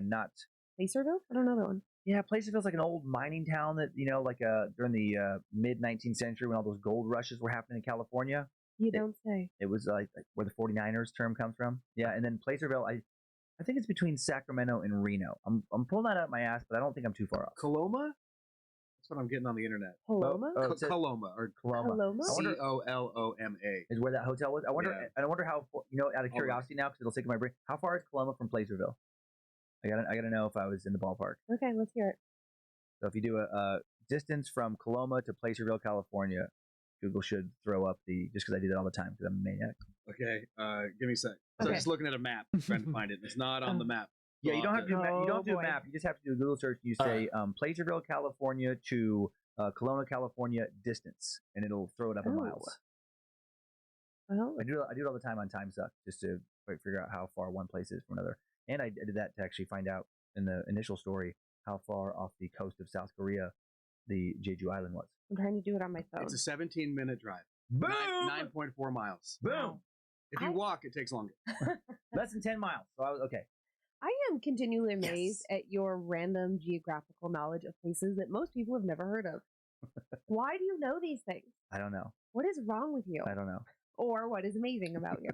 and not. Placerville? I don't know that one. Yeah, Placerville's like an old mining town that like during the mid 19th century when all those gold rushes were happening in California. You don't say. It was like where the 49ers term comes from. Yeah, and then Placerville, I think it's between Sacramento and Reno. I'm pulling that out of my ass, but I don't think I'm too far off. Coloma? That's what I'm getting on the internet. Coloma? Coloma or Coloma? Coloma is where that hotel was. I wonder how, out of curiosity now, because it'll stick in my brain. How far is Coloma from Placerville? I gotta know if I was in the ballpark. Okay, let's hear it. So if you do a distance from Coloma to Placerville, California, Google should throw up just because I do that all the time because I'm a maniac. Okay, give me a sec. So I'm just looking at a map, trying to find it. It's not on the map. Yeah, you don't have to do a map. You just have to do a Google search. You say Placerville, California to Kelowna, California distance, and it'll throw it up in miles. Well, I do it all the time on TimeSuck just to figure out how far one place is from another. And I did that to actually find out in the initial story how far off the coast of South Korea the Jeju Island was. I'm trying to do it on my phone. It's a 17-minute drive. Boom! 9.4 miles. Boom! If you walk, it takes longer. Less than 10 miles. So I was okay. I am continually amazed at your random geographical knowledge of places that most people have never heard of. Why do you know these things? I don't know. What is wrong with you? I don't know. Or what is amazing about you?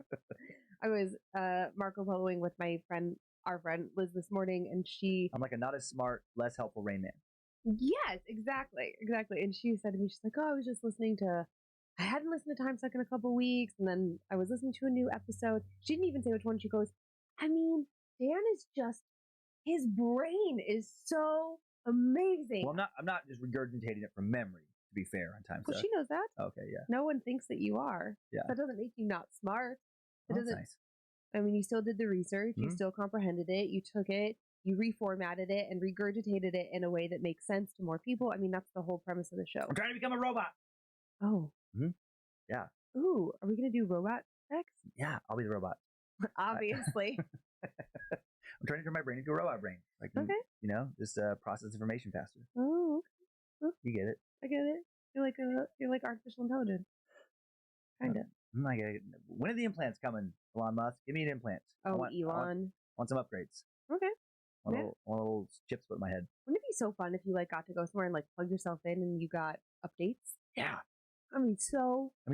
I was Marco Poloing with our friend Liz this morning, and I'm like a not as smart, less helpful Rain Man. Yes, exactly. And she said to me, she's like, "Oh, I was just I hadn't listened to TimeSuck in a couple weeks, and then I was listening to a new episode." She didn't even say which one. She goes, "I mean, Dan is his brain is so amazing." Well, I'm not just regurgitating it from memory. To be fair, on TimeSuck. Well, she knows that. Okay, yeah. No one thinks that you are. Yeah. That doesn't make you not smart. It doesn't. Nice. I mean, you still did the research. You still comprehended it. You took it. You reformatted it and regurgitated it in a way that makes sense to more people. I mean, that's the whole premise of the show. I'm trying to become a robot. Oh. Mm-hmm. Yeah. Ooh, are we going to do robot sex? Yeah, I'll be the robot. Obviously. I'm trying to turn my brain into a robot brain. Okay. Just process information faster. Oh, okay. You get it. I get it. You're like artificial intelligence. Kind of. When are the implants coming, Elon Musk? Give me an implant. Oh, Elon. I want some upgrades. Okay. One little chips put in my head. Wouldn't it be so fun if you got to go somewhere and plug yourself in and you got updates? Yeah. I mean,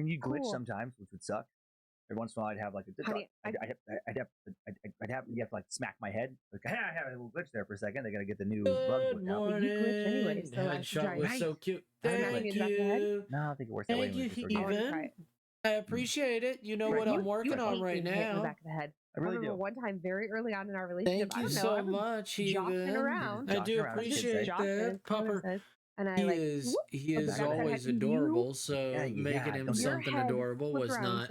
you glitch cool. sometimes, which would suck. Every once in a while, I'd have you have to smack my head. I had a little glitch there for a second. They got to get the new bugs worked out. Well, you glitch anyway, so Headshot was so cute. Thank you. No, I think it works that way. Thank you, Heathen. I appreciate it. You know what I'm working on right now. In the back of the head. I really do. One time, very early on in our relationship, thank you so much, Heathen. Around. I do appreciate that, Popper. And he is always adorable, so making him something adorable was not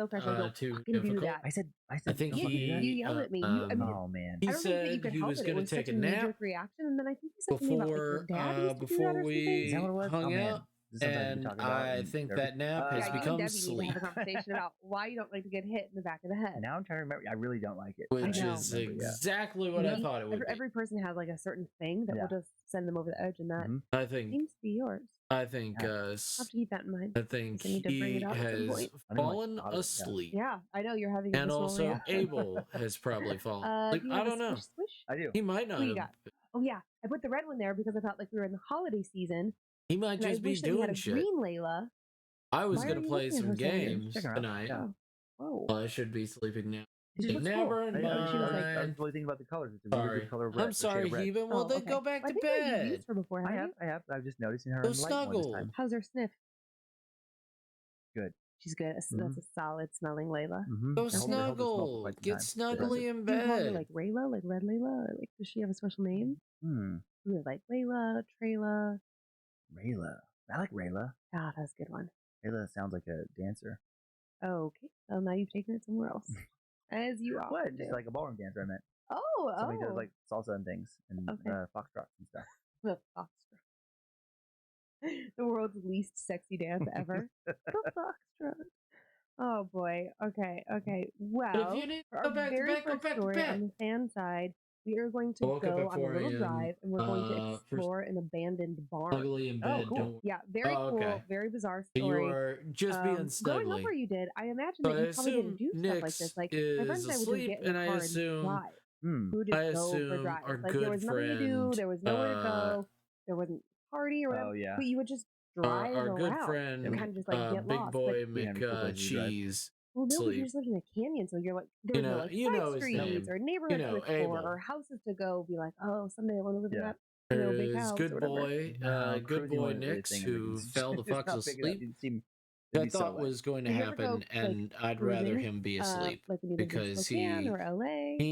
too difficult. I think you yelled at me. Oh man! He said he was going to take a nap reaction, and then I think he said before we hung out. And I think that nap has become sleep. Have a conversation about why you don't like to get hit in the back of the head. Now I'm trying to remember. I really don't like it. Which is exactly what I thought it would be. Every person has a certain thing that will just send them over the edge, and that I think seems to be yours. I think I'll have to keep that in mind. I think he has fallen asleep. Yeah, I know you're having. And also reaction. Abel has probably fallen asleep. I don't know. Swish? I do. He might not. Oh yeah, I put the red one there because I felt like we were in the holiday season. He might just be doing shit. Green Layla. I was going to play some games tonight. Whoa. Well, I should be sleeping now. Never mind. I was really thinking about the colors. It's a really good color red. I'm sorry, Heben. Well, then go back to bed. I have. I've just noticing her. Go snuggle. How's her sniff? Good. She's good. That's a solid smelling Layla. Go snuggle. Get snuggly in bed. Do you call her like Rayla, like Red Layla? Or does she have a special name? Like Layla, Trayla. Rayla. I like Rayla. God, that's a good one. Rayla sounds like a dancer. Okay. Well, now you've taken it somewhere else. As you are. What? Just like a ballroom dancer, I meant. Somebody does like salsa and things and foxtrots and stuff. The foxtrot. The world's least sexy dance ever. The foxtrot. Oh boy. Okay. Well, for our very first story on the fan side, we are going to go on a little drive, and we're going to explore an abandoned barn. Snuggly in bed. Cool. Yeah, very cool, very bizarre story. You are just being snuggly. Growing up where you did, I imagine that you probably didn't do stuff like this. Like my friends and I would just get in the car and drive. We would just go for drives. Like there was nothing to do, there was nowhere to go, there wasn't a party or whatever. Oh yeah. But you would just drive our around. good friend, and kind of just like get Big lost. Boy But, McCheese. well, no, but you just lived in a canyon, so you're like there were no like side streets or neighborhoods to explore or houses to go. Be like, oh, someday I want to live in that. Big house good boy Nix, who fell the fuck asleep. I thought was going to happen, and I'd rather him be asleep because he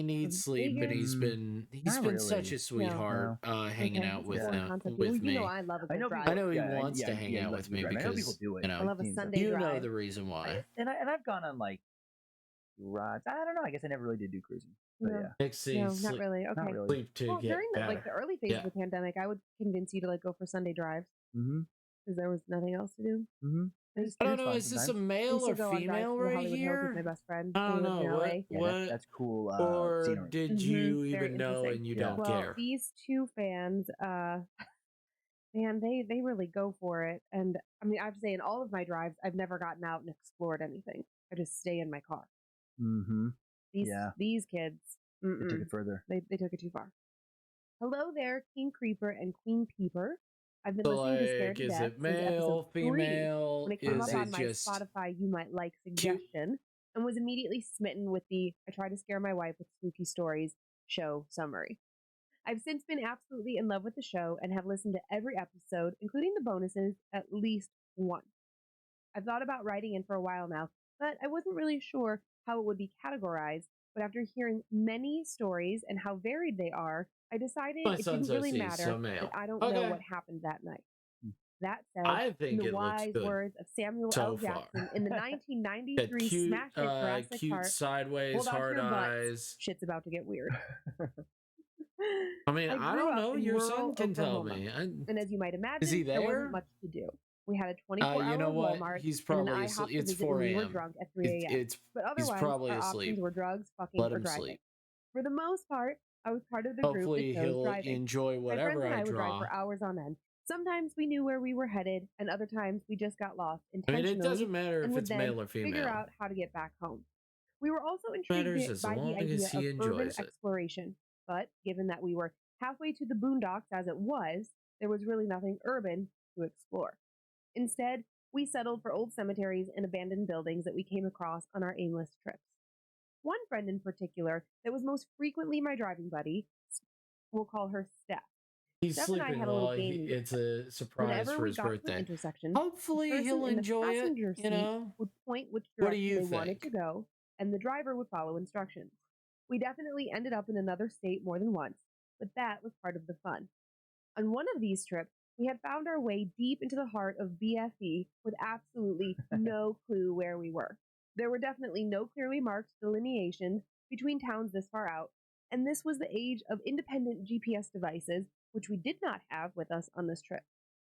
needs sleep, and he's been such a sweetheart hanging out with me. I love a good drive. I know he wants to hang out with me because I love a Sunday drive. You know the reason why. And I've gone on like rides. I don't know. I guess I never really did do cruising. But no, not really. Okay. Not really. Sleep to well, get during better. the early phase of the pandemic, I would convince you to like go for Sunday drives because there was nothing else to do. I don't know. Is this a male or female right here? My best friend. I don't know. What? That's cool. Or scenery. did you even know and you don't care? These two fans, man, they really go for it. And I mean, I have to say, in all of my drives, I've never gotten out and explored anything. I just stay in my car. These kids, they took it further. They took it too far. Hello there, King Creeper and Queen Peeper. I've been listening to Scared to Death. Is it male, female? When it came up on my Spotify, you might like suggestion, and was immediately smitten with the I try to scare my wife with spooky stories show summary. I've since been absolutely in love with the show and have listened to every episode, including the bonuses, at least once. I've thought about writing in for a while now, but I wasn't really sure how it would be categorized. But after hearing many stories and how varied they are, I decided it didn't really matter that I don't know what happened that night. That said, I think in the wise words of Samuel L. Jackson in the 1993 smash hit Jurassic Park, sideways, hard eyes. Shit's about to get weird. I mean, I don't know. Your son can tell me. And as you might imagine, is he there? There wasn't much to do. We had a 24-hour you know what? Walmart. He's probably asleep. It's 4 a.m. We were drunk at 3 a.m. But otherwise, he's probably our asleep. options were drugs, fucking, Let or him driving. sleep. For the most part, I was part of the Hopefully group that chose he'll driving. enjoy whatever My friends and I would draw. drive for hours on end. Sometimes we knew where we were headed, and other times we just got lost intentionally. I mean, it doesn't matter if it's male or female. Figure out how to get back home. We were also intrigued by the idea of urban exploration, but given that we were halfway to the boondocks as it was, there was really nothing urban to explore. Instead, we settled for old cemeteries and abandoned buildings that we came across on our aimless trips. One friend in particular that was most frequently my driving buddy, we'll call her Steph. He's Steph sleeping while it's a surprise for his birthday. Hopefully he'll enjoy it, you know? Would point which direction they wanted to go, and the driver would follow instructions. We definitely ended up in another state more than once, but that was part of the fun. On one of these trips, we had found our way deep into the heart of BFE with absolutely no clue where we were. There were definitely no clearly marked delineations between towns this far out, and this was the age of independent GPS devices, which we did not have with us on this trip.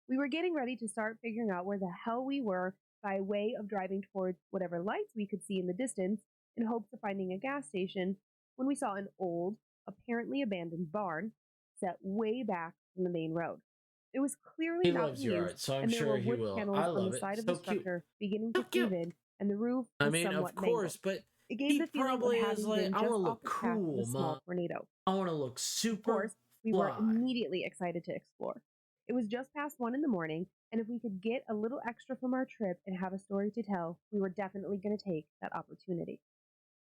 We were getting ready to start figuring out where the hell we were by way of driving towards whatever lights we could see in the distance in hopes of finding a gas station when we saw an old, apparently abandoned barn set way back from the main road. It was clearly not used, so I'm and there sure were he wood will. panels I love on the side of the structure beginning to cave in, and the roof was somewhat mangled. But it gave the feeling probably of having is like, been I just want to off look the path of cool, a small tornado. I want to look super. Of course, we were immediately excited to explore. It was just past 1 a.m, and if we could get a little extra from our trip and have a story to tell, we were definitely going to take that opportunity.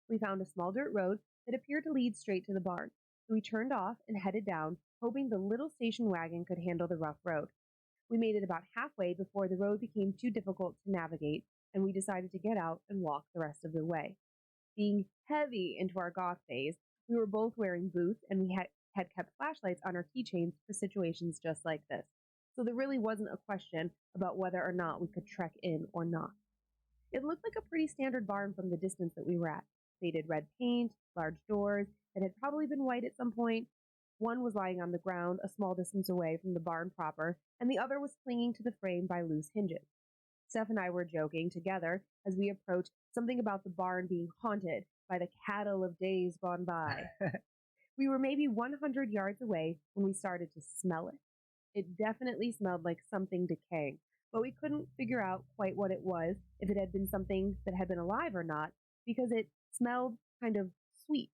We found a small dirt road that appeared to lead straight to the barn, so we turned off and headed down, hoping the little station wagon could handle the rough road. We made it about halfway before the road became too difficult to navigate, and we decided to get out and walk the rest of the way. Being heavy into our goth phase, we were both wearing boots, and we had kept flashlights on our keychains for situations just like this. So there really wasn't a question about whether or not we could trek in or not. It looked like a pretty standard barn from the distance that we were at. Faded red paint, large doors that had probably been white at some point. One was lying on the ground a small distance away from the barn proper, and the other was clinging to the frame by loose hinges. Steph and I were joking together as we approached something about the barn being haunted by the cattle of days gone by. We were maybe 100 yards away when we started to smell it. It definitely smelled like something decaying, but we couldn't figure out quite what it was, if it had been something that had been alive or not, because it smelled kind of sweet.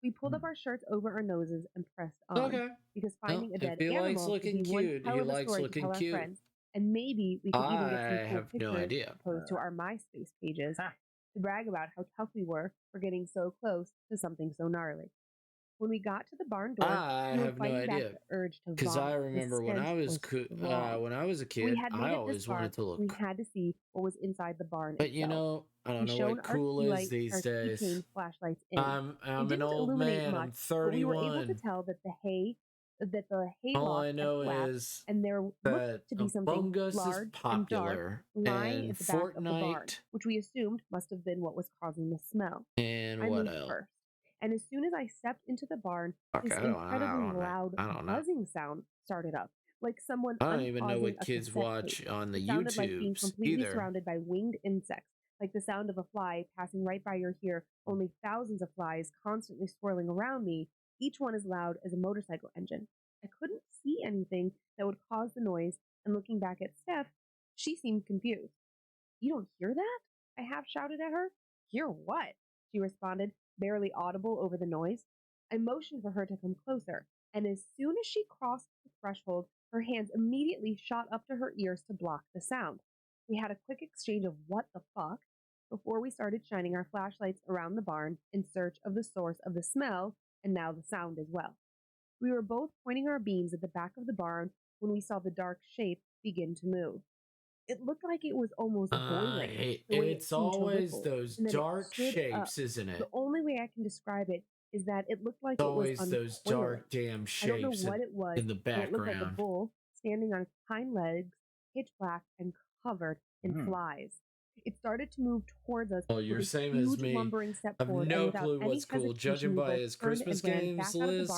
We pulled up our shirts over our noses and pressed on. Okay. Because finding a dead if he animal likes looking would be one cute, hell he of a likes story to looking tell our cute. friends. And maybe we could even get some cool have no pictures idea. to post to our MySpace pages to brag about how tough we were for getting so close to something so gnarly. When we got to the barn door, I we were have no fighting back idea. the urge to Because vomit. I remember when I was a kid, I always wanted to look. We had to see what was inside the barn But itself. you know, I don't know shone what cool our is these days. keychain flashlights in. I'm an didn't old illuminate man. much, I'm but we were able to 31. tell that the hay All loft I had know collapsed, is and there looked that to be something Among Us is large and dark popular, lying and at the back of the barn, Fortnite, which we assumed must have been what was causing the smell. and I what moved else? first, and as soon as I stepped into the barn, Okay, this I don't incredibly know. loud I don't know. buzzing sound started up, like someone I don't even know unpausing what a kids cassette watch tape. on the It sounded like being YouTubes completely either. surrounded by winged insects, like the sound of a fly passing right by your ear, only thousands of flies constantly swirling around me, each one as loud as a motorcycle engine. I couldn't see anything that would cause the noise, and looking back at Steph, she seemed confused. You don't hear that? I half shouted at her. Hear what? She responded, barely audible over the noise. I motioned for her to come closer, and as soon as she crossed the threshold, her hands immediately shot up to her ears to block the sound. We had a quick exchange of what the fuck before we started shining our flashlights around the barn in search of the source of the smell and now the sound as well. We were both pointing our beams at the back of the barn when we saw the dark shape begin to move. It looked like it was almost boiling. It's always those dark shapes, isn't it? The only way I can describe it is that it looked like it's it was always those dark damn shapes. I don't know what it was in the background. It looked like a bull standing on its hind legs, pitch black and covered in flies. It started to move towards us. Oh, you're same as me. I've no clue what's cool, judging by his Christmas games list,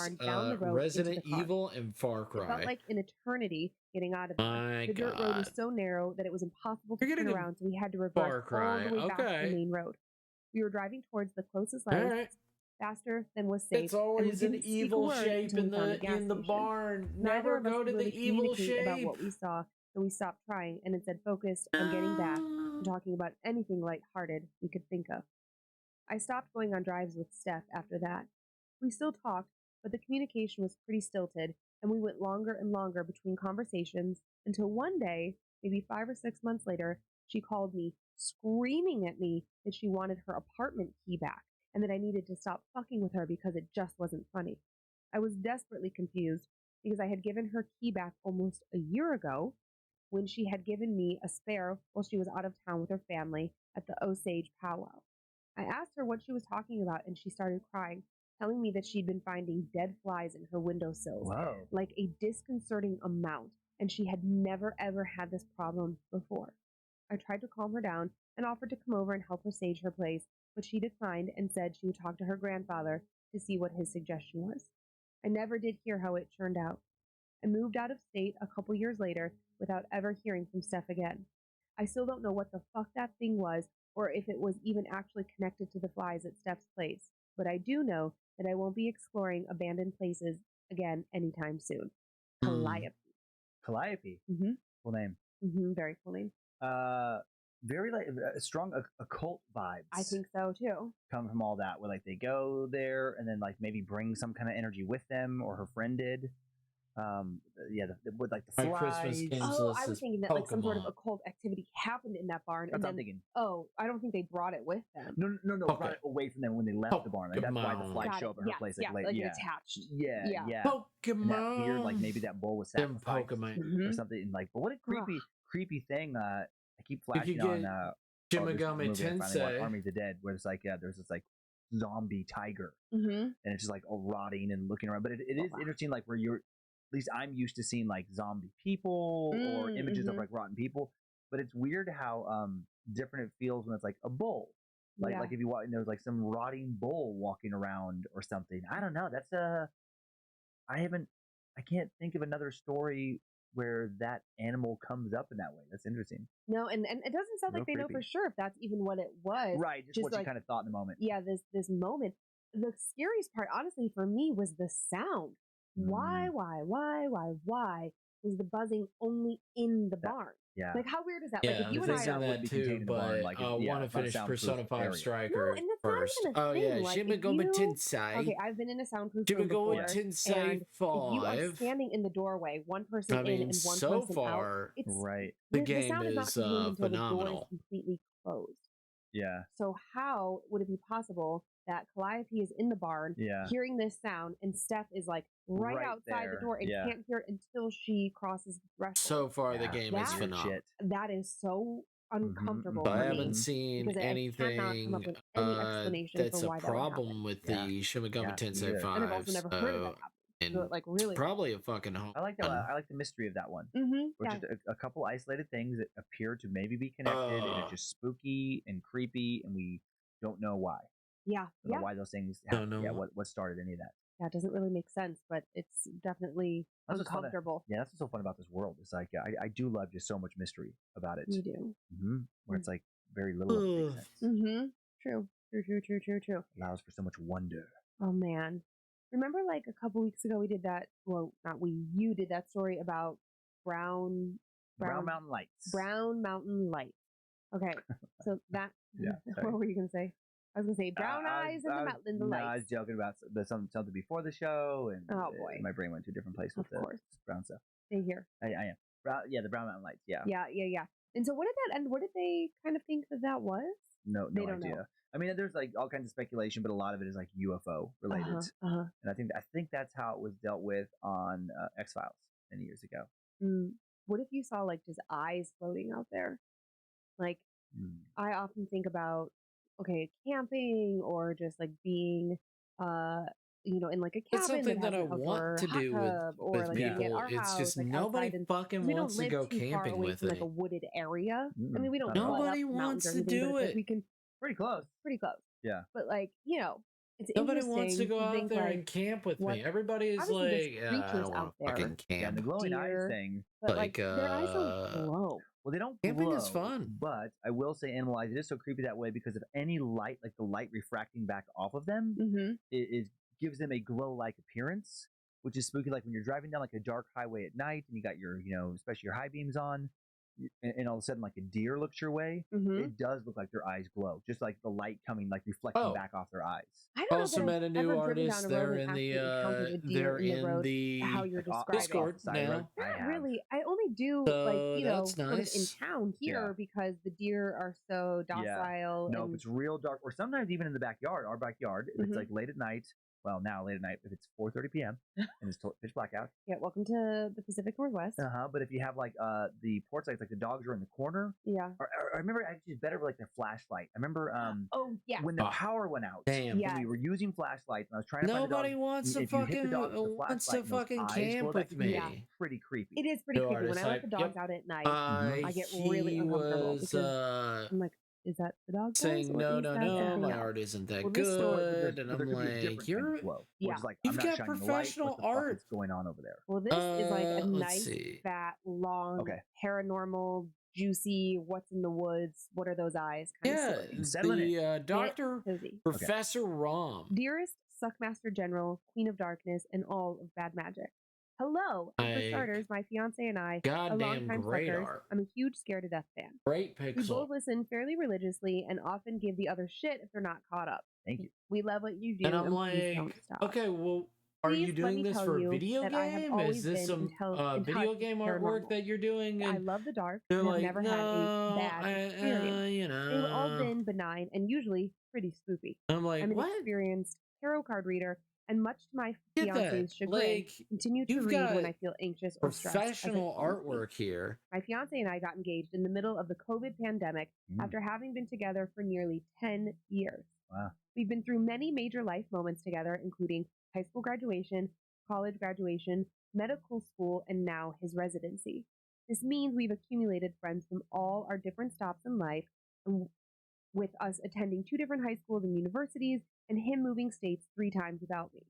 Resident Evil, and Far Cry. It felt like an eternity getting out of there. The dirt road was so narrow that it was impossible to turn around, so we had to reverse all the way back to the main road. We were driving towards the closest lights, faster than was safe. It's always an evil shape in the barn. Never go to the evil shape. About what we saw, so we stopped trying and instead focused on getting back and talking about anything lighthearted we could think of. I stopped going on drives with Steph after that. We still talked, but the communication was pretty stilted, and we went longer and longer between conversations until one day, maybe 5 or 6 months later, she called me, screaming at me that she wanted her apartment key back and that I needed to stop fucking with her because it just wasn't funny. I was desperately confused because I had given her key back almost a year ago when she had given me a spare while she was out of town with her family at the Osage powwow. I asked her what she was talking about, and she started crying, telling me that she'd been finding dead flies in her windowsills, like a disconcerting amount, and she had never ever had this problem before. I tried to calm her down and offered to come over and help her sage her place, but she declined and said she would talk to her grandfather to see what his suggestion was. I never did hear how it turned out. I moved out of state a couple years later without ever hearing from Steph again. I still don't know what the fuck that thing was or if it was even actually connected to the flies at Steph's place, but I do know that I won't be exploring abandoned places again anytime soon. Calliope. Calliope? Mm-hmm. Cool name. Mm-hmm. Very cool name. Very like strong occult vibes. I think so too. Come from all that, where like they go there and then like maybe bring some kind of energy with them, or her friend did. With like the flies. Christmas games I was thinking that like some sort of occult activity happened in that barn. That's what I'm thinking. Oh, I don't think they brought it with them. No, brought it away from them when they left the barn. Like, that's why the flies show up at her place. Like attached. Yeah. Pokemon. And that weird, like maybe that bull was sacrificed Pokemon or something. Like, but what a creepy thing. I keep flashing on Shimigami Tensei, Army of the Dead, where it's like there's this like zombie tiger, and it's just like all rotting and looking around. But it is interesting, like where you're. At least I'm used to seeing like zombie people or images of like rotten people, but it's weird how different it feels when it's like a bull. Like if you walk and there's like some rotting bull walking around or something. I don't know. That's I can't think of another story where that animal comes up in that way. That's interesting. No, and it doesn't sound like they know for sure if that's even what it was. Right, just what you kind of thought in the moment. Yeah, this moment. The scariest part, honestly, for me was the sound. Why was the buzzing only in the barn? Yeah. Like, how weird is that? Yeah, like, if you and I are that too, but want to finish Persona 5 Striker first. Oh yeah, like, okay, I've been in a soundproof room before, and if you are standing in the doorway, one person in and one so person far, out, it's right. The game sound is not is contained until phenomenal. the door is completely closed. Yeah. So how would it be possible that Calliope is in the barn hearing this sound and Steph is like right outside the door and can't hear it until she crosses the threshold? So far, the game is phenomenal. That is so uncomfortable. I haven't seen anything any explanation that's for why a problem with the Shin Megami Tensei 5. And I've also never heard of that happening. So, like, really, probably a fucking home. I like that. I like the mystery of that one. Which is a couple isolated things that appear to maybe be connected, and it's just spooky and creepy, and we don't know why. Don't know why those things happen. Yeah, what started any of that? Yeah, it doesn't really make sense, but it's definitely uncomfortable. That's what's so fun about this world. It's like I do love just so much mystery about it. You do. Where it's like very little of it makes sense. True. Allows for so much wonder. Oh man. Remember, like, a couple weeks ago we did that, well, not we, you did that story about Brown Mountain Lights. Brown Mountain Lights. Okay, so that, what were you going to say? I was going to say brown eyes in the mountain, the lights. I was joking about something before the show, and my brain went to a different place with the brown stuff. Stay here. I am. The Brown Mountain Lights, yeah. Yeah. And so what did that end? What did they kind of think that was? No idea. Know. I mean, there's like all kinds of speculation, but a lot of it is like UFO related. And I think that's how it was dealt with on X-Files many years ago. What if you saw like just eyes floating out there? Like, I often think about, camping or just like being, in like a cabin. It's something that I want to do with like people. Our it's house, just like nobody fucking wants to go camping with like a wooded area. I mean, we don't. Nobody wants to do it. We can. Pretty close. Yeah. But like, it's nobody wants to go out there and camp with me. Everybody is like, I don't want to fucking camp. Yeah, the glowing eyes thing. But like, their eyes don't glow. Well, they don't camping glow, is fun. But I will say Animal Eyes, it is so creepy that way because of any light, like the light refracting back off of them, it gives them a glow-like appearance, which is spooky. Like when you're driving down like a dark highway at night and you got your, especially your high beams on, and all of a sudden like a deer looks your way, it does look like their eyes glow, just like the light coming, like reflecting back off their eyes. I also met a new artist. They're in the how you're describing Discord now. Not really. I only do that's nice. In town here because the deer are so docile. No, if it's real dark, or sometimes even in the backyard, our backyard, if it's like late at night. Well, now late at night, if it's 4:30 p.m. and it's pitch black out. Yeah, welcome to the Pacific Northwest. But if you have like the porch lights, like the dogs are in the corner. Yeah. Or I remember actually it's better with like the flashlight. I remember when the power went out. Damn. When we were using flashlights and I was trying to Nobody find wants to fucking camp with me. Yeah. Pretty creepy. It is pretty creepy. When I let the dogs out at night, I get really uncomfortable because I'm like, is that the dog saying no, my art isn't that good? And I'm like, you've got professional art. What's going on over there? Well, this is like a nice, fat, long, paranormal, juicy, what's in the woods, what are those eyes kind of story. The Dr. Professor Rom. Dearest Suckmaster General, Queen of Darkness, and all of bad magic. Hello. For starters, my fiance and I are longtime suckers. I'm a huge Scared to Death fan. Great pixel. We both listen fairly religiously and often give the other shit if they're not caught up. Thank you. We love what you do. And I'm like, okay, well, are you doing this for a video game? Is this some video game artwork that you're doing? I love the dark. I've never had a bad experience. They've all been benign and usually pretty spooky. I'm like, I'm an experienced tarot card reader. And much to my fiance's chagrin, continue to read when I feel anxious or stressed. Professional artwork here. My fiance and I got engaged in the middle of the COVID pandemic after having been together for nearly 10 years. Wow. We've been through many major life moments together, including high school graduation, college graduation, medical school, and now his residency. This means we've accumulated friends from all our different stops in life, with us attending 2 different high schools and universities, and him moving states 3 times without me.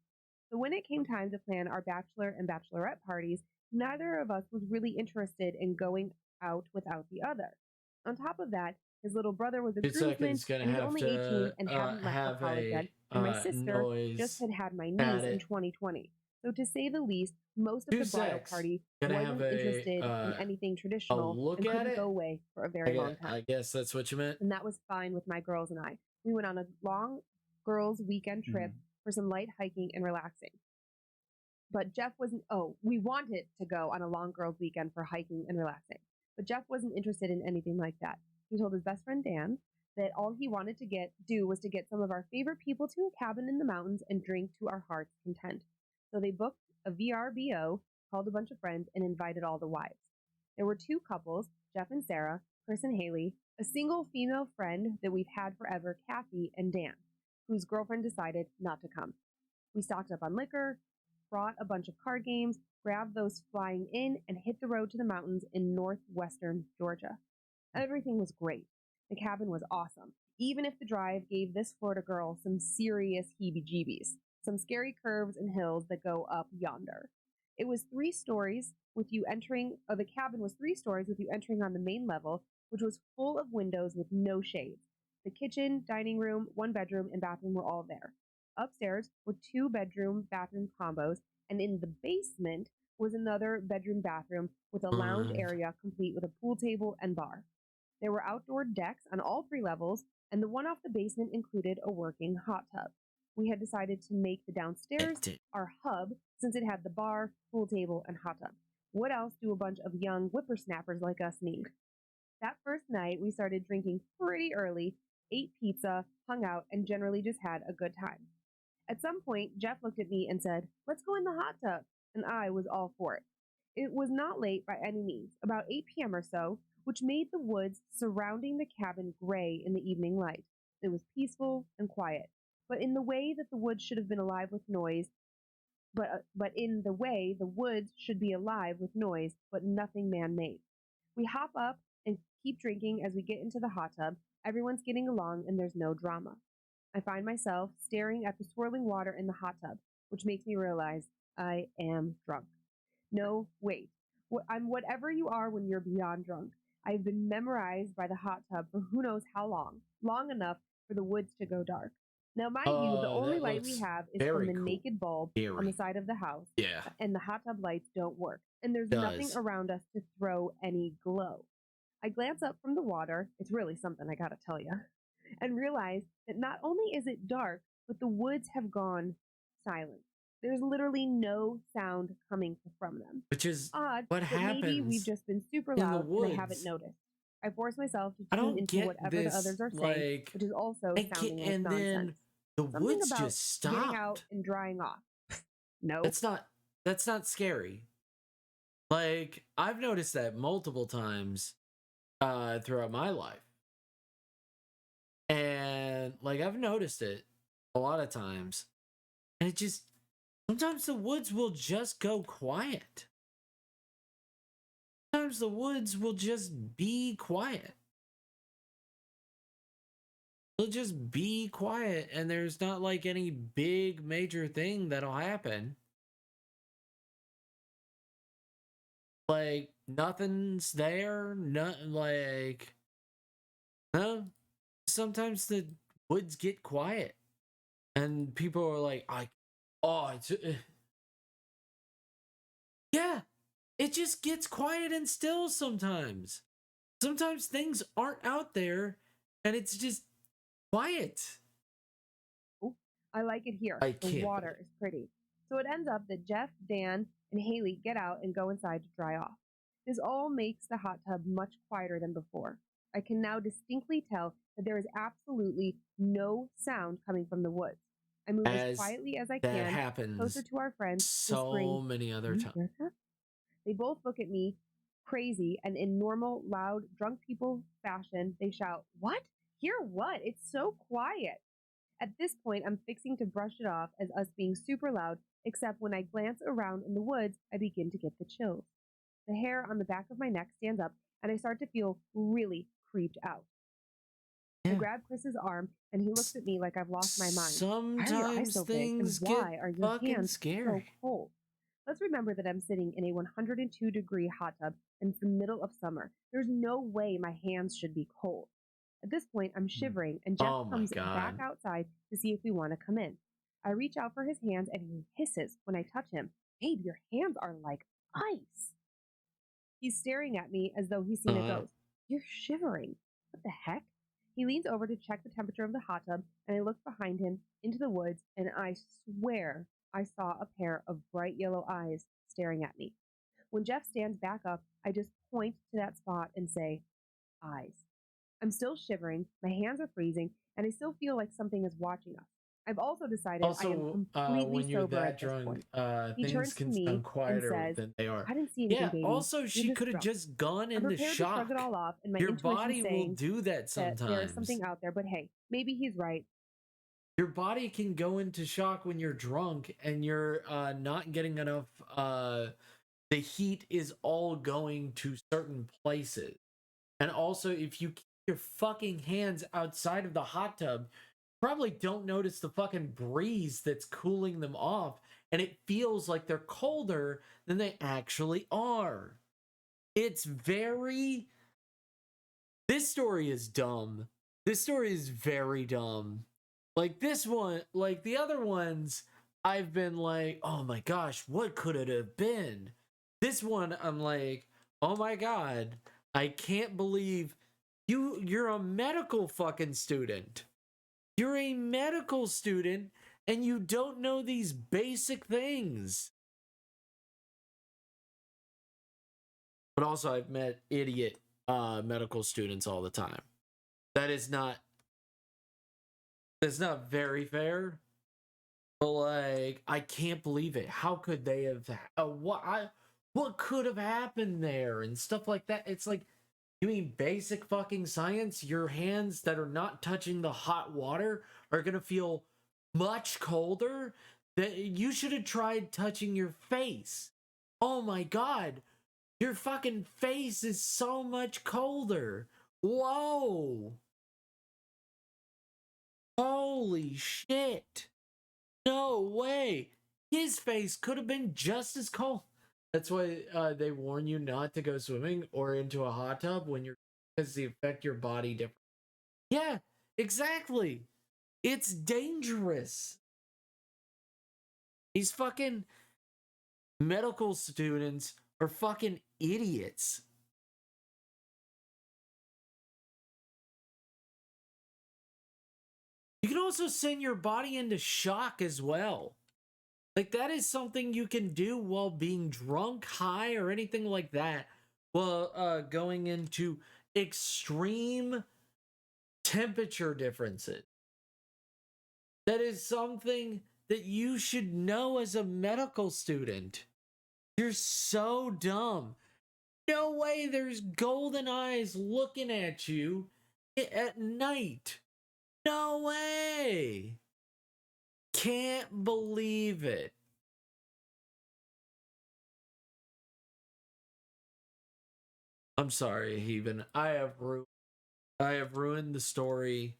So when it came time to plan our bachelor and bachelorette parties, neither of us was really interested in going out without the other. On top of that, his little brother was a groomsman, and he's only 18 and hadn't left for college yet, and my sister just had my niece in 2020. So to say the least, most of the bridal party wasn't interested in anything traditional and couldn't go away for a very long time. I guess that's what you meant. And that was fine with my girls and I. We went on a long girls' weekend trip for some light hiking and relaxing. But Jeff wasn't, we wanted to go on a long girls' weekend for hiking and relaxing. But Jeff wasn't interested in anything like that. He told his best friend Dan that all he wanted to do was to get some of our favorite people to a cabin in the mountains and drink to our heart's content. So they booked a VRBO, called a bunch of friends, and invited all the wives. There were 2 couples, Jeff and Sarah, Chris and Haley, a single female friend that we've had forever, Kathy, and Dan, whose girlfriend decided not to come. We stocked up on liquor, brought a bunch of card games, grabbed those flying in, and hit the road to the mountains in northwestern Georgia. Everything was great. The cabin was awesome, even if the drive gave this Florida girl some serious heebie-jeebies, some scary curves and hills that go up yonder. It was 3 stories with you entering, the cabin was 3 stories with you entering on the main level, which was full of windows with no shades. The kitchen, dining room, 1 bedroom, and bathroom were all there. Upstairs were 2 bedroom bathroom combos, and in the basement was another bedroom bathroom with a lounge area complete with a pool table and bar. There were outdoor decks on all 3 levels, and the one off the basement included a working hot tub. We had decided to make the downstairs our hub since it had the bar, pool table, and hot tub. What else do a bunch of young whippersnappers like us need? That first night, we started drinking pretty early, ate pizza, hung out, and generally just had a good time. At some point, Jeff looked at me and said, "Let's go in the hot tub," and I was all for it. It was not late by any means, about 8 p.m. or so, which made the woods surrounding the cabin gray in the evening light. It was peaceful and quiet, but in the way that the woods should have been alive with noise, but in the way the woods should be alive with noise, but nothing man-made. We hop up and keep drinking as we get into the hot tub. Everyone's getting along and there's no drama. I find myself staring at the swirling water in the hot tub, which makes me realize I am drunk. No, wait. I'm whatever you are when you're beyond drunk. I've been memorized by the hot tub for who knows how long enough for the woods to go dark. Now, mind you, the only light we have is from the naked bulb on the side of the house. Yeah. And the hot tub lights don't work. And there's nothing around us to throw any glow. I glance up from the water. It's really something, I gotta tell you. And realize that not only is it dark, but the woods have gone silent. There's literally no sound coming from them. Which is odd, what happens. Maybe we've just been super loud and I haven't noticed. I force myself to tune into whatever the others are saying, which is also sounding like nonsense. Then the woods just stopped. Getting out and drying off. No, that's not scary. Like, I've noticed that multiple times throughout my life. And like, I've noticed it a lot of times. And it just, sometimes the woods will just go quiet. Sometimes the woods will just be quiet. It'll just be quiet, and there's not like any big major thing that'll happen. Like, nothing's there, nothing like, no. Sometimes the woods get quiet, and people are like, yeah, it just gets quiet and still sometimes. Sometimes things aren't out there, and it's just quiet. I like it here. The water is pretty. So it ends up that Jeff, Dan, and Haley get out and go inside to dry off. This all makes the hot tub much quieter than before. I can now distinctly tell that there is absolutely no sound coming from the woods. I move as quietly as I can, closer to our friends, so many other times. They both look at me crazy, and in normal, loud, drunk people fashion, they shout, "What? Hear what? It's so quiet." At this point, I'm fixing to brush it off as us being super loud, except when I glance around in the woods, I begin to get the chills. The hair on the back of my neck stands up, and I start to feel really creeped out. I grab Chris's arm, and he looks at me like I've lost my mind. Sometimes why are your eyes so things big, and why are your hands scary? So cold? Let's remember that I'm sitting in a 102-degree hot tub, and it's the middle of summer. There's no way my hands should be cold. At this point, I'm shivering, and Jeff comes back outside to see if we want to come in. I reach out for his hands and he hisses when I touch him. Babe, your hands are like ice. He's staring at me as though he's seen a ghost. You're shivering. What the heck? He leans over to check the temperature of the hot tub, and I look behind him into the woods, and I swear I saw a pair of bright yellow eyes staring at me. When Jeff stands back up, I just point to that spot and say, eyes. I'm still shivering, my hands are freezing, and I still feel like something is watching us. I've also decided I am completely when you're sober that at this drunk, point. He things turns can to me sound quieter and says, than they are. I didn't see anything, baby. Also, she could have just gone into I'm prepared shock. to shrug it all off, and my Your intuition body will do that sometimes. That there is something out there, but hey, maybe he's right. Your body can go into shock when you're drunk and you're not getting enough. The heat is all going to certain places. And also, if you keep your fucking hands outside of the hot tub, probably don't notice the fucking breeze that's cooling them off, and it feels like they're colder than they actually are. It's very... This story is dumb. This story is very dumb. Like this one, like the other ones, I've been like, oh my gosh, what could it have been? This one, I'm like, oh my god, I can't believe you're a medical fucking student. You're a medical student and you don't know these basic things. But also, I've met idiot medical students all the time. That's not very fair. But like, I can't believe it. How could they have? What could have happened there and stuff like that? It's like, you mean basic fucking science? Your hands that are not touching the hot water are gonna feel much colder? That you should have tried touching your face. Oh my god, your fucking face is so much colder. Whoa. Holy shit. No way. His face could have been just as cold. That's why they warn you not to go swimming or into a hot tub when you're, because they affect your body different. Yeah, exactly. It's dangerous. These fucking medical students are fucking idiots. You can also send your body into shock as well. Like, that is something you can do while being drunk, high, or anything like that. Well, going into extreme temperature differences. That is something that you should know as a medical student. You're so dumb. No way there's golden eyes looking at you at night. No way. Can't believe it. I'm sorry, Heaven. I have ruined the story.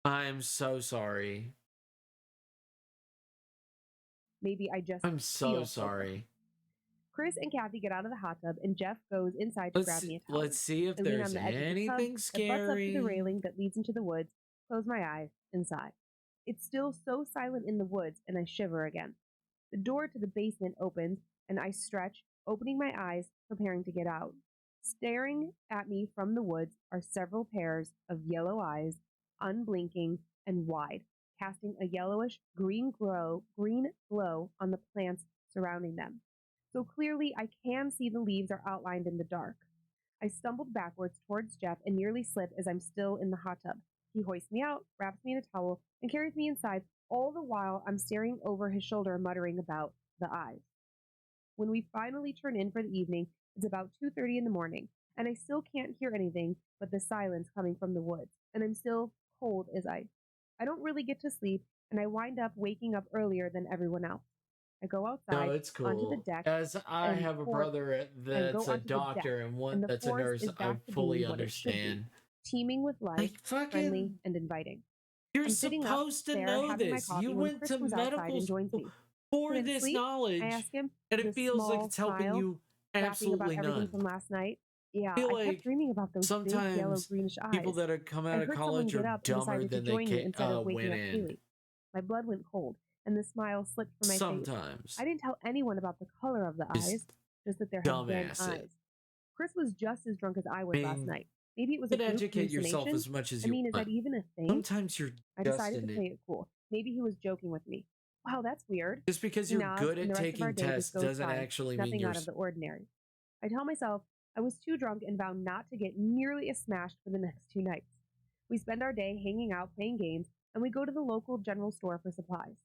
I'm so sorry. Maybe I'm so sorry. Chris and Kathy get out of the hot tub, and Jeff goes inside to grab me a towel. Let's see if there's anything scary. I butts up to the railing that leads into the woods, close my eyes, and sigh. It's still so silent in the woods, and I shiver again. The door to the basement opens, and I stretch, opening my eyes, preparing to get out. Staring at me from the woods are several pairs of yellow eyes, unblinking and wide, casting a yellowish green glow on the plants surrounding them. So clearly I can see the leaves are outlined in the dark. I stumbled backwards towards Jeff and nearly slip as I'm still in the hot tub. He hoists me out, wraps me in a towel, and carries me inside, all the while I'm staring over his shoulder muttering about the eyes. When we finally turn in for the evening, it's about 2:30 in the morning, and I still can't hear anything but the silence coming from the woods, and I'm still cold as ice. I don't really get to sleep, and I wind up waking up earlier than everyone else. I go outside onto the deck. As I have a brother that's a doctor and one that's a nurse, I fully understand. Teeming with life, friendly and inviting. You're supposed to know this. You went to medical school for this knowledge, I ask him, and it feels like it's helping you absolutely about everything from last night. Yeah, I kept dreaming about those big yellow greenish eyes. People that are come out of college are dumber than they went in. My blood went cold. and the smile slipped from my face. Sometimes. I didn't tell anyone about the color of the eyes, just that there had been eyes. Chris was just as drunk as I was last night. Maybe it was a group educate yourself as much as you is that even a thing? Sometimes you're I decided to play it cool. Maybe he was joking with me. Wow, that's weird. Just because you're good at taking tests doesn't actually mean nothing you're out of the ordinary. I tell myself I was too drunk and vowed not to get nearly as smashed for the next 2 nights. We spend our day hanging out, playing games, and we go to the local general store for supplies.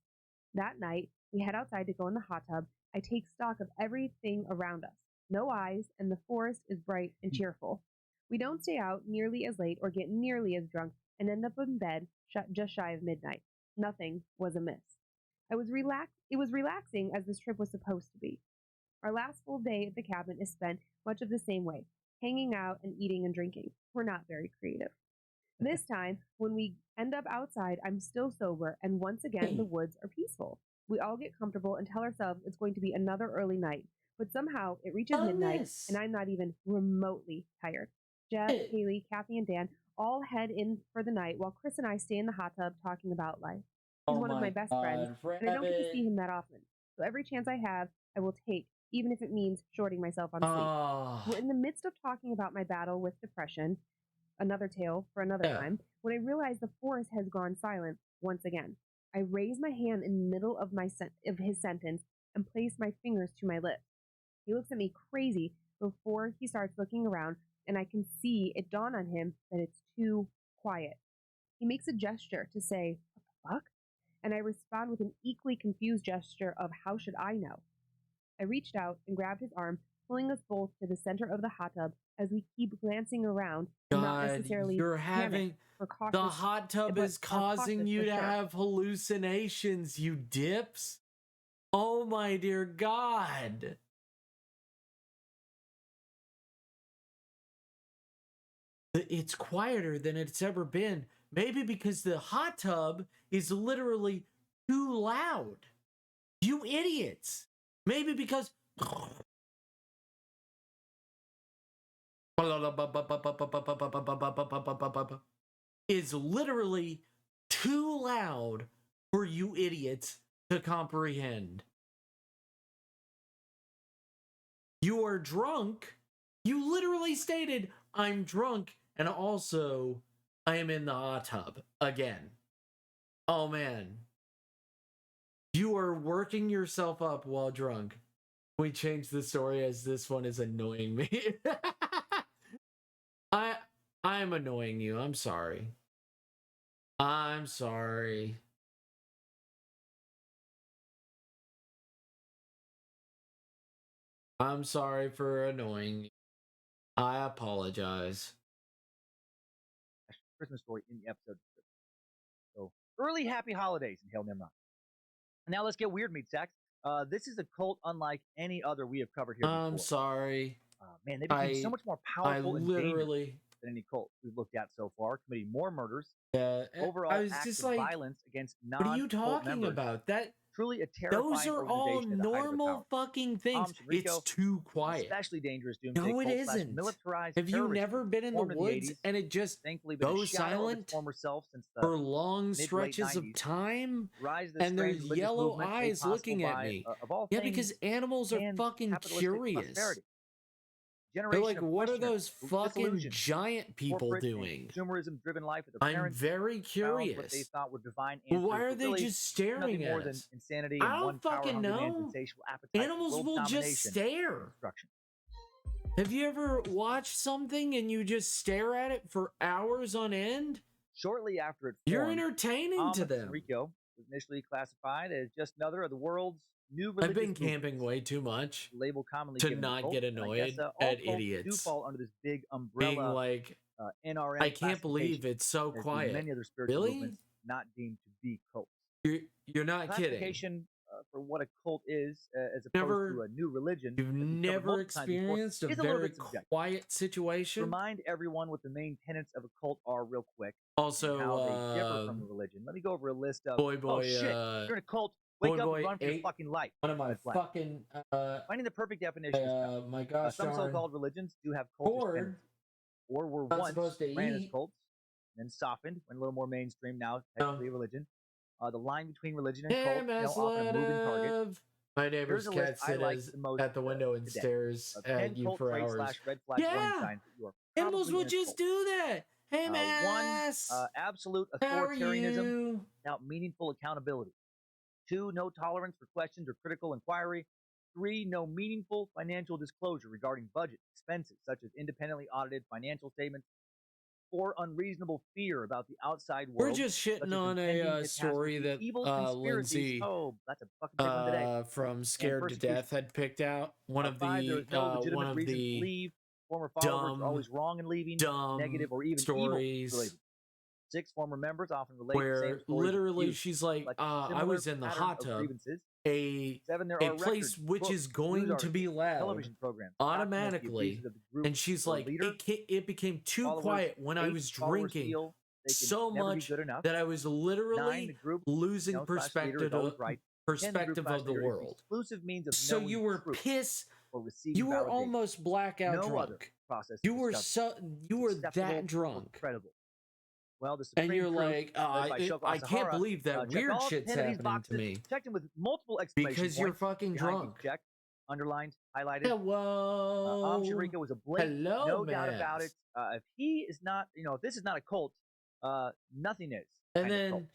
That night, we head outside to go in the hot tub. I take stock of everything around us. No eyes, and the forest is bright and cheerful. We don't stay out nearly as late or get nearly as drunk and end up in bed just shy of midnight. Nothing was amiss. It was relaxing as this trip was supposed to be. Our last full day at the cabin is spent much of the same way, hanging out and eating and drinking. We're not very creative. This time, when we end up outside, I'm still sober, and once again, the woods are peaceful. We all get comfortable and tell ourselves it's going to be another early night, but somehow it reaches midnight, and I'm not even remotely tired. Jeff, Haley, Kathy, and Dan all head in for the night, while Chris and I stay in the hot tub talking about life. He's one of my best friends, and I don't get to see him that often. So every chance I have, I will take, even if it means shorting myself on sleep. We're in the midst of talking about my battle with depression, another tale for another time, when I realize the forest has gone silent once again. I raise my hand in the middle of his sentence and place my fingers to my lips. He looks at me crazy before he starts looking around, and I can see it dawn on him that it's too quiet. He makes a gesture to say, "What the fuck?" And I respond with an equally confused gesture of, "How should I know?" I reached out and grabbed his arm, pulling us both to the center of the hot tub as we keep glancing around. Not necessarily you're having the hot tub is causing you to have hallucinations, you dips. Oh my dear God. It's quieter than it's ever been. Maybe because the hot tub is literally too loud. You idiots. Maybe because is literally too loud for you idiots to comprehend. You are drunk. You literally stated, "I'm drunk, and also I am in the hot tub again." Oh man. You are working yourself up while drunk. We changed the story as this one is annoying me. I'm annoying you. I'm sorry. I'm sorry. I'm sorry for annoying you. I apologize. Christmas story in the episode. So early happy holidays and Hail Nimrod. Now let's get weird, meat sacks. This is a cult unlike any other we have covered here before. I'm sorry. Man, they became so much more powerful and dangerous than any cult we've looked at so far, committing more murders. Overall acts of violence against non-cult What are you talking about? That truly a terrifying those are all normal fucking things. It's too quiet. Especially dangerous. No, it isn't. Militarized. Have you never been in the woods and it just goes silent for long stretches of time? And there's yellow eyes looking at me. Yeah, because animals are fucking curious. They're like, what are those fucking giant people doing? Consumerism-driven life with I'm very curious. What they thought were divine answers, well, why are they just staring at us? Insanity I don't fucking know. Animals will just stare. Have you ever watched something and you just stare at it for hours on end? Shortly after it formed, you're entertaining to them. Rico was initially classified as just another of the world's new religious I've been camping way too much label commonly to not get annoyed at idiots. Do fall under this big umbrella, being like, NRM. I can't believe it's so quiet. Many other spiritual movements not deemed to be cults. You're not kidding. For what a cult is, as opposed to a new religion. You've never experienced a very quiet situation. Remind everyone what the main tenets of a cult are, real quick. Also, how they differ from a religion. Let me go over a list of. Shit, you're in a cult. Wake up and run for your fucking life. One of my fucking finding the perfect definition is tough. My gosh, some so-called religions do have cultish tenets, or were once ran as cults, then softened, went a little more mainstream. Now technically a religion. The line between religion and cult, often a moving target. My neighbor's cat sits at the window and stares at you for hours. Red flag warning signs that you are animals would just do that. Hey, Mass. 1, absolute authoritarianism without meaningful accountability. 2, no tolerance for questions or critical inquiry. 3, no meaningful financial disclosure regarding budget expenses, such as independently audited financial statements. 4, unreasonable fear about the outside world. We're just shitting on a story that Lindsay that's a fucking big one today. From Scared to Death had picked out. One of the former followers are always wrong in leaving, negative or even stories. Evil 6, former members often relate where literally she's like, I was in the hot tub. A place which is going to be loud automatically, and she's like, it became too quiet when I was drinking so much that I was literally losing perspective of the world. So you were pissed. You were almost blackout drunk. You were that drunk. Incredible. Well, and you're like, I can't believe that weird shit's happening to me. Checked in with multiple exclamation because you're fucking drunk. Checked, underlined, highlighted. Hello. Sharika was a blatant, no doubt about it. If he is not, if this is not a cult, nothing is. And then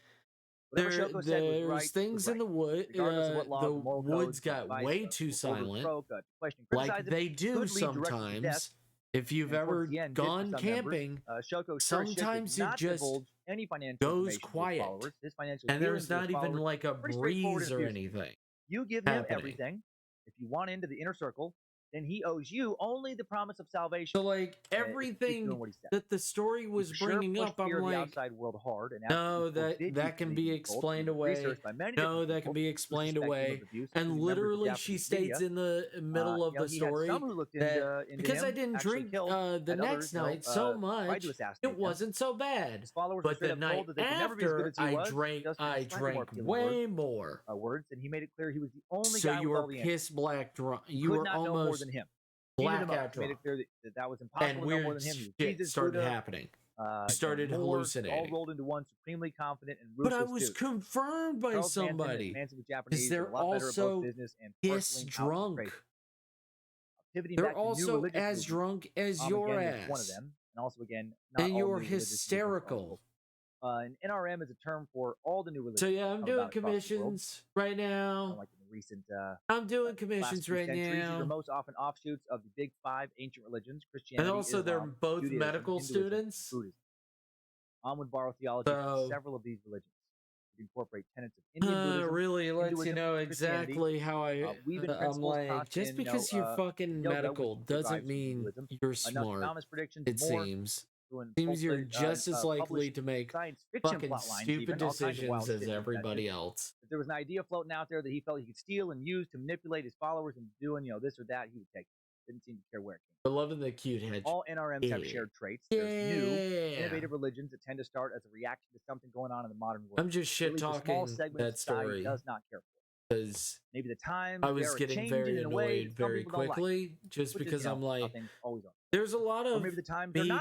there's things in the wood. The woods got way too silent, like they do sometimes. If you've ever gone camping, sometimes it just goes quiet, and there's not even like a breeze or anything. You give him everything. If you want into the inner circle, then he owes you only the promise of salvation. So, like, everything that the story was bringing up, I'm like, outside world hard and no, that can be explained away. No, that can be explained away. And literally, she states in the middle of the story that because I didn't drink the next night so much, it wasn't so bad. But the night after, I drank way more. Words, and he made it clear he was the only guy. So you were piss black drunk. You were almost than him. Blackout drunk. Made it clear that was impossible. And weird shit started happening. Started hallucinating. All rolled into one, supremely confident and ruthless. But I was confirmed by somebody. Because they're also piss drunk. They're also as drunk as your ass. One of them, and also again, and you're hysterical. And NRM is a term for all the new religions. So yeah, I'm doing commissions right now. Like in the recent, I'm doing commissions right now. These are most often offshoots of the big 5 ancient religions: Christianity, and also Islam, they're both Judaism, medical Hinduism, students. Buddhism. Would borrow theology from several of these religions. To incorporate tenets of Indian Buddhism. Really lets you know exactly how I'm like, just because you're fucking medical doesn't mean you're smart. It seems. Seems you're just as likely to make fucking stupid decisions as everybody else. If there was an idea floating out there that he felt he could steal and use to manipulate his followers into doing, this or that, he would take it. Didn't seem to care where it came from. I love the cute head. All NRMs have shared traits. There's new, innovative religions that tend to start as a reaction to something going on in the modern world. I'm just shit talking that story. Does not care for. Because maybe the time I was getting very annoyed very quickly, just because I'm like, there's a lot of me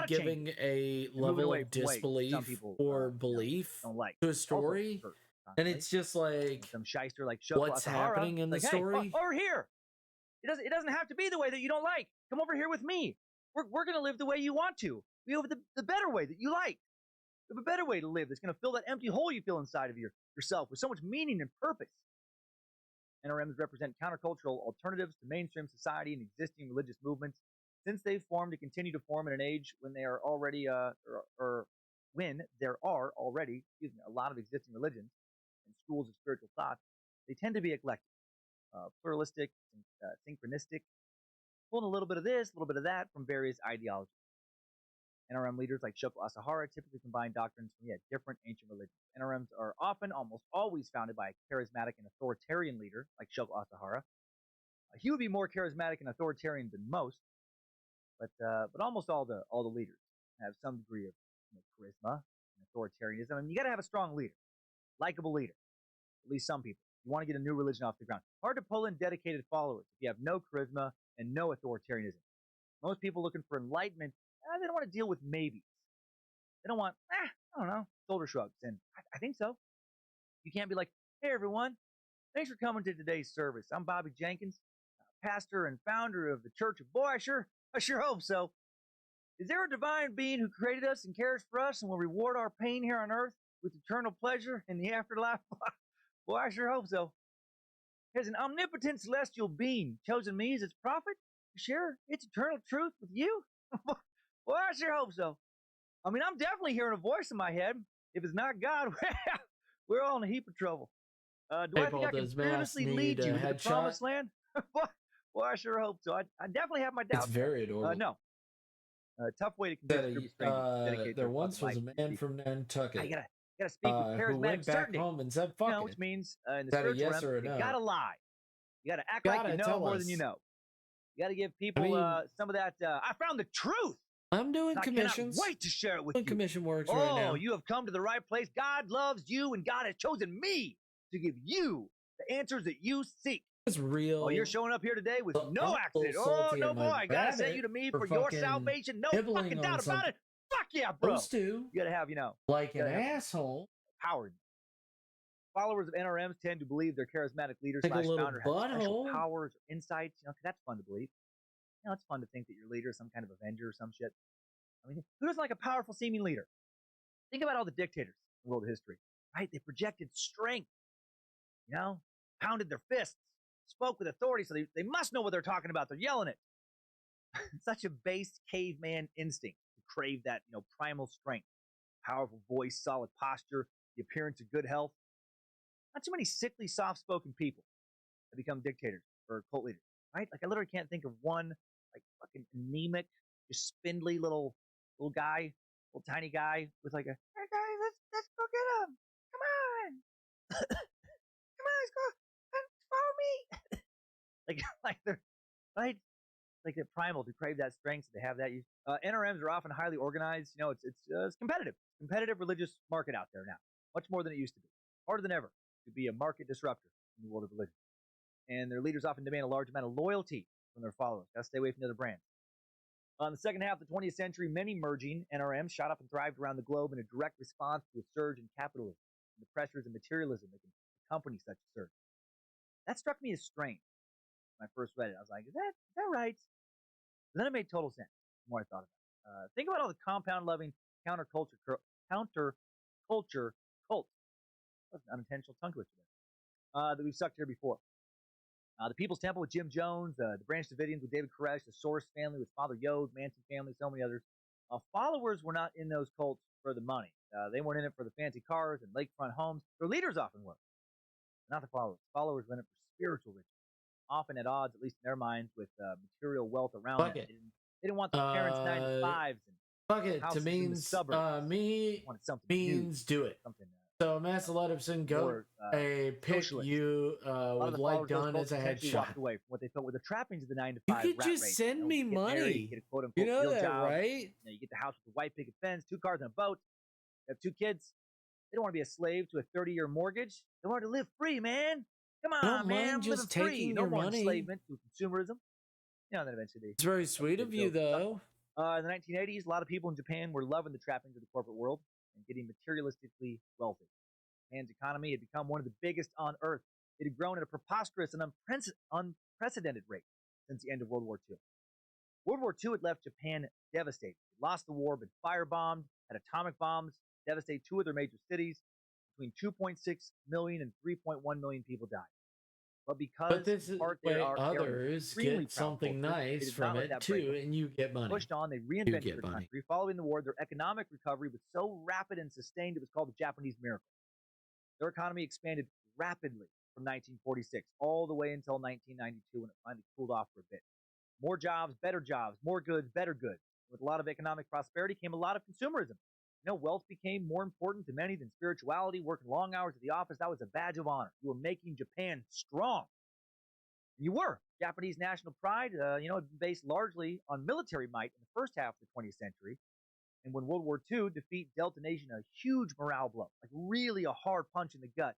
giving a level of disbelief or belief to a story, and it's just like some shyster like what's happening in the story. Over here, it doesn't have to be the way that you don't like. Come over here with me. We're gonna live the way you want to. We have the better way that you like. We have a better way to live that's gonna fill that empty hole you feel inside of yourself with so much meaning and purpose. NRMs represent countercultural alternatives to mainstream society and existing religious movements. Since they've formed and continue to form in an age when they are already, when there are already, a lot of existing religions and schools of spiritual thought, they tend to be eclectic, pluralistic, synchronistic, pulling a little bit of this, a little bit of that from various ideologies. NRM leaders like Shoko Asahara typically combine doctrines from different ancient religions. NRMs are often, almost always, founded by a charismatic and authoritarian leader like Shoko Asahara. He would be more charismatic and authoritarian than most, but almost all the leaders have some degree of charisma and authoritarianism. I mean, you got to have a strong leader, likable leader. At least some people. You want to get a new religion off the ground. Hard to pull in dedicated followers if you have no charisma and no authoritarianism. Most people looking for enlightenment, they don't want to deal with maybes. They don't want, I don't know, shoulder shrugs. And I think so. You can't be like, hey, everyone, thanks for coming to today's service. I'm Bobby Jenkins, pastor and founder of the Church of Boy. I sure hope so. Is there a divine being who created us and cares for us and will reward our pain here on earth with eternal pleasure in the afterlife? Boy, I sure hope so. Has an omnipotent celestial being chosen me as its prophet to share its eternal truth with you? Boy, I sure hope so. I mean, I'm definitely hearing a voice in my head. If it's not God, we're all in a heap of trouble. Do I think I can fearlessly lead you to the promised land? Boy, I sure hope so. I definitely have my doubts. It's very adorable. No. Tough way to convince a group of strangers to dedicate there once was a man from Nantucket you gotta speak with charismatic who went back certainty. home and said, fuck which means in the spiritual realm, you gotta lie. You gotta act like you know more than you know. You gotta give people some of that, I found the truth. I'm doing commissions. I cannot wait to share it with you. Commission works right now. Oh, you have come to the right place. God loves you, and God has chosen me to give you the answers that you seek. It's real. Oh, you're showing up here today with no accident. Oh, no, boy. I gotta say you to me for your salvation. No fucking doubt about it. Fuck yeah, bro. Those two. You gotta have, like an asshole. Powered. Followers of NRMs tend to believe their charismatic leader / founder has special powers or insights. Cause that's fun to believe. It's fun to think that your leader is some kind of avenger or some shit. I mean, who doesn't like a powerful seeming leader? Think about all the dictators in world history, right? They projected strength, pounded their fists, spoke with authority, so they must know what they're talking about. They're yelling it. Such a base caveman instinct to crave that, primal strength, powerful voice, solid posture, the appearance of good health. Not too many sickly, soft-spoken people that become dictators or cult leaders, right? Like, I literally can't think of one, like, fucking anemic, just spindly little guy, little tiny guy with like a, hey guys, let's go get him. Come on. Come on, let's follow me. like they're, right? Like they're primal to crave that strength. So they have that. NRMs are often highly organized. It's competitive. Competitive religious market out there now. Much more than it used to be. Harder than ever to be a market disruptor in the world of religion. And their leaders often demand a large amount of loyalty from their followers. Gotta stay away from the other brands. In the second half of the 20th century, many merging NRMs shot up and thrived around the globe in a direct response to a surge in capitalism and the pressures of materialism that can accompany such a surge. That struck me as strange when I first read it. I was like, is that right? But then it made total sense the more I thought about it. Think about all the compound-loving counterculture cults. That's an unintentional tongue twister there. That we've sucked here before. The People's Temple with Jim Jones, the Branch Davidians with David Koresh, the Source family with Father Yod, Manson family, so many others. Followers were not in those cults for the money. They weren't in it for the fancy cars and lakefront homes. Their leaders often were. Not the followers. Followers were in it for spiritual riches, often at odds, at least in their minds, with material wealth around them. They didn't want the parents' 9 to 5s and fuck it to means means do it. So Master Ludovson, go pick you with light gun as a headshot. Away from what they felt were the trappings of the 9 to 5. You could just send me money. Married, get a quote unquote you know that, job. right? You get the house with the white picket fence, 2 cars and a boat. You have 2 kids. They don't want to be a slave to a 30-year mortgage. They want to live free, man. Come on, man. I'm just living free. No more money. enslavement to consumerism. Then eventually. It's very sweet of you, though. In the 1980s, a lot of people in Japan were loving the trappings of the corporate world and getting materialistically wealthy. Japan's economy had become one of the biggest on earth. It had grown at a preposterous and unprecedented rate since the end of World War II. World War II had left Japan devastated. It lost the war, been firebombed, had atomic bombs, devastate 2 of their major cities. Between 2.6 million and 3.1 million people died. But because others get something nice from it too, and you get money. Pushed on, they reinvented their country. Following the war, their economic recovery was so rapid and sustained, it was called the Japanese miracle. Their economy expanded rapidly from 1946 all the way until 1992 when it finally cooled off for a bit. More jobs, more goods, better goods. With a lot of economic prosperity came a lot of consumerism. Wealth became more important to many than spirituality. Working long hours at the office, that was a badge of honor. You were making Japan strong. You were. Japanese national pride, based largely on military might in the first half of the 20th century. And when World War II defeat dealt the nation a huge morale blow, like really a hard punch in the gut,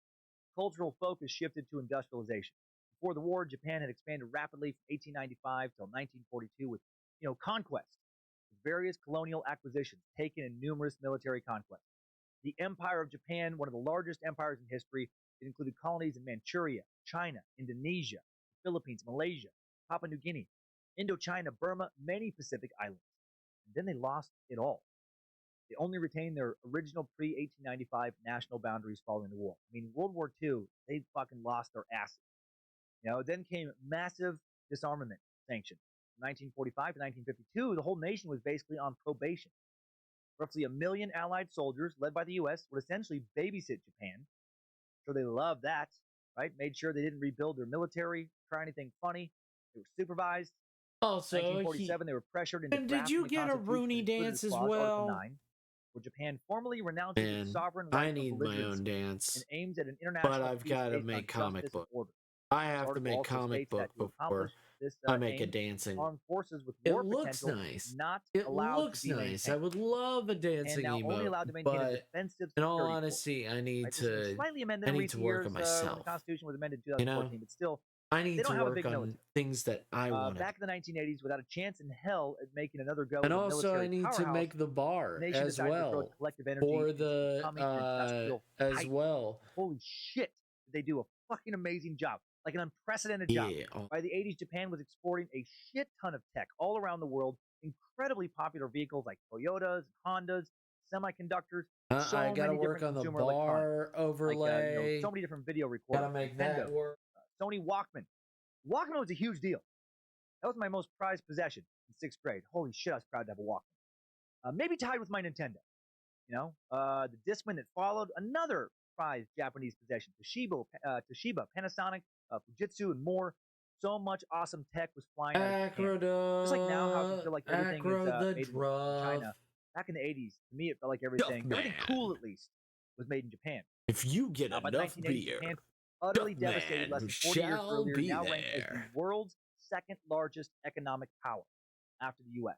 cultural focus shifted to industrialization. Before the war, Japan had expanded rapidly from 1895 till 1942 with, conquest, with various colonial acquisitions taken in numerous military conquests. The Empire of Japan, one of the largest empires in history. It included colonies in Manchuria, China, Indonesia, Philippines, Malaysia, Papua New Guinea, Indochina, Burma, many Pacific islands. And then they lost it all. They only retained their original pre-1895 national boundaries following the war. I mean, World War II, they fucking lost their asses. Then came massive disarmament sanctions. From 1945 to 1952, the whole nation was basically on probation. Roughly 1 million Allied soldiers, led by the U.S., would essentially babysit Japan. So they loved that, right? Made sure they didn't rebuild their military, try anything funny. They were supervised. Also, 1947, they were pressured into and did you get a Rooney dance as well? 9, where Japan formally renounces its sovereign right of belligerency my own dance, and aims at an international but I've got to make comic book. I have to make comic book before I make a dancing. Armed forces with it war looks potential nice. Not it allowed looks to be nice. maintained. I would love a dancing and now emote, only allowed to maintain a defensive in all honesty, I need to slightly amended in recent work years, on myself. When the Constitution was amended in 2014, but still, I need to work on things that I want. Back in the 1980s, without a chance in hell at making another go, and also I need to make the bar as well for the as well. Holy shit, they do a fucking amazing job, like an unprecedented job. By the 80s, Japan was exporting a shit ton of tech all around the world, incredibly popular vehicles like Toyotas, Hondas, semiconductors. I gotta work on the bar overlay. Like, so many different video recorders. Gotta make that work. Sony Walkman. Walkman was a huge deal. That was my most prized possession in 6th grade. Holy shit, I was proud to have a Walkman. Maybe tied with my Nintendo. The Discman that followed, another prized Japanese possession. Toshiba, Panasonic, Fujitsu, and more. So much awesome tech was flying out of Japan. Just like now, how I feel like everything is made in China. Back in the 80s, to me, it felt like everything cool at least, was made in Japan. If you get enough beer, Japan, utterly devastated less than 40 years earlier, now ranked as the world's second largest economic power after the U.S.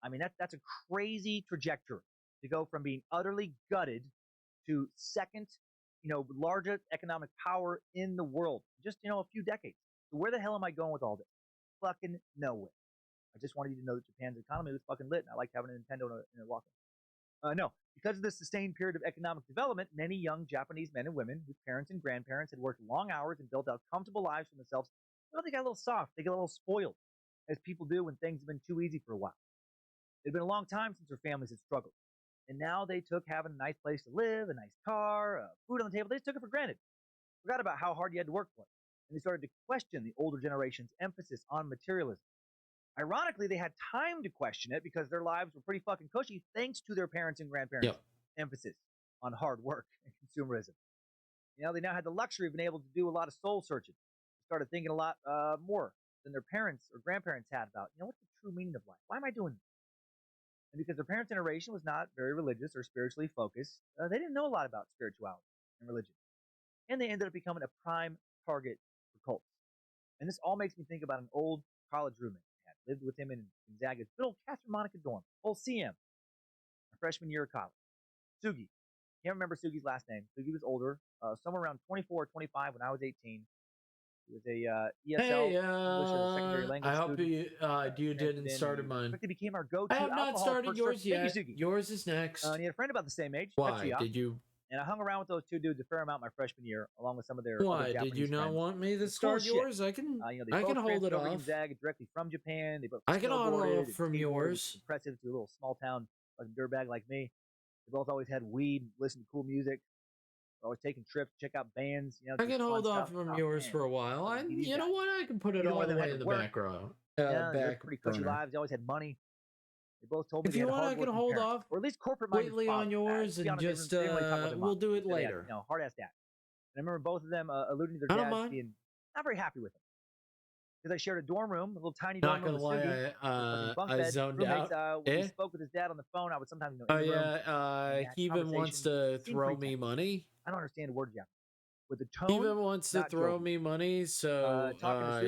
I mean, that's a crazy trajectory to go from being utterly gutted to second, largest economic power in the world. Just, a few decades. So where the hell am I going with all this? Fucking nowhere. I just wanted you to know that Japan's economy was fucking lit, and I liked having a Nintendo in a Walkman. No, because of the sustained period of economic development, many young Japanese men and women whose parents and grandparents had worked long hours and built out comfortable lives for themselves, they got a little soft. They got a little spoiled, as people do when things have been too easy for a while. It had been a long time since their families had struggled. And now they took having a nice place to live, a nice car, food on the table. They just took it for granted. Forgot about how hard you had to work for it. And they started to question the older generation's emphasis on materialism. Ironically, they had time to question it because their lives were pretty fucking cushy thanks to their parents and grandparents' emphasis on hard work and consumerism. They now had the luxury of being able to do a lot of soul searching. They started thinking a lot more than their parents or grandparents had about, what's the true meaning of life? Why am I doing this? And because their parents' generation was not very religious or spiritually focused, they didn't know a lot about spirituality and religion. And they ended up becoming a prime target for cults. And this all makes me think about an old college roommate I had. Lived with him in Gonzaga's good old Catherine Monica dorm, old CM, my freshman year of college. Sugi. Can't remember Sugi's last name. Sugi was older, somewhere around 24 or 25 when I was 18. He was a ESL, English as a secondary language I hope student. you didn't start mine. Quickly became our go-to I have not started yours yet. Sugi. Yours is next. And he had a friend about the same age. Why Tetsuya, did you? And I hung around with those two dudes a fair amount my freshman year, along with some of their Why other Japanese did you not friends. want me to start yours? I can I can hold it off. Gonzaga directly from Japan. They both I can hold it off from yours. Impressive to a little small town like dirtbag like me. They both always had weed, listened to cool music. Always taking trips, check out bands. I can hold off from yours for a while. You know what? I can put it all the way in the back row. Back pretty cushy lives. They always had money. They both told me if you want, I can hold off, or at least corporate completely on yours, and just we'll do it later. Hard ass dad. And I remember both of them alluding to their dads being not very happy with him because I shared a dorm room, a little tiny dorm room. Not gonna lie, I zoned out. When he spoke with his dad on the phone, I would sometimes he even wants to throw me money. I don't understand the word yet. With the tone, he even wants to throw me money, so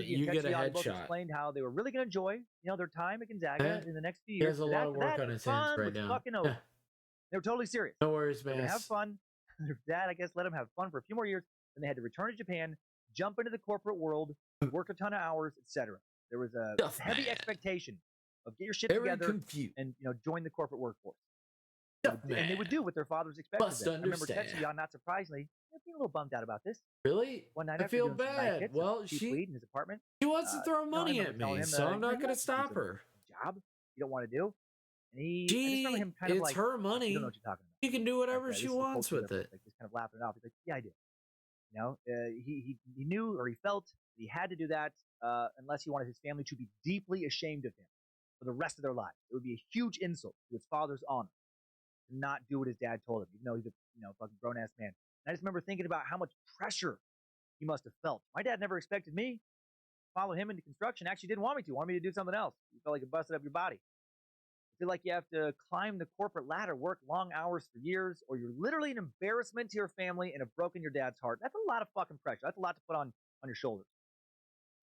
you get a headshot. Both explained how they were really going to enjoy, their time at Gonzaga in the next few years. He has a lot of work on his hands right now. Fucking over. They were totally serious. No worries, man. Have fun. Their dad, I guess, let them have fun for a few more years. Then they had to return to Japan, jump into the corporate world, work a ton of hours, etc. There was a heavy expectation of get your shit together and join the corporate workforce. And they would do what their fathers expected of them. I remember Tetsuya, not surprisingly, being a little bummed out about this. Really? One night I after feel doing some night bad. hits Well, weed in his apartment. She wants to throw money at me, so I'm not going to stop her. Job you don't want to do. And I just remember him kind of like, her money. You don't know what you're talking about. She can do whatever she wants with it. Like, just kind of laughing it off. He's like, yeah, I do. You know, he knew, or he felt that he had to do that unless he wanted his family to be deeply ashamed of him for the rest of their lives. It would be a huge insult to his father's honor to not do what his dad told him, even though he's a fucking grown ass man. And I just remember thinking about how much pressure he must have felt. My dad never expected me to follow him into construction. Actually, didn't want me to. Wanted me to do something else. He felt like it busted up your body. I feel like you have to climb the corporate ladder, work long hours for years, or you're literally an embarrassment to your family and have broken your dad's heart. That's a lot of fucking pressure. That's a lot to put on your shoulders.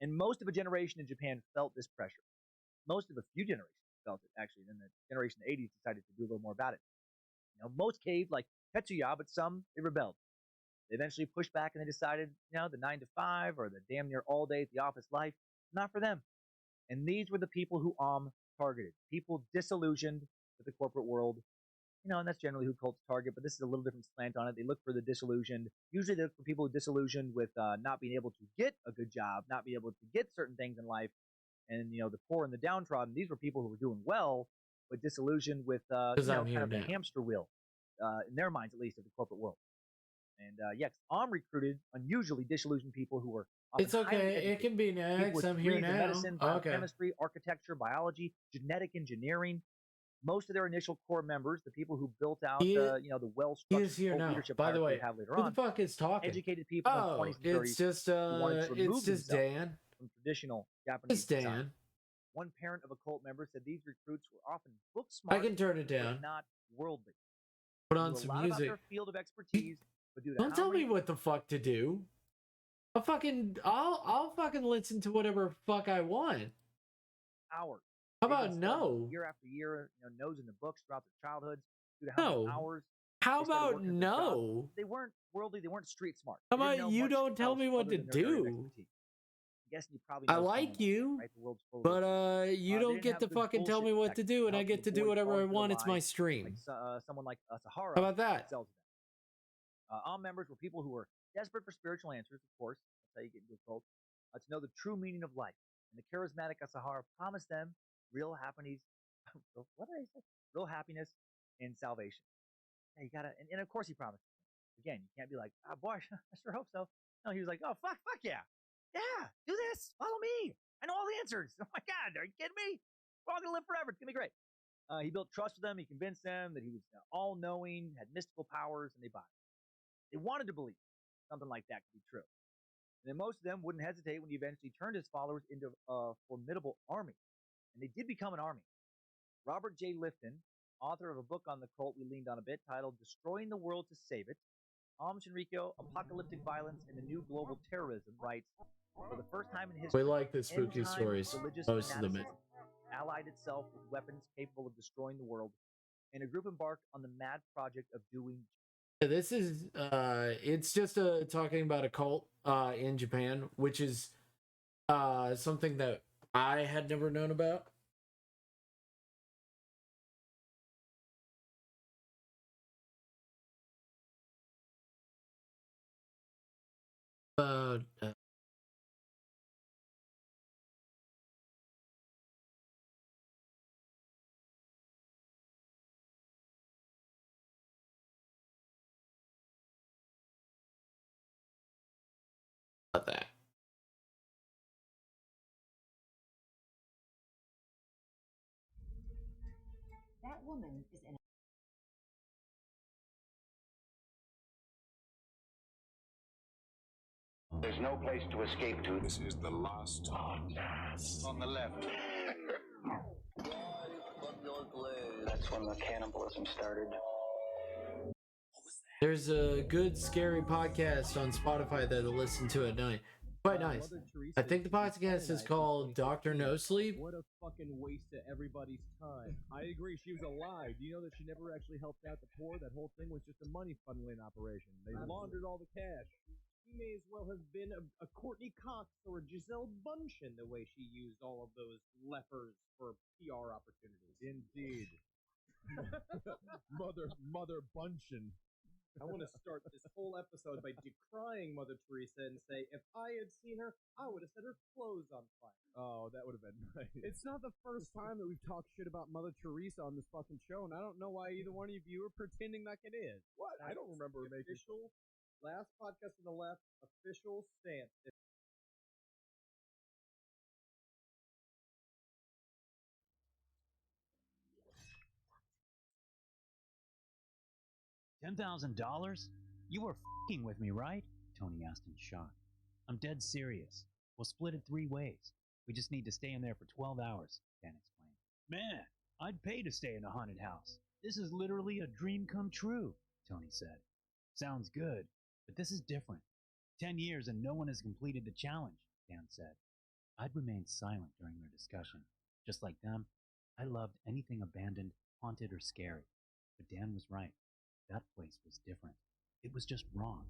And most of a generation in Japan felt this pressure. Most of a few generations felt it, actually. Then the generation in the 80s decided to do a little more about it. You know, most caved like Tetsuya, but some, they rebelled. They eventually pushed back and they decided, the 9 to 5 or the damn near all day at the office life, not for them. And these were the people who targeted. People disillusioned with the corporate world. And that's generally who cults target, but this is a little different slant on it. They look for the disillusioned. Usually they look for people who are disillusioned with not being able to get a good job, not being able to get certain things in life. And, the poor and the downtrodden, these were people who were doing well, but disillusioned with kind of the hamster wheel, in their minds at least, of the corporate world. And recruited unusually disillusioned people who were it's okay. It can be next. I'm here now. Medicine, biochemistry, architecture, biology, genetic engineering. Most of their initial core members, the people who built out the well-structured leadership by the way, we have later who on, the fuck is talking? Educated people in the 20s and 30s it's just Dan from traditional Japanese Dan. One parent of a cult member said these recruits were often book smart. I can turn it down. But not worldly. Put on some music. About their field of expertise. Don't tell me what the fuck to do. I'll fucking listen to whatever fuck I want. Hours. How about no? Year after year, nose in the books throughout their childhoods. No. Hours. How about no? They weren't worldly. They weren't street smart. How about you don't tell me what to do? I guess you probably I like you, but you don't get to fucking tell me what to do, and I get to do whatever I want. It's my stream. Someone like Asahara. How about that? Members were people who were desperate for spiritual answers, of course. That's how you get into a cult. To know the true meaning of life. And the charismatic Asahara promised them real happiness. What did I say? Real happiness and salvation. Yeah, you gotta, and of course he promised. Again, you can't be like, boy, I sure hope so. No, he was like, oh, fuck yeah. Yeah, do this. Follow me. I know all the answers. Oh my God, are you kidding me? We're all gonna live forever. It's gonna be great. He built trust with them. He convinced them that he was all-knowing, had mystical powers, and they bought it. They wanted to believe something like that could be true. And then most of them wouldn't hesitate when he eventually turned his followers into a formidable army. And they did become an army. Robert J. Lifton, author of a book on the cult we leaned on a bit, titled Destroying the World to Save It, Shinrikyo, Apocalyptic Violence and the New Global Terrorism, writes, for the first time in history, we like the spooky stories, most of them. Allied itself with weapons capable of destroying the world, and a group embarked on the mad project of doing. This is it's just talking about a cult in Japan, which is something that I had never known about. That. That woman is in. There's no place to escape to. This is the last On the left. That's when the cannibalism started. There's a good scary podcast on Spotify that I listen to at night. Quite nice. I think the podcast is called Dr. No Sleep. What a fucking waste of everybody's time. I agree, she was a lie. Do you know that she never actually helped out the poor? That whole thing was just a money funneling operation. They laundered all the cash. She may as well have been a Courtney Cox or a Giselle Bundchen the way she used all of those lepers for PR opportunities. Indeed. Mother Bunchin. I want to start this whole episode by decrying Mother Teresa and say, if I had seen her, I would have set her clothes on fire. Oh, that would have been nice. It's not the first time that we've talked shit about Mother Teresa on this fucking show, and I don't know why either one of you are pretending like it is. What? I don't remember making official last podcast on the left official stance. $10,000? You were f***ing with me, right? Tony asked in shock. I'm dead serious. We'll split it 3 ways. We just need to stay in there for 12 hours, Dan explained. Man, I'd pay to stay in a haunted house. This is literally a dream come true, Tony said. Sounds good, but this is different. 10 years and no one has completed the challenge, Dan said. I'd remained silent during their discussion. Just like them, I loved anything abandoned, haunted, or scary. But Dan was right. That place was different. It was just wrong.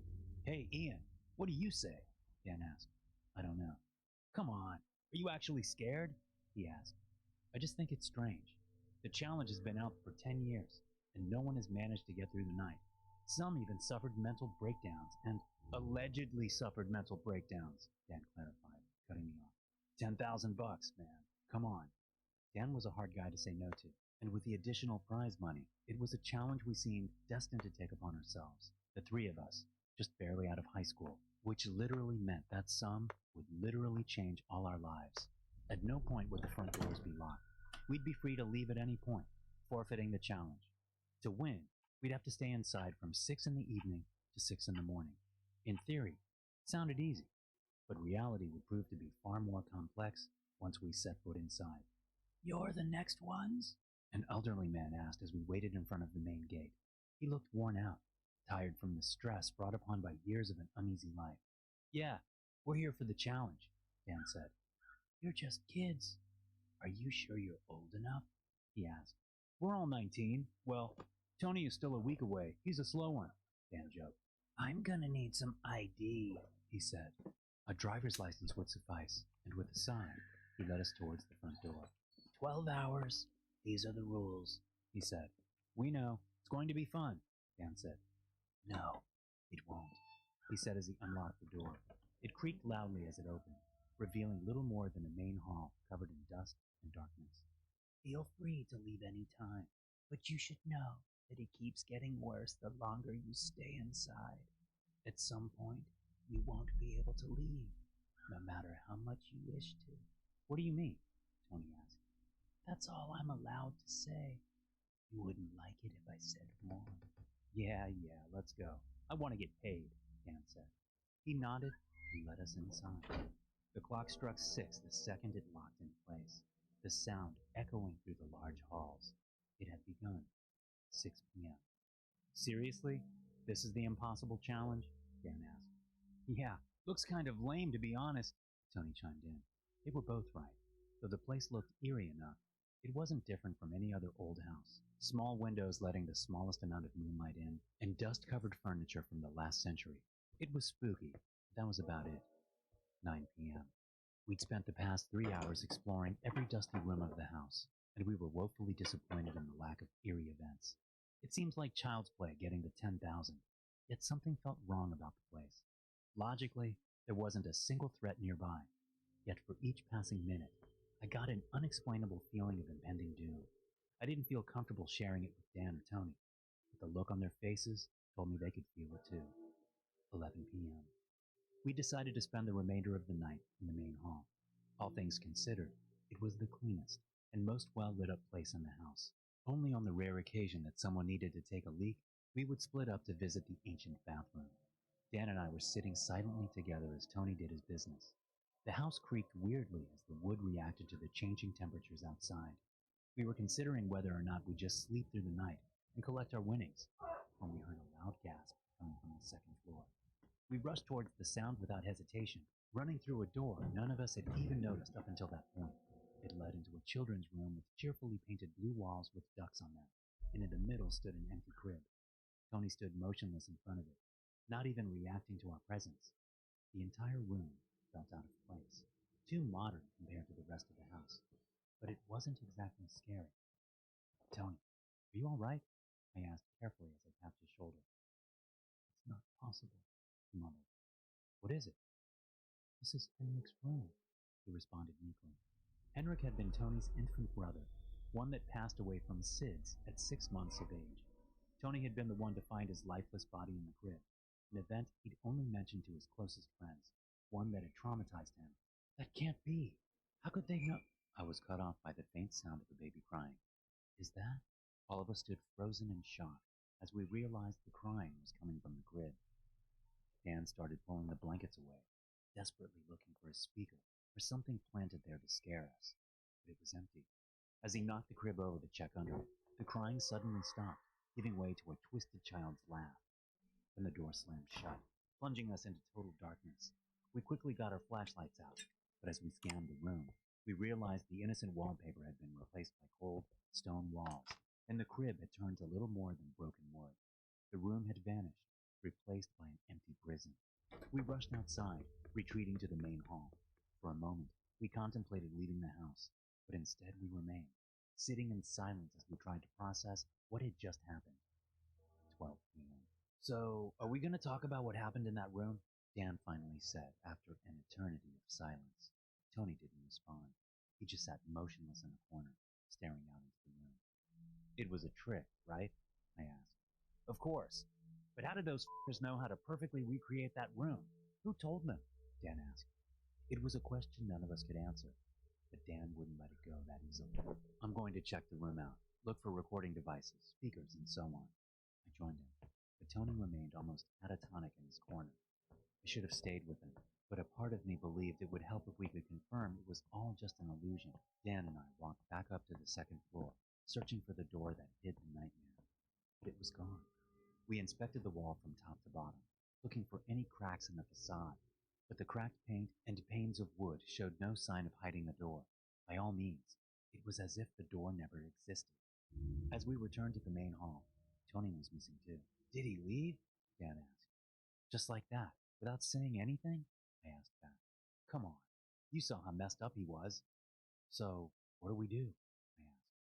Hey, Ian, what do you say? Dan asked. I don't know. Come on, are you actually scared? He asked. I just think it's strange. The challenge has been out for 10 years, and no one has managed to get through the night. Some even suffered mental breakdowns, and allegedly suffered mental breakdowns, Dan clarified, cutting me off. $10,000, man. Come on. Dan was a hard guy to say no to, and with the additional prize money, it was a challenge we seemed destined to take upon ourselves. The 3 of us, just barely out of high school, which literally meant that sum would literally change all our lives. At no point would the front doors be locked. We'd be free to leave at any point, forfeiting the challenge. To win, we'd have to stay inside from 6 in the evening to 6 in the morning. In theory, it sounded easy, but reality would prove to be far more complex once we set foot inside. You're the next ones? An elderly man asked as we waited in front of the main gate. He looked worn out, tired from the stress brought upon by years of an uneasy life. Yeah, we're here for the challenge, Dan said. You're just kids. Are you sure you're old enough? He asked. We're all 19. Well, Tony is still a week away. He's a slow one, Dan joked. I'm gonna need some ID, he said. A driver's license would suffice, and with a sigh, he led us towards the front door. 12 hours. These are the rules, he said. We know. It's going to be fun, Dan said. No, it won't, he said as he unlocked the door. It creaked loudly as it opened, revealing little more than a main hall covered in dust and darkness. Feel free to leave any time, but you should know that it keeps getting worse the longer you stay inside. At some point, you won't be able to leave, no matter how much you wish to. What do you mean? Tony asked. That's all I'm allowed to say. You wouldn't like it if I said more. Yeah, let's go. I want to get paid, Dan said. He nodded and led us inside. The clock struck 6 the second it locked in place, the sound echoing through the large halls. It had begun. 6 p.m. Seriously? This is the impossible challenge? Dan asked. Yeah, looks kind of lame to be honest, Tony chimed in. They were both right, though the place looked eerie enough. It wasn't different from any other old house. Small windows letting the smallest amount of moonlight in, and dust-covered furniture from the last century. It was spooky, but that was about it. 9 p.m. We'd spent the past 3 hours exploring every dusty room of the house, and we were woefully disappointed in the lack of eerie events. It seemed like child's play getting to 10,000, yet something felt wrong about the place. Logically, there wasn't a single threat nearby, yet for each passing minute, I got an unexplainable feeling of impending doom. I didn't feel comfortable sharing it with Dan or Tony, but the look on their faces told me they could feel it too. 11 p.m. We decided to spend the remainder of the night in the main hall. All things considered, it was the cleanest and most well-lit-up place in the house. Only on the rare occasion that someone needed to take a leak, we would split up to visit the ancient bathroom. Dan and I were sitting silently together as Tony did his business. The house creaked weirdly as the wood reacted to the changing temperatures outside. We were considering whether or not we'd just sleep through the night and collect our winnings, when we heard a loud gasp coming from the second floor. We rushed towards the sound without hesitation, running through a door none of us had even noticed up until that point. It led into a children's room with cheerfully painted blue walls with ducks on them, and in the middle stood an empty crib. Tony stood motionless in front of it, not even reacting to our presence. The entire room felt out of place, too modern compared to the rest of the house, but it wasn't exactly scary. Tony, Are you all right? I asked carefully as I tapped his shoulder. It's not possible, he mumbled. What is it? This is Henrik's room, he responded meekly. Henrik had been Tony's infant brother, one that passed away from SIDS at 6 months of age. Tony had been the one to find his lifeless body in the crib, an event he'd only mentioned to his closest friends, one that had traumatized him. That can't be. How could they know? I was cut off by the faint sound of the baby crying. Is that? All of us stood frozen in shock as we realized the crying was coming from the crib. Dan started pulling the blankets away, desperately looking for a speaker or something planted there to scare us, but it was empty. As he knocked the crib over to check under it, the crying suddenly stopped, giving way to a twisted child's laugh. Then the door slammed shut, plunging us into total darkness. We quickly got our flashlights out, but as we scanned the room, we realized the innocent wallpaper had been replaced by cold, stone walls, and the crib had turned to little more than broken wood. The room had vanished, replaced by an empty prison. We rushed outside, retreating to the main hall. For a moment, we contemplated leaving the house, but instead we remained, sitting in silence as we tried to process what had just happened. 12 p.m. So, are we going to talk about what happened in that room? Dan finally said after an eternity of silence. Tony didn't respond. He just sat motionless in a corner, staring out into the room. It was a trick, right? I asked. Of course. But how did those f***ers know how to perfectly recreate that room? Who told them? Dan asked. It was a question none of us could answer, but Dan wouldn't let it go that easily. I'm going to check the room out, look for recording devices, speakers, and so on. I joined him, but Tony remained almost catatonic in his corner. I should have stayed with him, but a part of me believed it would help if we could confirm it was all just an illusion. Dan and I walked back up to the second floor, searching for the door that hid the nightmare, but it was gone. We inspected the wall from top to bottom, looking for any cracks in the facade, but the cracked paint and panes of wood showed no sign of hiding the door. By all means, it was as if the door never existed. As we returned to the main hall, Tony was missing too. Did he leave? Dan asked. Just like that, without saying anything? I asked back. Come on, you saw how messed up he was. So, what do we do? I asked.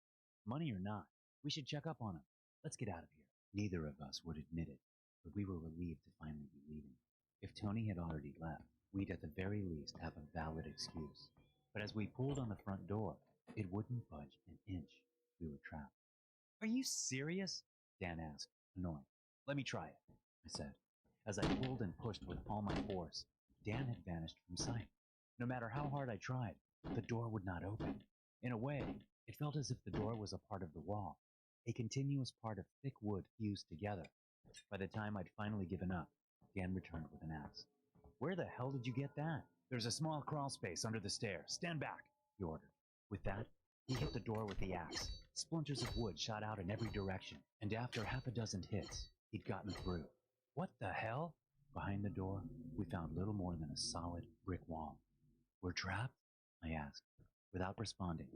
Money or not, we should check up on him. Let's get out of here. Neither of us would admit it, but we were relieved to finally be leaving. If Tony had already left, we'd at the very least have a valid excuse. But as we pulled on the front door, it wouldn't budge an inch. We were trapped. Are you serious? Dan asked, annoyed. Let me try it, I said. As I pulled and pushed with all my force, Dan had vanished from sight. No matter how hard I tried, the door would not open. In a way, it felt as if the door was a part of the wall, a continuous part of thick wood fused together. By the time I'd finally given up, Dan returned with an axe. Where the hell did you get that? There's a small crawl space under the stairs. Stand back, he ordered. With that, he hit the door with the axe. Splinters of wood shot out in every direction, and after half a dozen hits, he'd gotten through. What the hell? Behind the door, we found little more than a solid brick wall. We're trapped? I asked. Without responding,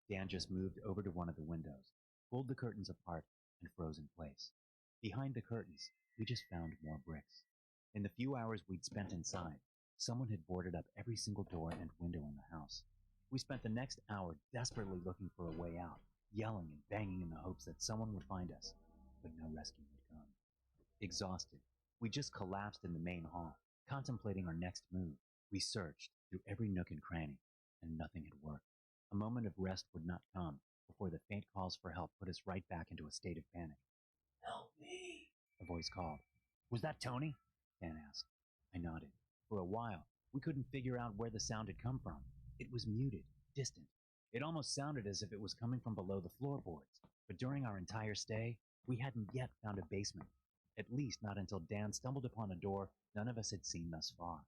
Dan just moved over to one of the windows, pulled the curtains apart, and froze in place. Behind the curtains, we just found more bricks. In the few hours we'd spent inside, someone had boarded up every single door and window in the house. We spent the next hour desperately looking for a way out, yelling and banging in the hopes that someone would find us, but no rescue would come. Exhausted, we just collapsed in the main hall, contemplating our next move. We searched through every nook and cranny, and nothing had worked. A moment of rest would not come before the faint calls for help put us right back into a state of panic. Help me, a voice called. Was that Tony? Dan asked. I nodded. For a while, we couldn't figure out where the sound had come from. It was muted, distant. It almost sounded as if it was coming from below the floorboards, but during our entire stay, we hadn't yet found a basement. At least not until Dan stumbled upon a door none of us had seen thus far.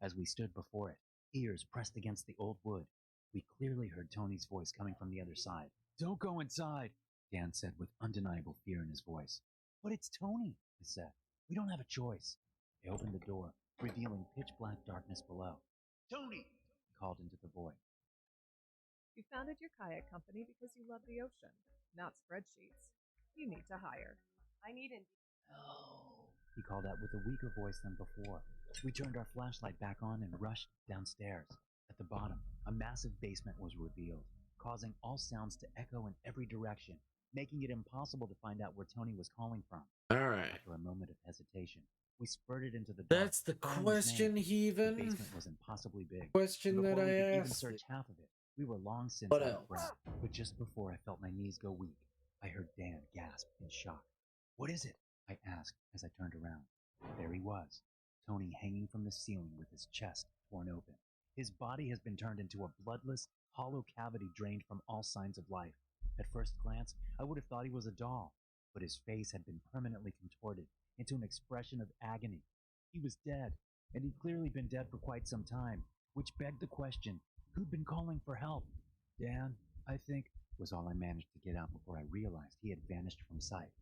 As we stood before it, ears pressed against the old wood, we clearly heard Tony's voice coming from the other side. Don't go inside, Dan said with undeniable fear in his voice. But it's Tony, I said. We don't have a choice. I opened the door, revealing pitch-black darkness below. Tony! He called into the void. You founded your kayak company because you love the ocean, not spreadsheets. You need to hire. I need an... Oh, he called out with a weaker voice than before. We turned our flashlight back on and rushed downstairs. At the bottom, a massive basement was revealed, causing all sounds to echo in every direction. making it impossible to find out where Tony was calling from. All right. After a moment of hesitation, we spurted into the dark. That's the question, Heathen. The basement was impossibly big. Question that I asked. Even search half of it. We were long since what out else? of breath. But just before I felt my knees go weak, I heard Dan gasp in shock. "What is it?" I asked as I turned around. There he was, Tony hanging from the ceiling with his chest torn open. His body has been turned into a bloodless, hollow cavity drained from all signs of life. At first glance, I would have thought he was a doll, but his face had been permanently contorted into an expression of agony. He was dead, and he'd clearly been dead for quite some time, which begged the question, who'd been calling for help? Dan, I think, was all I managed to get out before I realized he had vanished from sight.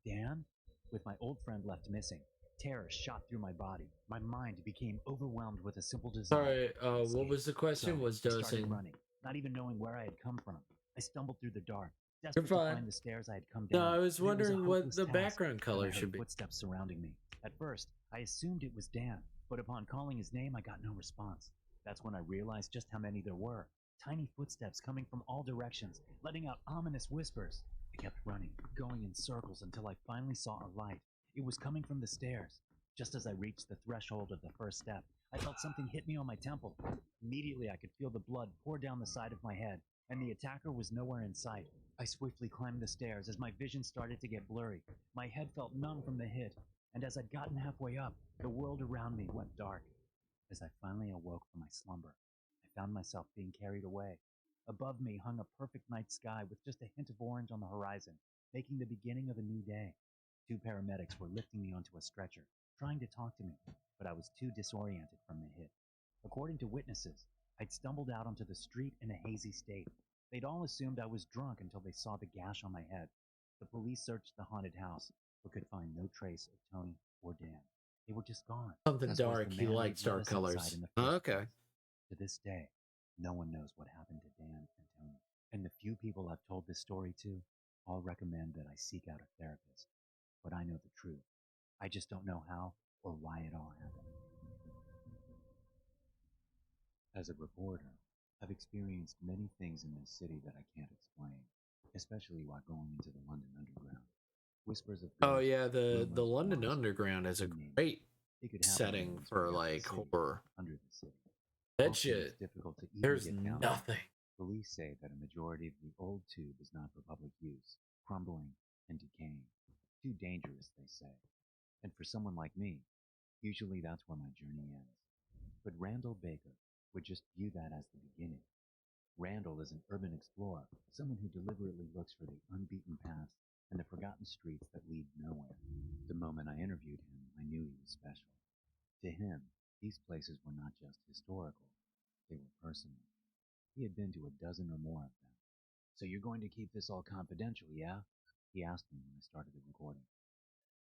Dan? With my old friend left missing, terror shot through my body. My mind became overwhelmed with a simple desire. Sorry, what was the question? So was I started dosing running, not even knowing where I had come from. I stumbled through the dark, You're desperate to fine. find the stairs I had come down. No, I was But it a wondering what hopeless the task, background color and I heard should be. footsteps surrounding me. At first, I assumed it was Dan, but upon calling his name, I got no response. That's when I realized just how many there were. Tiny footsteps coming from all directions, letting out ominous whispers. I kept running, going in circles until I finally saw a light. It was coming from the stairs. Just as I reached the threshold of the first step, I felt something hit me on my temple. Immediately, I could feel the blood pour down the side of my head, and the attacker was nowhere in sight. I swiftly climbed the stairs as my vision started to get blurry. My head felt numb from the hit, and as I'd gotten halfway up, the world around me went dark. As I finally awoke from my slumber, I found myself being carried away. Above me hung a perfect night sky with just a hint of orange on the horizon, making the beginning of a new day. 2 paramedics were lifting me onto a stretcher, trying to talk to me, but I was too disoriented from the hit. According to witnesses, I'd stumbled out onto the street in a hazy state. They'd all assumed I was drunk until they saw the gash on my head. The police searched the haunted house, but could find no trace of Tony or Dan. They were just gone. Something dark. He likes dark colors. Okay. To this day, no one knows what happened to Dan and Tony. And the few people I've told this story to all recommend that I seek out a therapist. But I know the truth. I just don't know how or why it all happened. As a reporter, I've experienced many things in this city that I can't explain, especially while going into the London Underground. Whispers of oh yeah, the London Underground is a great setting for like horror. Under the city. That shit. There's nothing. Police say that a majority of the old tube is not for public use, crumbling and decaying. Too dangerous, they say. And for someone like me, usually that's where my journey ends. But Randall Baker would just view that as the beginning. Randall is an urban explorer, someone who deliberately looks for the unbeaten paths and the forgotten streets that lead nowhere. The moment I interviewed him, I knew he was special. To him, these places were not just historical, they were personal. He had been to a dozen or more of them. So you're going to keep this all confidential, yeah? He asked me when I started the recording.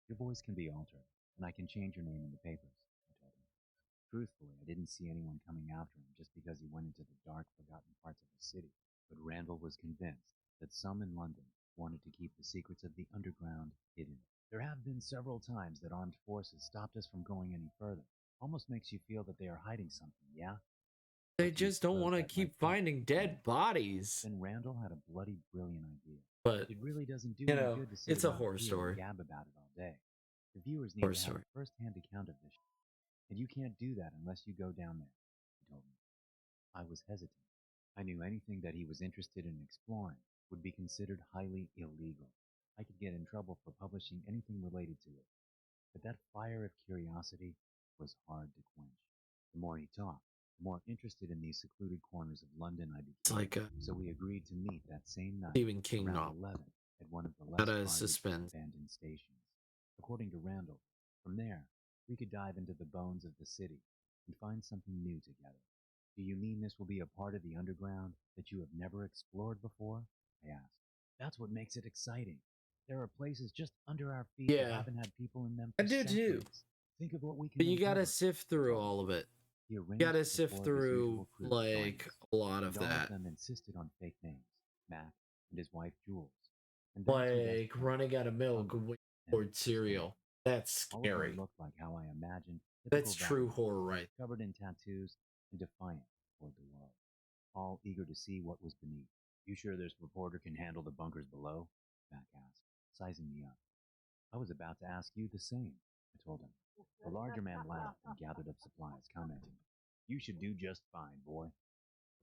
Your voice can be altered, and I can change your name in the papers, I told him. Truthfully, I didn't see anyone coming after him just because he went into the dark, forgotten parts of the city. But Randall was convinced that some in London wanted to keep the secrets of the underground hidden. There have been several times that armed forces stopped us from going any further. Almost makes you feel that they are hiding something, yeah? They just don't want to keep finding dead bodies. Then Randall had a bloody brilliant idea. But it really doesn't do any good to sit it's a horror here story. And gab about it all day. The viewers need to have a first-hand account of this, and you can't do that unless you go down there, he told me. I was hesitant. I knew anything that he was interested in exploring would be considered highly illegal. I could get in trouble for publishing anything related to it. But that fire of curiosity was hard to quench. The more he talked, the more interested in these secluded corners of London I became. It's like so we agreed to meet that same night Stephen King around 11 at one of the less abandoned stations. According to Randall, from there, we could dive into the bones of the city and find something new together. Do you mean this will be a part of the underground that you have never explored before? I asked. That's what makes it exciting. There are places just under our feet that haven't had people in them for centuries. Think of what we can But you gotta sift through all of it. You gotta sift through like a lot of that. All of them insisted on fake names, Mac and his wife Jules. And like running out of milk and poured cereal. That's scary. All of them looked like how I imagined. That's true horror, right? Covered in tattoos and defiant toward the world. All eager to see what was beneath. You sure this reporter can handle the bunkers below? Mac asked, sizing me up. I was about to ask you the same, I told him. The larger man laughed and gathered up supplies, commenting, You should do just fine, boy.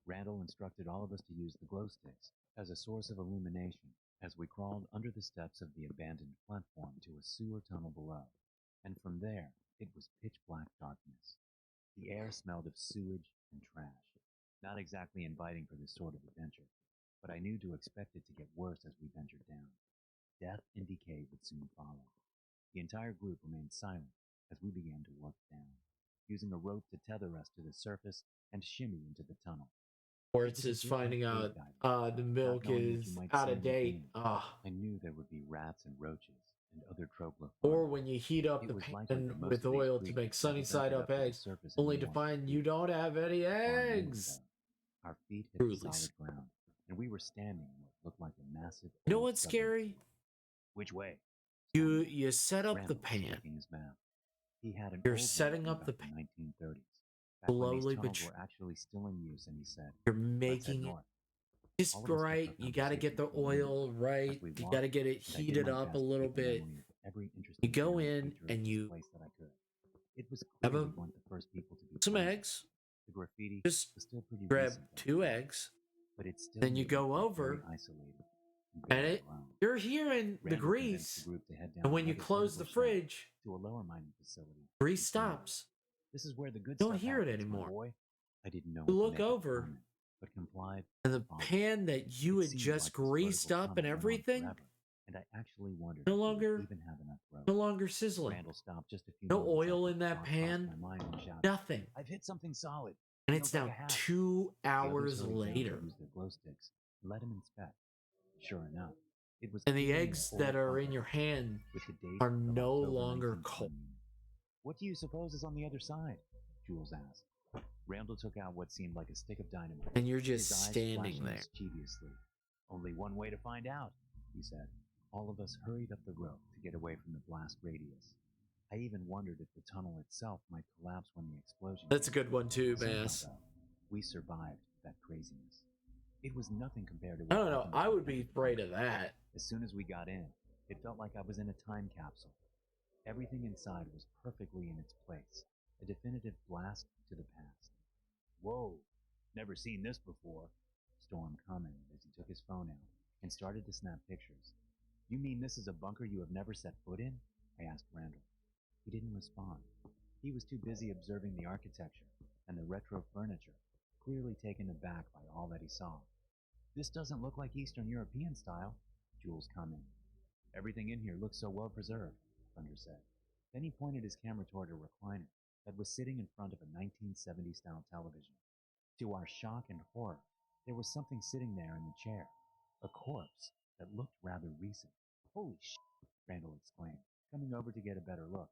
Randall instructed all of us to use the glow sticks as a source of illumination as we crawled under the steps of the abandoned platform to a sewer tunnel below, and from there it was pitch-black darkness. The air smelled of sewage and trash, not exactly inviting for this sort of adventure, but I knew to expect it to get worse as we ventured down. Death and decay would soon follow. The entire group remained silent as we began to work down, using a rope to tether us to the surface and shimmy into the tunnel. Quartz is finding out the milk is out of date. I knew there would be rats and roaches and other troglophiles. Or when you heat up the pan with oil to make sunny side up eggs, only to find you don't have any eggs. Our feet hit the solid ground, and we were standing in what looked like a massive. You know what's scary? Which way? You set up the pan. He had an You're setting up the pan. 1930s. Slowly, but were actually still in use, and he said, you're making it just right. You got to get the oil right. You got to get it heated up a little bit. You go in and you have some eggs. The graffiti just was still pretty grab 2 eggs. But it's still then you go over and you're hearing the grease. And when you close the fridge, to a lower mining facility, grease stops. This is where the good don't hear it anymore. Boy. I didn't know. You look over, but complied. And the pan that you had just greased up and everything, and I actually wondered no longer sizzling. Randall stopped just a few no oil in that pan, nothing. I've hit something solid. And it's now 2 hours later. Used their glow sticks. Let him inspect. Sure enough, it was. And the eggs that are in your hand are no longer cold. What do you suppose is on the other side? Jules asked. Randall took out what seemed like a stick of dynamite. And you're just standing there. Mischievously. Only one way to find out, he said. All of us hurried up the rope to get away from the blast radius. I even wondered if the tunnel itself might collapse when the explosion. That's a good one too, Bass. We survived that craziness. It was nothing compared to. I don't know. I would be afraid of that. As soon as we got in, it felt like I was in a time capsule. Everything inside was perfectly in its place. A definitive blast to the past. Whoa, never seen this before, Storm commented as he took his phone out and started to snap pictures. You mean this is a bunker you have never set foot in? I asked Randall. He didn't respond. He was too busy observing the architecture and the retro furniture, clearly taken aback by all that he saw. This doesn't look like Eastern European style, Jules commented. Everything in here looks so well preserved, Thunder said. Then he pointed his camera toward a recliner that was sitting in front of a 1970s-style television. To our shock and horror, there was something sitting there in the chair, a corpse that looked rather recent. Holy shit, Randall exclaimed, coming over to get a better look.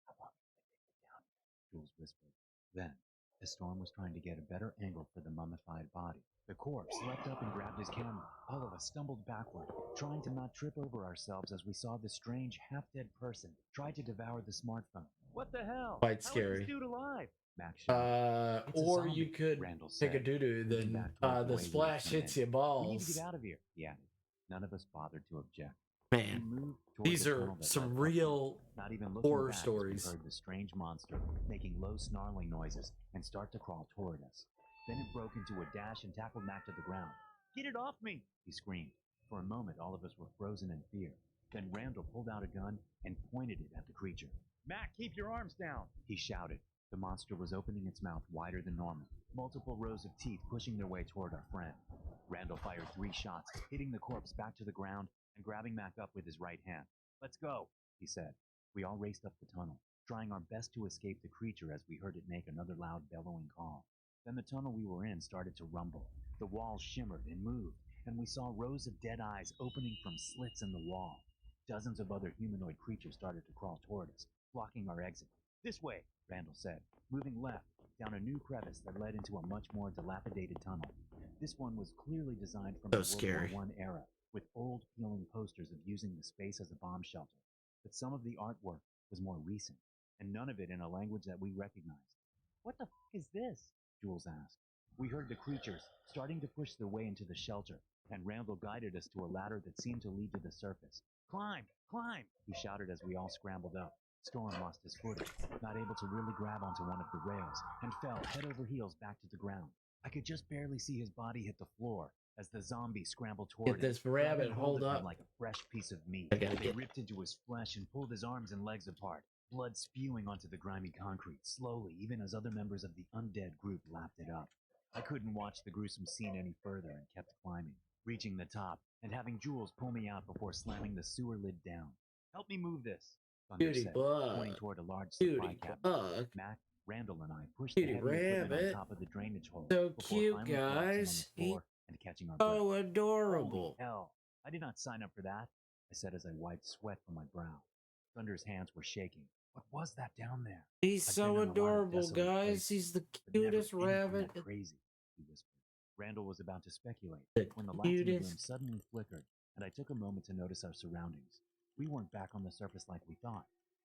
How long have they been down here? Jules whispered. Then, as Storm was trying to get a better angle for the mummified body, the corpse leapt up and grabbed his camera. All of us stumbled backward, trying to not trip over ourselves as we saw the strange, half-dead person try to devour the smartphone. What the hell? Quite scary. How is this dude alive? Max or you could take a doo-doo, then the splash hits your balls. We need to get out of here, he added. None of us bothered to object. Man, these are some real horror stories. We heard the strange monster making low snarling noises and start to crawl toward us. Then it broke into a dash and tackled Mac to the ground. Get it off me, he screamed. For a moment, all of us were frozen in fear. Then Randall pulled out a gun and pointed it at the creature. Mac, keep your arms down, he shouted. The monster was opening its mouth wider than normal, multiple rows of teeth pushing their way toward our friend. Randall fired 3 shots, hitting the corpse back to the ground and grabbing Mac up with his right hand. Let's go, he said. We all raced up the tunnel, trying our best to escape the creature as we heard it make another loud bellowing call. Then the tunnel we were in started to rumble. The walls shimmered and moved, and we saw rows of dead eyes opening from slits in the wall. Dozens of other humanoid creatures started to crawl toward us, blocking our exit. This way, Randall said, moving left, down a new crevice that led into a much more dilapidated tunnel. This one was clearly designed from the World War I era, with old peeling posters of using the space as a bomb shelter. But some of the artwork was more recent, and none of it in a language that we recognized. What the f*** is this? Jules asked. We heard the creatures starting to push their way into the shelter, and Randall guided us to a ladder that seemed to lead to the surface. Climb! Climb! He shouted as we all scrambled up. Storm lost his footing, not able to really grab onto one of the rails, and fell head over heels back to the ground. I could just barely see his body hit the floor as the zombie scrambled toward him. Get this rabbit, hold up. Like a fresh piece of meat. They ripped into his flesh and pulled his arms and legs apart, blood spewing onto the grimy concrete, slowly, even as other members of the undead group lapped it up. I couldn't watch the gruesome scene any further and kept climbing, reaching the top and having Jules pull me out before slamming the sewer lid down. Help me move this, Thunder said, pointing toward a large supply cabinet. Mac, Randall, and I pushed the heavy equipment on top of the drainage hole. So cute, guys. And catching our breath. Oh, adorable. Holy hell. I did not sign up for that, I said as I wiped sweat from my brow. Thunder's hands were shaking. What was that down there? He's so adorable, guys. He's the cutest rabbit. Crazy, he whispered. Randall was about to speculate when the lights in the room suddenly flickered, and I took a moment to notice our surroundings. We weren't back on the surface like we thought.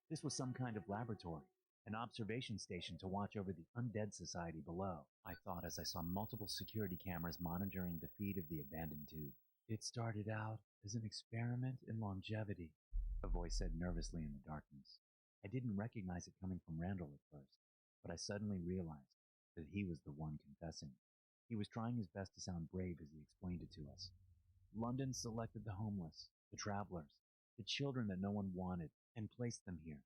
This was some kind of laboratory, an observation station to watch over the undead society below, I thought as I saw multiple security cameras monitoring the feed of the abandoned tube. It started out as an experiment in longevity, a voice said nervously in the darkness. I didn't recognize it coming from Randall at first, but I suddenly realized that he was the one confessing. He was trying his best to sound brave as he explained it to us. London selected the homeless, the travelers, the children that no one wanted, and placed them here,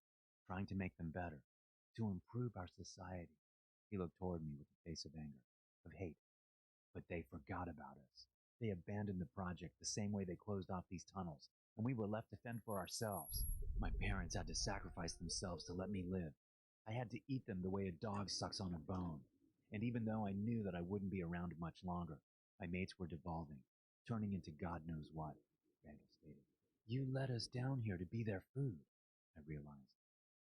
trying to make them better, to improve our society. He looked toward me with a face of anger, of hate. But they forgot about us. They abandoned the project the same way they closed off these tunnels, and we were left to fend for ourselves. My parents had to sacrifice themselves to let me live. I had to eat them the way a dog sucks on a bone. And even though I knew that I wouldn't be around much longer, my mates were devolving, turning into God knows what, Randall stated. You let us down here to be their food, I realized.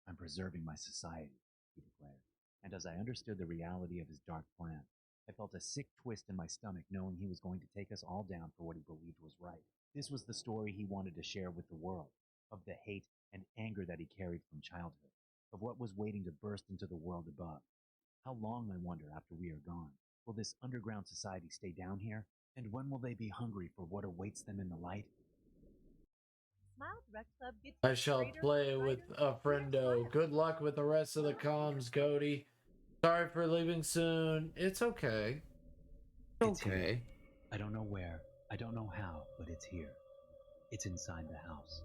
I'm preserving my society, he declared. And as I understood the reality of his dark plan, I felt a sick twist in my stomach knowing he was going to take us all down for what he believed was right. This was the story he wanted to share with the world, of the hate and anger that he carried from childhood, of what was waiting to burst into the world above. How long, I wonder, after we are gone, will this underground society stay down here? And when will they be hungry for what awaits them in the light? I shall play with a friendo. Good luck with the rest of the comms, Cody. Sorry for leaving soon. It's okay. It's okay. Here. I don't know where, I don't know how, but it's here. It's inside the house.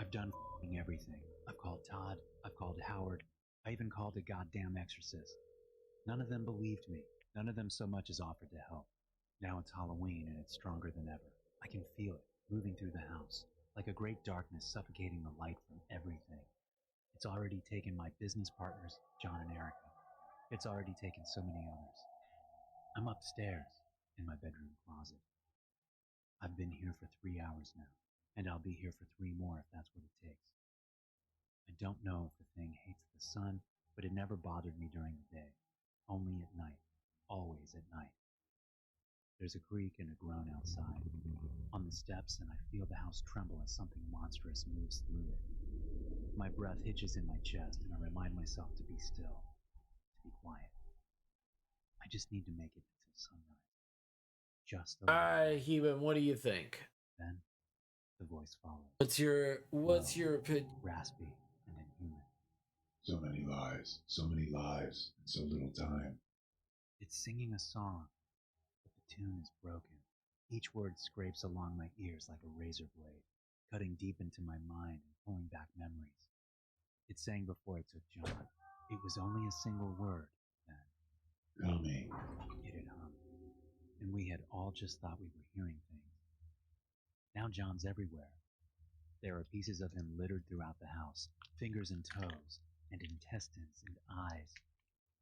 I've done everything. I've called Todd, I've called Howard, I even called a goddamn exorcist. None of them believed me. None of them so much as offered to help. Now it's Halloween and it's stronger than ever. I can feel it moving through the house, like a great darkness suffocating the light from everything. It's already taken my business partners, John and Erica. It's already taken so many others. I'm upstairs in my bedroom closet. I've been here for 3 hours now, and I'll be here for 3 more if that's what it takes. I don't know if the thing hates the sun, but it never bothered me during the day. Only at night. Always at night. There's a creak and a groan outside, on the steps, and I feel the house tremble as something monstrous moves through it. My breath hitches in my chest, and I remind myself to be still, to be quiet. I just need to make it until sunrise. Just a little. Heben, what do you think? Then the voice follows. What's your opinion? Raspy and inhuman. So many lives, and so little time. It's singing a song, but the tune is broken. Each word scrapes along my ears like a razor blade, cutting deep into my mind and pulling back memories. It sang before it took John. It was only a single word then. Coming. It had hummed, and we had all just thought we were hearing things. Now John's everywhere. There are pieces of him littered throughout the house, fingers and toes, and intestines and eyes.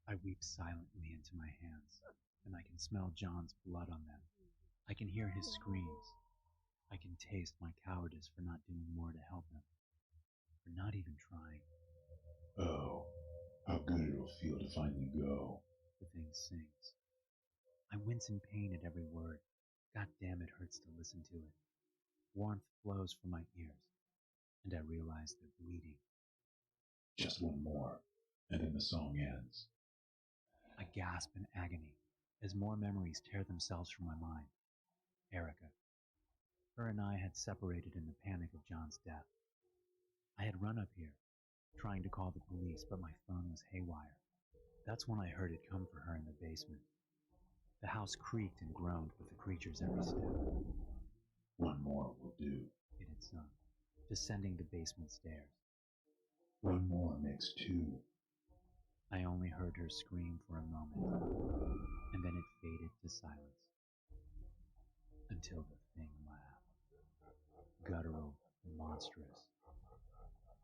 I weep silently into my hands, and I can smell John's blood on them. I can hear his screams. I can taste my cowardice for not doing more to help him, for not even trying. Oh, how good it'll feel to finally go. The thing sings. I wince in pain at every word. God damn, it hurts to listen to it. Warmth flows from my ears, and I realize they're bleeding. Just one more, and then the song ends. I gasp in agony as more memories tear themselves from my mind. Erica, Her and I had separated in the panic of John's death. I had run up here, trying to call the police, but my phone was haywire. That's when I heard it come for her in the basement. The house creaked and groaned with the creature's every step. One more will do. It had sung, descending the basement stairs. One more makes two. I only heard her scream for a moment, and then it faded to silence. Until the thing laughed. Guttural and monstrous.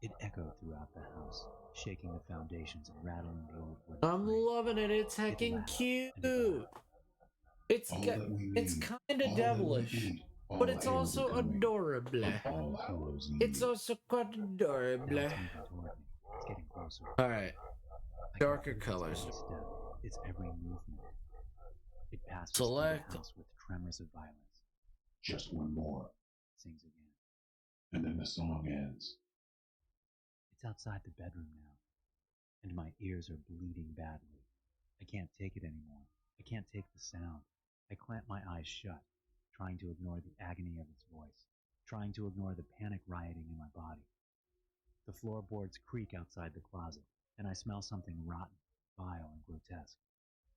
It echoed throughout the house, shaking the foundations and rattling the old wood. I'm loving it. It's heckin' cute. It's kind of devilish, but it's also adorable. It's also quite adorable. All right, darker colors. Its every movement. It passes Select. The house with tremors of violence. Just one more. Sings again. And then the song ends. It's outside the bedroom now, and my ears are bleeding badly. I can't take it anymore. I can't take the sound. I clamp my eyes shut, trying to ignore the agony of its voice, trying to ignore the panic rioting in my body. The floorboards creak outside the closet, and I smell something rotten, vile, and grotesque.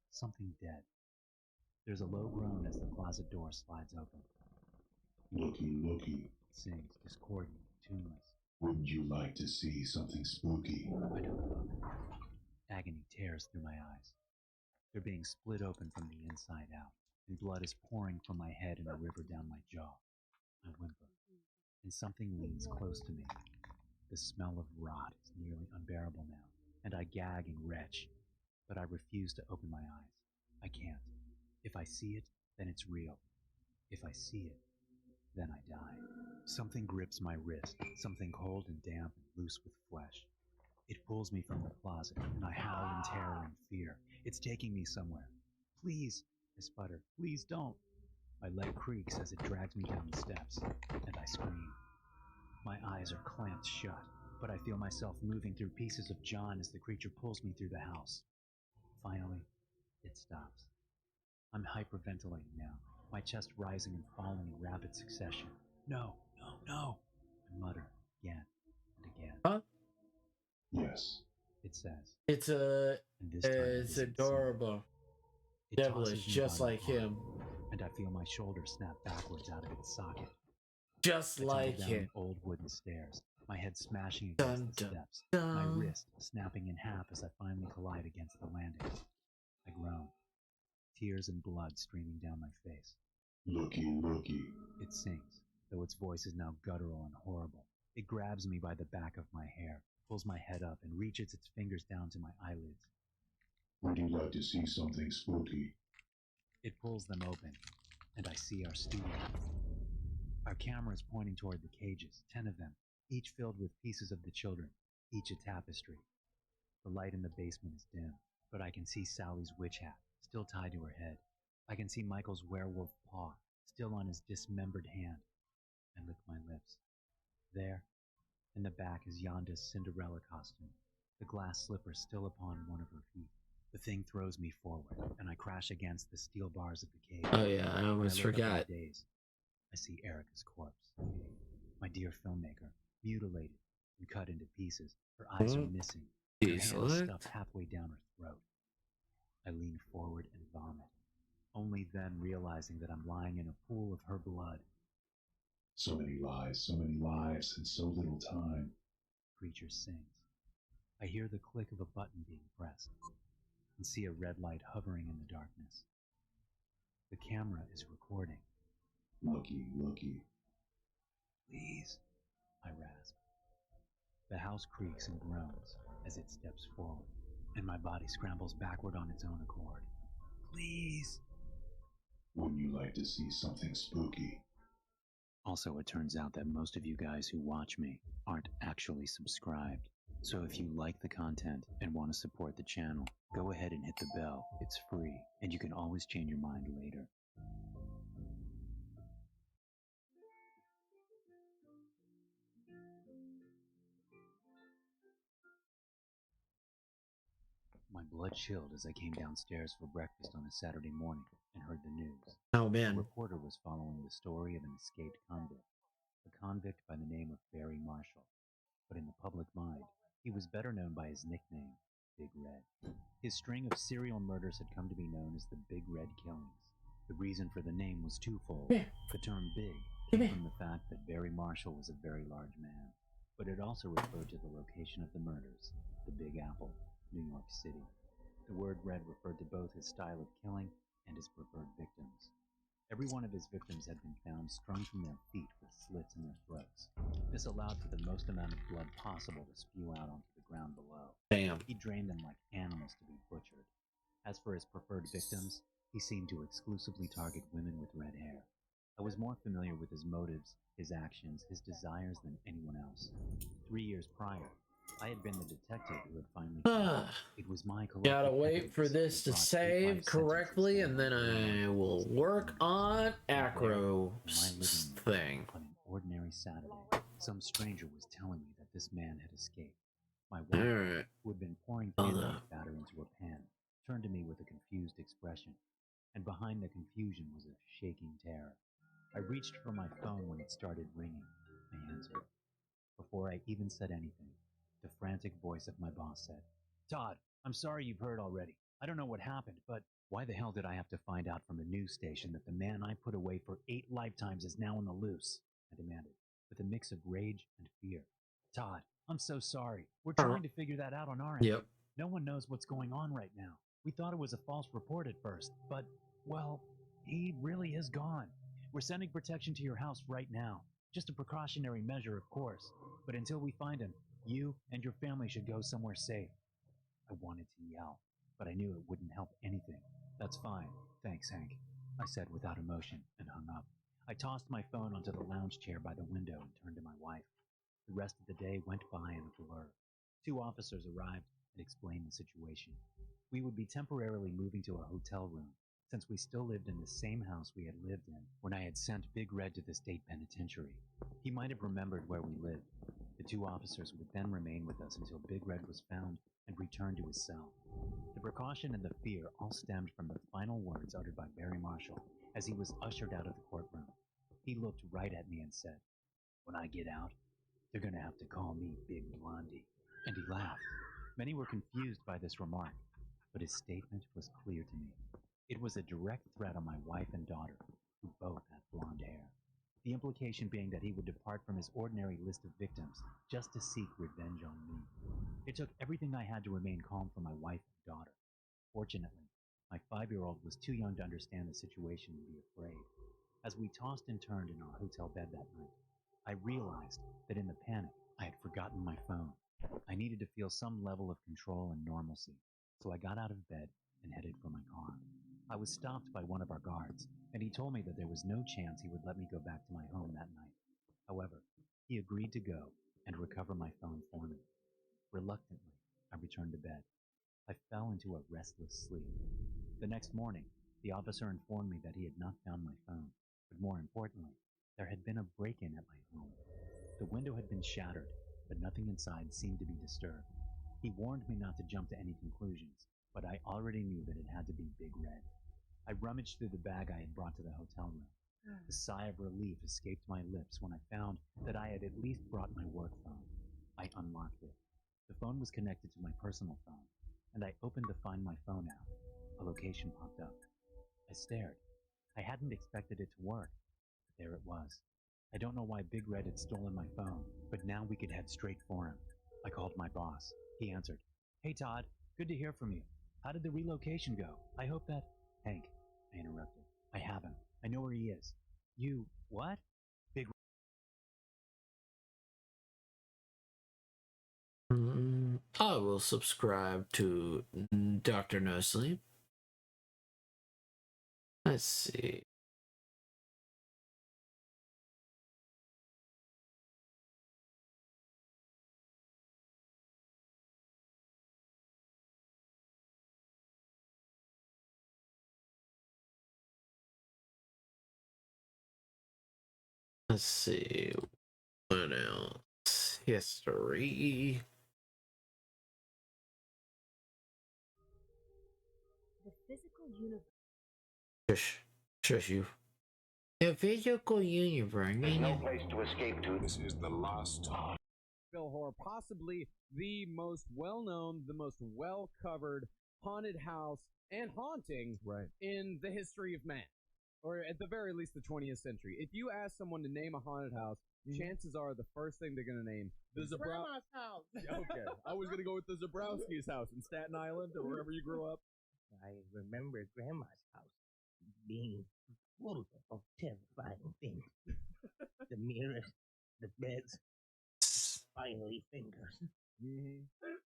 Something dead. There's a low groan as the closet door slides open. Looky, looky. It sings, discordant, tuneless. Wouldn't you like to see something spooky? I don't look. Agony tears through my eyes. They're being split open from the inside out, and blood is pouring from my head in a river down my jaw. I whimper, and something leans close to me. The smell of rot is nearly unbearable now, and I gag and retch, but I refuse to open my eyes. I can't. If I see it, then it's real. If I see it, then I die. Something grips my wrist, something cold and damp and loose with flesh. It pulls me from the closet, and I howl in terror and fear. It's taking me somewhere. Please, I sputter, please don't. My leg creaks as it drags me down the steps, and I scream. My eyes are clamped shut, but I feel myself moving through pieces of John as the creature pulls me through the house. Finally, it stops. I'm hyperventilating now, my chest rising and falling in rapid succession. No, no, no, I mutter again and again. Huh? Yes. It says. It's adorable. Devilish, just like him. And I feel my shoulder snap backwards out of its socket. Just like him. Old wooden stairs, my head smashing against the steps, my wrist snapping in half as I finally collide against the landing. I groan, tears and blood streaming down my face. Looky, looky. It sings, though its voice is now guttural and horrible. It grabs me by the back of my hair, pulls my head up, and reaches its fingers down to my eyelids. Would you like to see something spooky? It pulls them open, and I see our studio. Our camera is pointing toward the cages, 10 of them, each filled with pieces of the children, each a tapestry. The light in the basement is dim, but I can see Sally's witch hat, still tied to her head. I can see Michael's werewolf paw, still on his dismembered hand. I lick my lips. There, in the back, is Yonda's Cinderella costume, the glass slipper still upon one of her feet. The thing throws me forward, and I crash against the steel bars of the cage. Oh yeah, I almost forgot. I see Erica's corpse. My dear filmmaker, mutilated and cut into pieces. Her eyes are missing. Her hand is stuffed halfway down her throat. I lean forward and vomit, only then realizing that I'm lying in a pool of her blood. So many lies, and so little time. Creature sings. I hear the click of a button being pressed, and see a red light hovering in the darkness. The camera is recording. Looky, looky. Please, I rasp. The house creaks and groans as it steps forward, and my body scrambles backward on its own accord. Please. Wouldn't you like to see something spooky? Also, it turns out that most of you guys who watch me aren't actually subscribed. So if you like the content and want to support the channel, go ahead and hit the bell. It's free, and you can always change your mind later. My blood chilled as I came downstairs for breakfast on a Saturday morning and heard the news. Oh, man. A reporter was following the story of an escaped convict, a convict by the name of Barry Marshall. But in the public mind, he was better known by his nickname, Big Red. His string of serial murders had come to be known as the Big Red Killings. The reason for the name was twofold. The term big came from the fact that Barry Marshall was a very large man, but it also referred to the location of the murders, the Big Apple, New York City. The word red referred to both his style of killing and his preferred victims. Every one of his victims had been found strung from their feet with slits in their throats. This allowed for the most amount of blood possible to spew out onto the ground below. Damn. He drained them like animals to be butchered. As for his preferred victims, he seemed to exclusively target women with red hair. I was more familiar with his motives, his actions, his desires than anyone else. 3 years prior, I had been the detective who had finally it was my gotta wait for this to save correctly, and then I will work on Acro's thing. On an ordinary Saturday, some stranger was telling me that this man had escaped. My wife, who had been pouring pancake batter into a pan, turned to me with a confused expression, and behind the confusion was a shaking terror. I reached for my phone when it started ringing. I answered. Before I even said anything, the frantic voice of my boss said, "Todd, I'm sorry you've heard already. I don't know what happened, but why the hell did I have to find out from a news station that the man I put away for 8 lifetimes is now on the loose?" I demanded, with a mix of rage and fear. "Todd, I'm so sorry. We're trying to figure that out on our end. Yep. No one knows what's going on right now. We thought it was a false report at first, but, well, he really is gone. We're sending protection to your house right now. Just a precautionary measure, of course. But until we find him, you and your family should go somewhere safe." I wanted to yell, but I knew it wouldn't help anything. "That's fine. Thanks, Hank," I said without emotion and hung up. I tossed my phone onto the lounge chair by the window and turned to my wife. The rest of the day went by in a blur. 2 officers arrived and explained the situation. We would be temporarily moving to a hotel room, since we still lived in the same house we had lived in when I had sent Big Red to the state penitentiary. He might have remembered where we lived. The 2 officers would then remain with us until Big Red was found and returned to his cell. The precaution and the fear all stemmed from the final words uttered by Barry Marshall as he was ushered out of the courtroom. He looked right at me and said, "When I get out, they're going to have to call me Big Blondie." And he laughed. Many were confused by this remark, but his statement was clear to me. It was a direct threat on my wife and daughter, who both had blonde hair. The implication being that he would depart from his ordinary list of victims just to seek revenge on me. It took everything I had to remain calm for my wife and daughter. Fortunately, my 5-year-old was too young to understand the situation and be afraid. As we tossed and turned in our hotel bed that night, I realized that in the panic, I had forgotten my phone. I needed to feel some level of control and normalcy, so I got out of bed and headed for my car. I was stopped by one of our guards, and he told me that there was no chance he would let me go back to my home that night. However, he agreed to go and recover my phone for me. Reluctantly, I returned to bed. I fell into a restless sleep. The next morning, the officer informed me that he had not found my phone, but more importantly, there had been a break-in at my home. The window had been shattered, but nothing inside seemed to be disturbed. He warned me not to jump to any conclusions, but I already knew that it had to be Big Red. I rummaged through the bag I had brought to the hotel room. A sigh of relief escaped my lips when I found that I had at least brought my work phone. I unlocked it. The phone was connected to my personal phone, and I opened the Find My Phone app. A location popped up. I stared. I hadn't expected it to work, but there it was. I don't know why Big Red had stolen my phone, but now we could head straight for him. I called my boss. He answered. "Hey Todd, good to hear from you. How did the relocation go? I hope that..." "Hank," I interrupted. "I have him. I know where he is." "You... what?" Big... I will subscribe to Dr. No Sleep. Let's see. Let's see. What else? History. Shush you. The physical universe. There's no place to escape to. This is the last time. Horror, possibly the most well-known, the most well-covered haunted house and haunting in the history of man, or at the very least the 20th century. If you ask someone to name a haunted house, chances are the first thing they're going to name the Grandma's house. Okay, I was going to go with the Zabrowski's house in Staten Island or wherever you grew up. I remember Grandma's house being full of terrifying things. The mirrors, the beds, spiny fingers.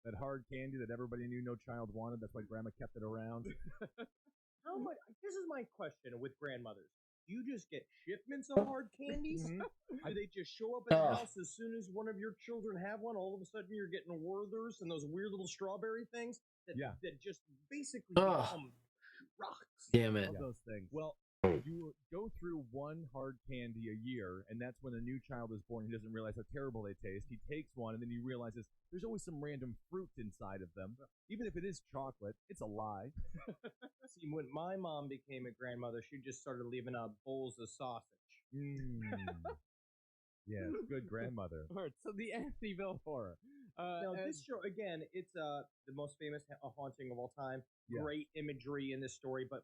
That hard candy that everybody knew no child wanted. That's why Grandma kept it around. How much? This is my question with grandmothers. Do you just get shipments of hard candies? Do they just show up at the house as soon as one of your children have one? All of a sudden you're getting Werthers and those weird little strawberry things that just basically become rocks. Damn it. Those things. Well, you go through one hard candy a year, and that's when a new child is born. He doesn't realize how terrible they taste. He takes one, and then he realizes there's always some random fruit inside of them. Even if it is chocolate, it's a lie. See, when my mom became a grandmother, she just started leaving out bowls of sausage. Yeah, good grandmother. All right, so the Amityville Horror. Now, this show, again, it's the most famous haunting of all time. Yeah. Great imagery in this story, but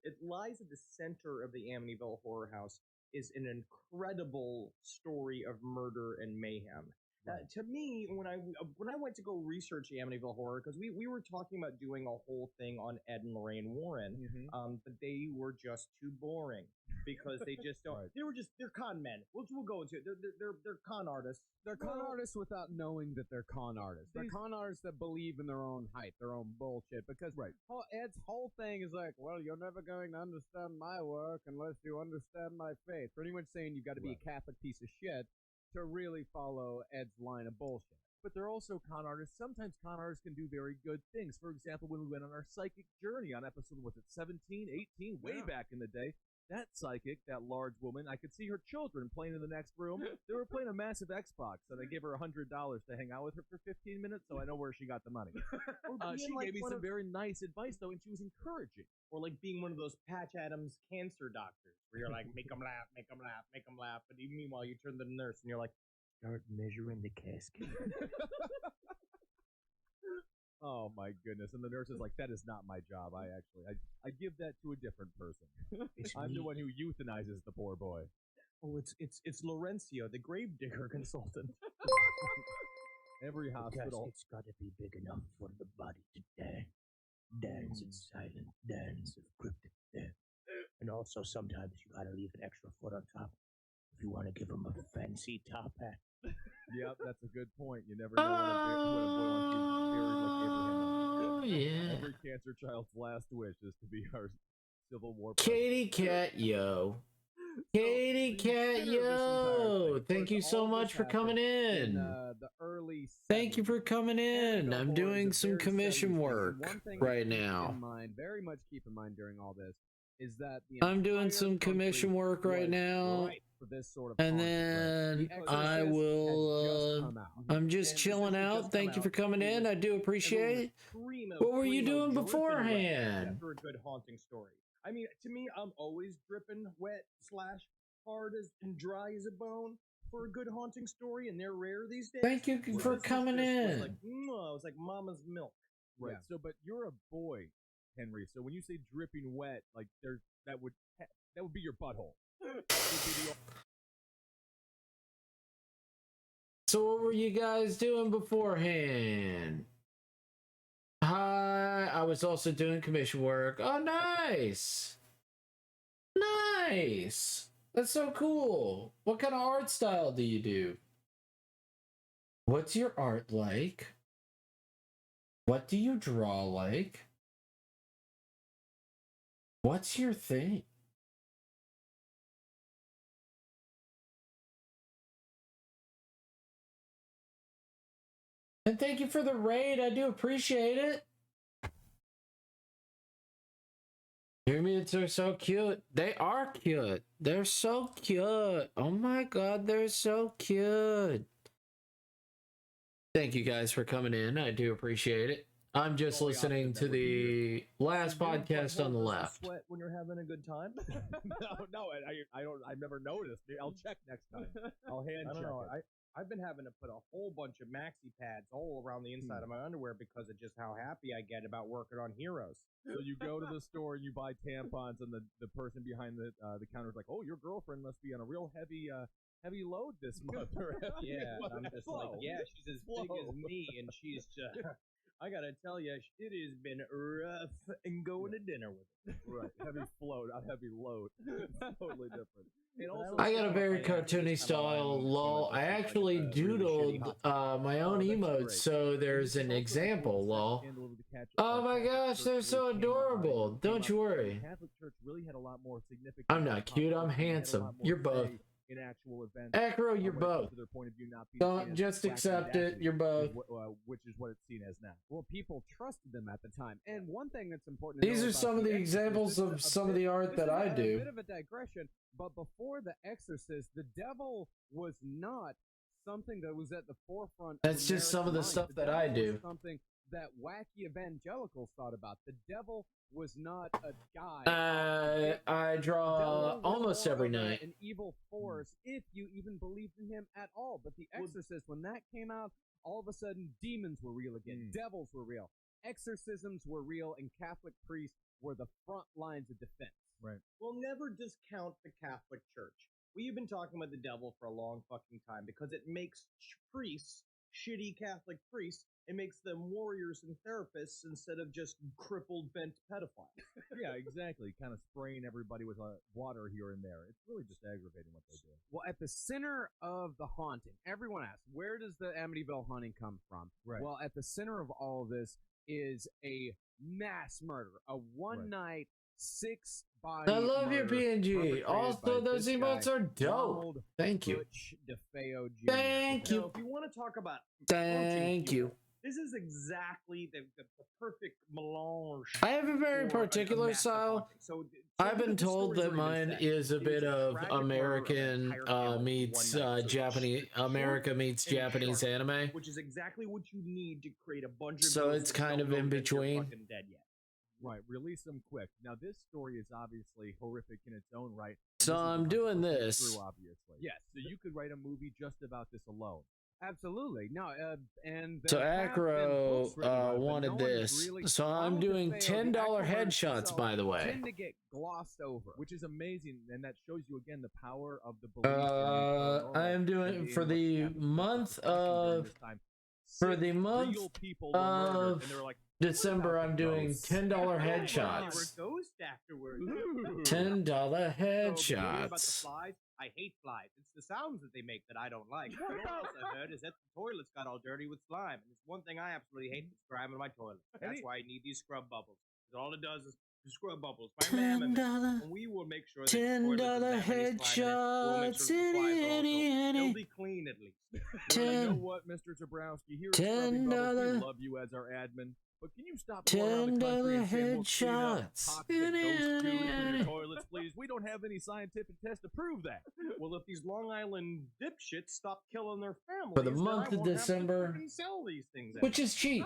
it lies at the center of the Amityville Horror House is an incredible story of murder and mayhem. To me, when I went to go research the Amityville Horror, because we were talking about doing a whole thing on Ed and Lorraine Warren, but they were just too boring because they just don't. They're con men. We'll go into it. They're con artists. They're con artists without knowing that they're con artists. They're con artists that believe in their own hype, their own bullshit. Because Ed's whole thing is like, well, you're never going to understand my work unless you understand my faith. Pretty much saying you've got to be a Catholic piece of shit to really follow Ed's line of bullshit. But they're also con artists. Sometimes con artists can do very good things. For example, when we went on our psychic journey on episode, was it 17, 18, way back in the day, that psychic, that large woman, I could see her children playing in the next room. They were playing a massive Xbox, and I gave her $100 to hang out with her for 15 minutes, so I know where she got the money. She gave me some very nice advice, though, and she was encouraging. Or like being one of those Patch Adams cancer doctors, where you're like, make them laugh, make them laugh, make them laugh. But meanwhile, you turn to the nurse, and you're like, start measuring the casket. Oh my goodness. And the nurse is like, that is not my job. I give that to a different person. I'm the one who euthanizes the poor boy. Oh, it's Laurencio, the gravedigger consultant. Every hospital. It's got to be big enough for the body to dance in silent dance of cryptic death. And also sometimes you got to leave an extra foot on top if you want to give him a fancy top hat. Yep, that's a good point. You never know what a boy wants to be buried like Abraham. Oh, yeah. Every cancer child's last wish is to be our Civil War Katie Cat, yo. Katie Cat, yo. Thank you so much for coming in. The early Thank you for coming in. I'm doing some commission work right now. Very much keep in mind during all this is that I'm doing some commission work right now, and then I will, I'm just chilling out. Thank you for coming in. I do appreciate it. What were you doing beforehand? After a good haunting story. I mean, to me, I'm always dripping wet / hard and dry as a bone for a good haunting story, and they're rare these days. Thank you for coming in. It was like mama's milk. Right. So, but you're a boy, Henry. So when you say dripping wet, like that would be your butthole. So what were you guys doing beforehand? Hi, I was also doing commission work. Oh, nice. Nice. That's so cool. What kind of art style do you do? What's your art like? What do you draw like? What's your thing? And thank you for the raid. I do appreciate it. Pyramids are so cute. They are cute. They're so cute. Oh my god, they're so cute. Thank you guys for coming in. I do appreciate it. I'm just listening to the last podcast on the left. Sweat when you're having a good time? no, I don't. I've never noticed. I'll check next time. I'll hand check it. I've been having to put a whole bunch of maxi pads all around the inside of my underwear because of just how happy I get about working on Heroes. So you go to the store and you buy tampons, and the person behind the counter is like, "Oh, your girlfriend must be on a real heavy load this month." Yeah, I'm just like, yeah, she's as big as me, and she's just. I gotta tell you, it has been rough and going to dinner with it. Right, heavy float, not heavy load. Totally different. I got a very cartoony style lol. I actually doodled my own emotes, so there's an example lol. Oh my gosh, they're so adorable. Don't you worry. I'm not cute, I'm handsome. You're both. In actual events, Acro, you're both. Don't just accept it. You're both. Which is what it's seen as now. Well, people trusted them at the time, and one thing that's important. These are some of the examples of some of the art that I do. A bit of a digression, but before The Exorcist, the devil was not something that was at the forefront. That's just some of the stuff that I do. Something that wacky evangelicals thought about. The devil was not a guy. I draw almost every night. An evil force, if you even believed in him at all. But The Exorcist, when that came out, all of a sudden demons were real again. Devils were real. Exorcisms were real, and Catholic priests were the front lines of defense. Right. We'll never discount the Catholic Church. We've been talking about the devil for a long fucking time because it makes priests, shitty Catholic priests, it makes them warriors and therapists instead of just crippled, bent pedophiles. Yeah, exactly. Kind of spraying everybody with water here and there. It's really just aggravating what they do. Well, at the center of the haunting, everyone asks, where does the Amityville haunting come from? Right. Well, at the center of all of this is a mass murder, a one-night, 6-body I love your PNG. Also, those emotes are dope. Thank you. Thank you. So if you want to talk about thank you. This is exactly the perfect melange. I have a very particular style. So I've been told that mine is a bit of American meets Japanese, America meets Japanese anime. Which is exactly what you need to create a bunch of. So it's kind of in between. Right, release them quick. Now, this story is obviously horrific in its own right. So I'm doing this. Obviously. Yes, so you could write a movie just about this alone. Absolutely. No, and so Acro wanted this. Really so I'm doing $10 headshots, by the way. Tend to get glossed over, which is amazing, and that shows you again the power of the belief. I am doing for the month of December. I'm doing $10 headshots. $10 headshots. I hate flies. It's the sounds that they make that I don't like. What else I heard is that the toilets got all dirty with slime. And it's one thing I absolutely hate is grime in my toilet. That's why I need these scrub bubbles. Because all it does is scrub bubbles. $10. And we will make sure that $10 headshots. They'll be clean at least. You know what, Mr. Zabrowski? Here at Scrubby Bubbles, we love you as our admin. But can you stop $10 headshots? Your toilets, please. We don't have any scientific test to prove that. Well, if these Long Island dipshits stop killing their families, for the month of December, sell these things which is cheap.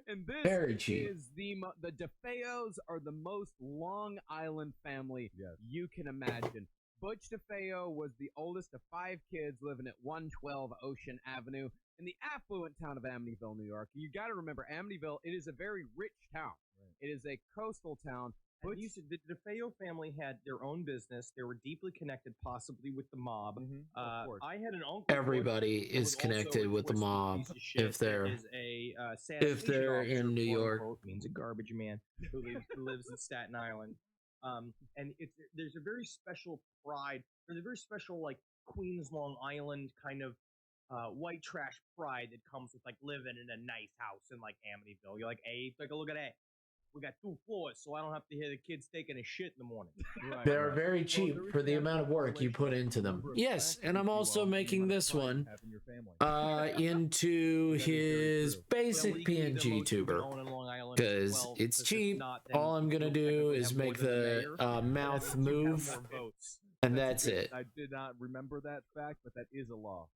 And this very cheap. Is the DeFeos are the most Long Island family you can imagine. Butch DeFeo was the oldest of 5 kids living at 112 Ocean Avenue in the affluent town of Amityville, New York. You got to remember, Amityville, it is a very rich town. Right. It is a coastal town. But the DeFeo family had their own business. They were deeply connected, possibly with the mob. I had an uncle. Everybody is connected with the mob if they're in New York. Means a garbage man who lives in Staten Island. And there's a very special pride. There's a very special like Queens, Long Island kind of white trash pride that comes with like living in a nice house in like Amityville. You're like, hey, take a look at that. We got 2 floors, so I don't have to hear the kids taking a shit in the morning. They're very cheap for the amount of work you put into them. Yes, and I'm also making this one into his basic PNGtuber because it's cheap. All I'm gonna do is make the mouth move, and that's it. I did not remember that fact, but that is a law.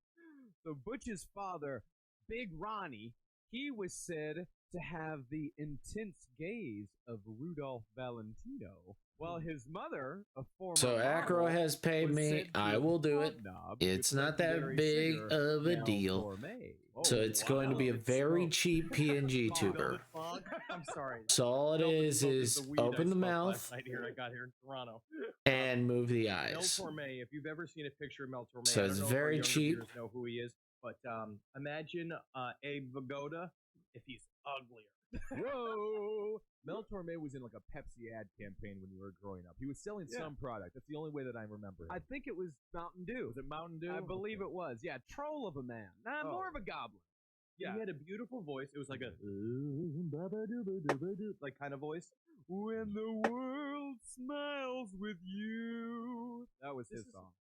So Butch's father, Big Ronnie, he was said to have the intense gaze of Rudolph Valentino, while his mother, a former So Acro has paid me. I will do it. It's not that big of a deal. So it's going to be a very cheap PNGtuber. I'm sorry. So all it is open the mouth I got here in Toronto and move the Mel eyes. Torme. If you've ever seen a picture of Mel Torme, So I don't it's know if our very younger cheap. viewers know who he is, but imagine Abe Vigoda if he's uglier. Whoa! Mel Torme was in like a Pepsi ad campaign when you were growing up. He was selling some product. That's the only way that I remember him. I think it was Mountain Dew. Was it Mountain Dew? I believe it was. Yeah, troll of a man. Nah, more of a goblin. Yeah. He had a beautiful voice. It was like a like kind of voice. When the world smiles with you. That was his song.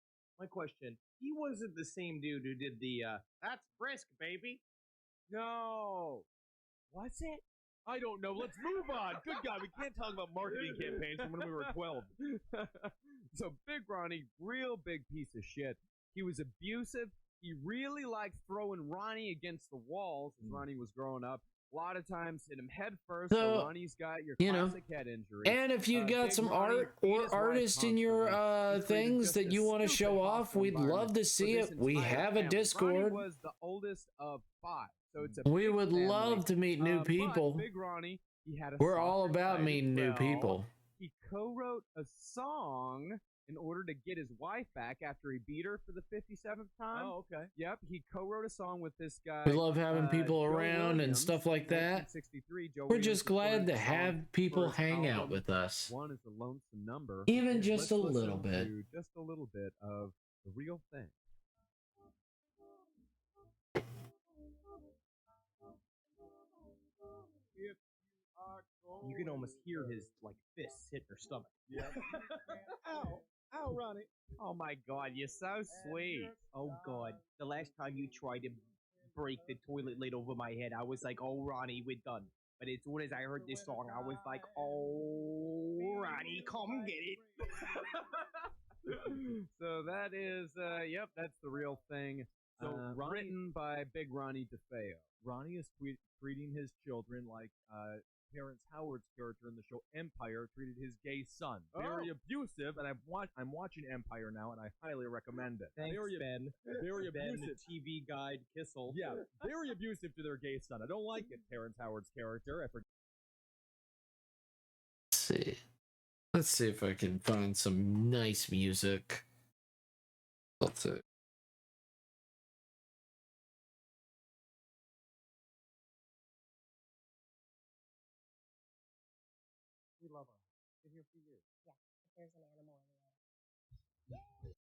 My question: he wasn't the same dude who did the "That's Brisk, baby." No. Was it? I don't know. Let's move on. Good God, we can't talk about marketing campaigns from when we were 12. So Big Ronnie, real big piece of shit. He was abusive. He really liked throwing Ronnie against the walls as Ronnie was growing up. A lot of times hit him head first, so Ronnie's got your classic head injury. And if you got some art or artists in your things that you want to show off, we'd love to see it. We have a Discord. Ronnie was the oldest of 5. So it's We would love to meet new people. Big Ronnie, he had a We're all about meeting new people. He co-wrote a song in order to get his wife back after he beat her for the 57th time. Oh, okay. Yep, he co-wrote a song with this guy. We love having people around and stuff like that. We're just glad to have people hang out with us. One is a lonesome number. Even just a little bit. Just a little bit of the real thing. You can almost hear his like fists hit her stomach. Yeah. Ow, ow, Ronnie. Oh my God, you're so sweet. Oh God, the last time you tried to break the toilet lid over my head, I was like, oh Ronnie, we're done. But as soon as I heard this song, I was like, oh Ronnie, come get it. So that is, yep, that's the real thing. So written by Big Ronnie DeFeo. Ronnie is treating his children like Terrence Howard's character in the show Empire treated his gay son. Very abusive, and I'm watching Empire now, and I highly recommend it. Thanks, Ben. Very Ben, abusive. the TV guide Kissel. Yeah, very abusive to their gay son. I don't like it, Terrence Howard's character. Let's see if I can find some nice music. Let's see. We love her. Been here for years. Yeah, if there's an animal anywhere.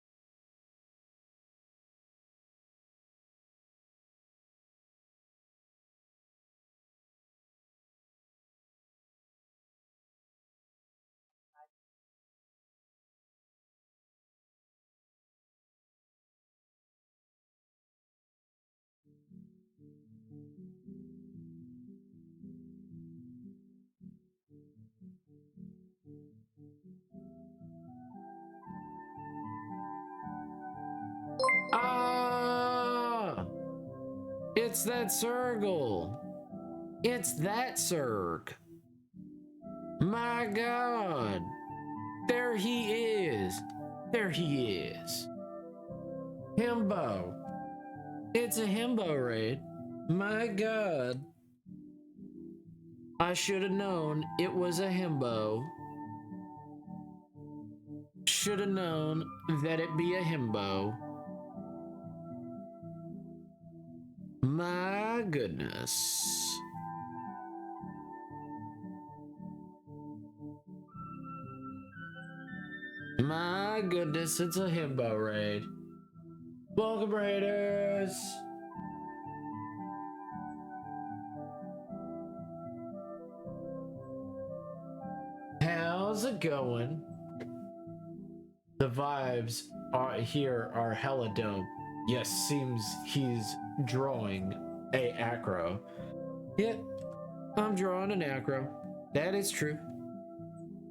Ah! It's that circle. It's that Zerg. My God. There he is. There he is. Himbo. It's a himbo raid. My God. I should have known it was a himbo. Should have known that it be a himbo. My goodness. My goodness, it's a himbo raid. Welcome, Raiders. How's it going? The vibes are hella dope. Yes, seems he's drawing a acro. Yep, I'm drawing an acro. That is true.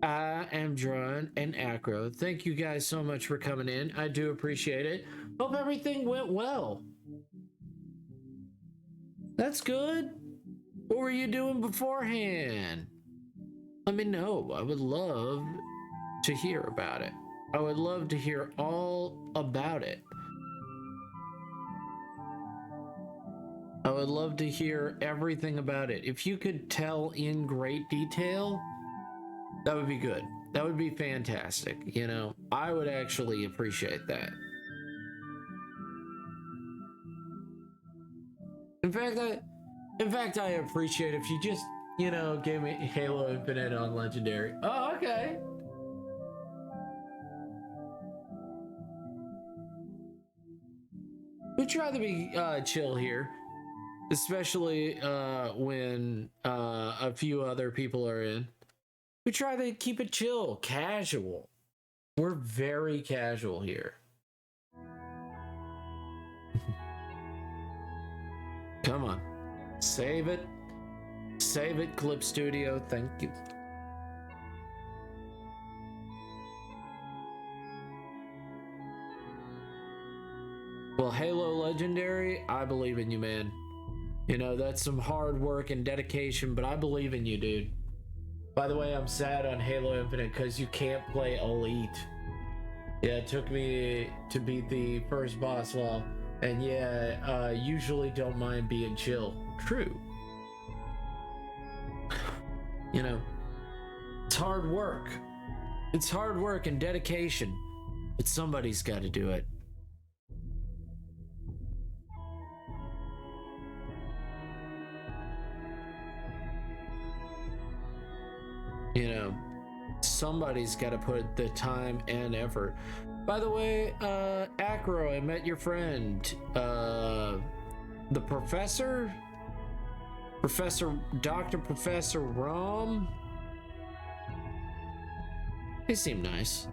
I am drawing an acro. Thank you guys so much for coming in. I do appreciate it. Hope everything went well. That's good. What were you doing beforehand? Let me know. I would love to hear about it. I would love to hear all about it. I would love to hear everything about it. If you could tell in great detail, that would be good. That would be fantastic. You know, I would actually appreciate that. In fact, I appreciate if you just, you know, gave me Halo Infinite on Legendary. Oh, okay. We try to be chill here, especially when a few other people are in. We try to keep it chill, casual. We're very casual here. Come on. Save it. Save it, Clip Studio. Thank you. Well, Halo Legendary, I believe in you, man. You know, that's some hard work and dedication, but I believe in you, dude. By the way, I'm sad on Halo Infinite because you can't play Elite. Yeah, it took me to beat the first boss level. And yeah, usually don't mind being chill. True. You know, it's hard work. It's hard work and dedication. But somebody's got to do it. You know, somebody's got to put the time and effort. By the way, Acro, I met your friend. The professor? Dr. Professor Rom? They seem nice.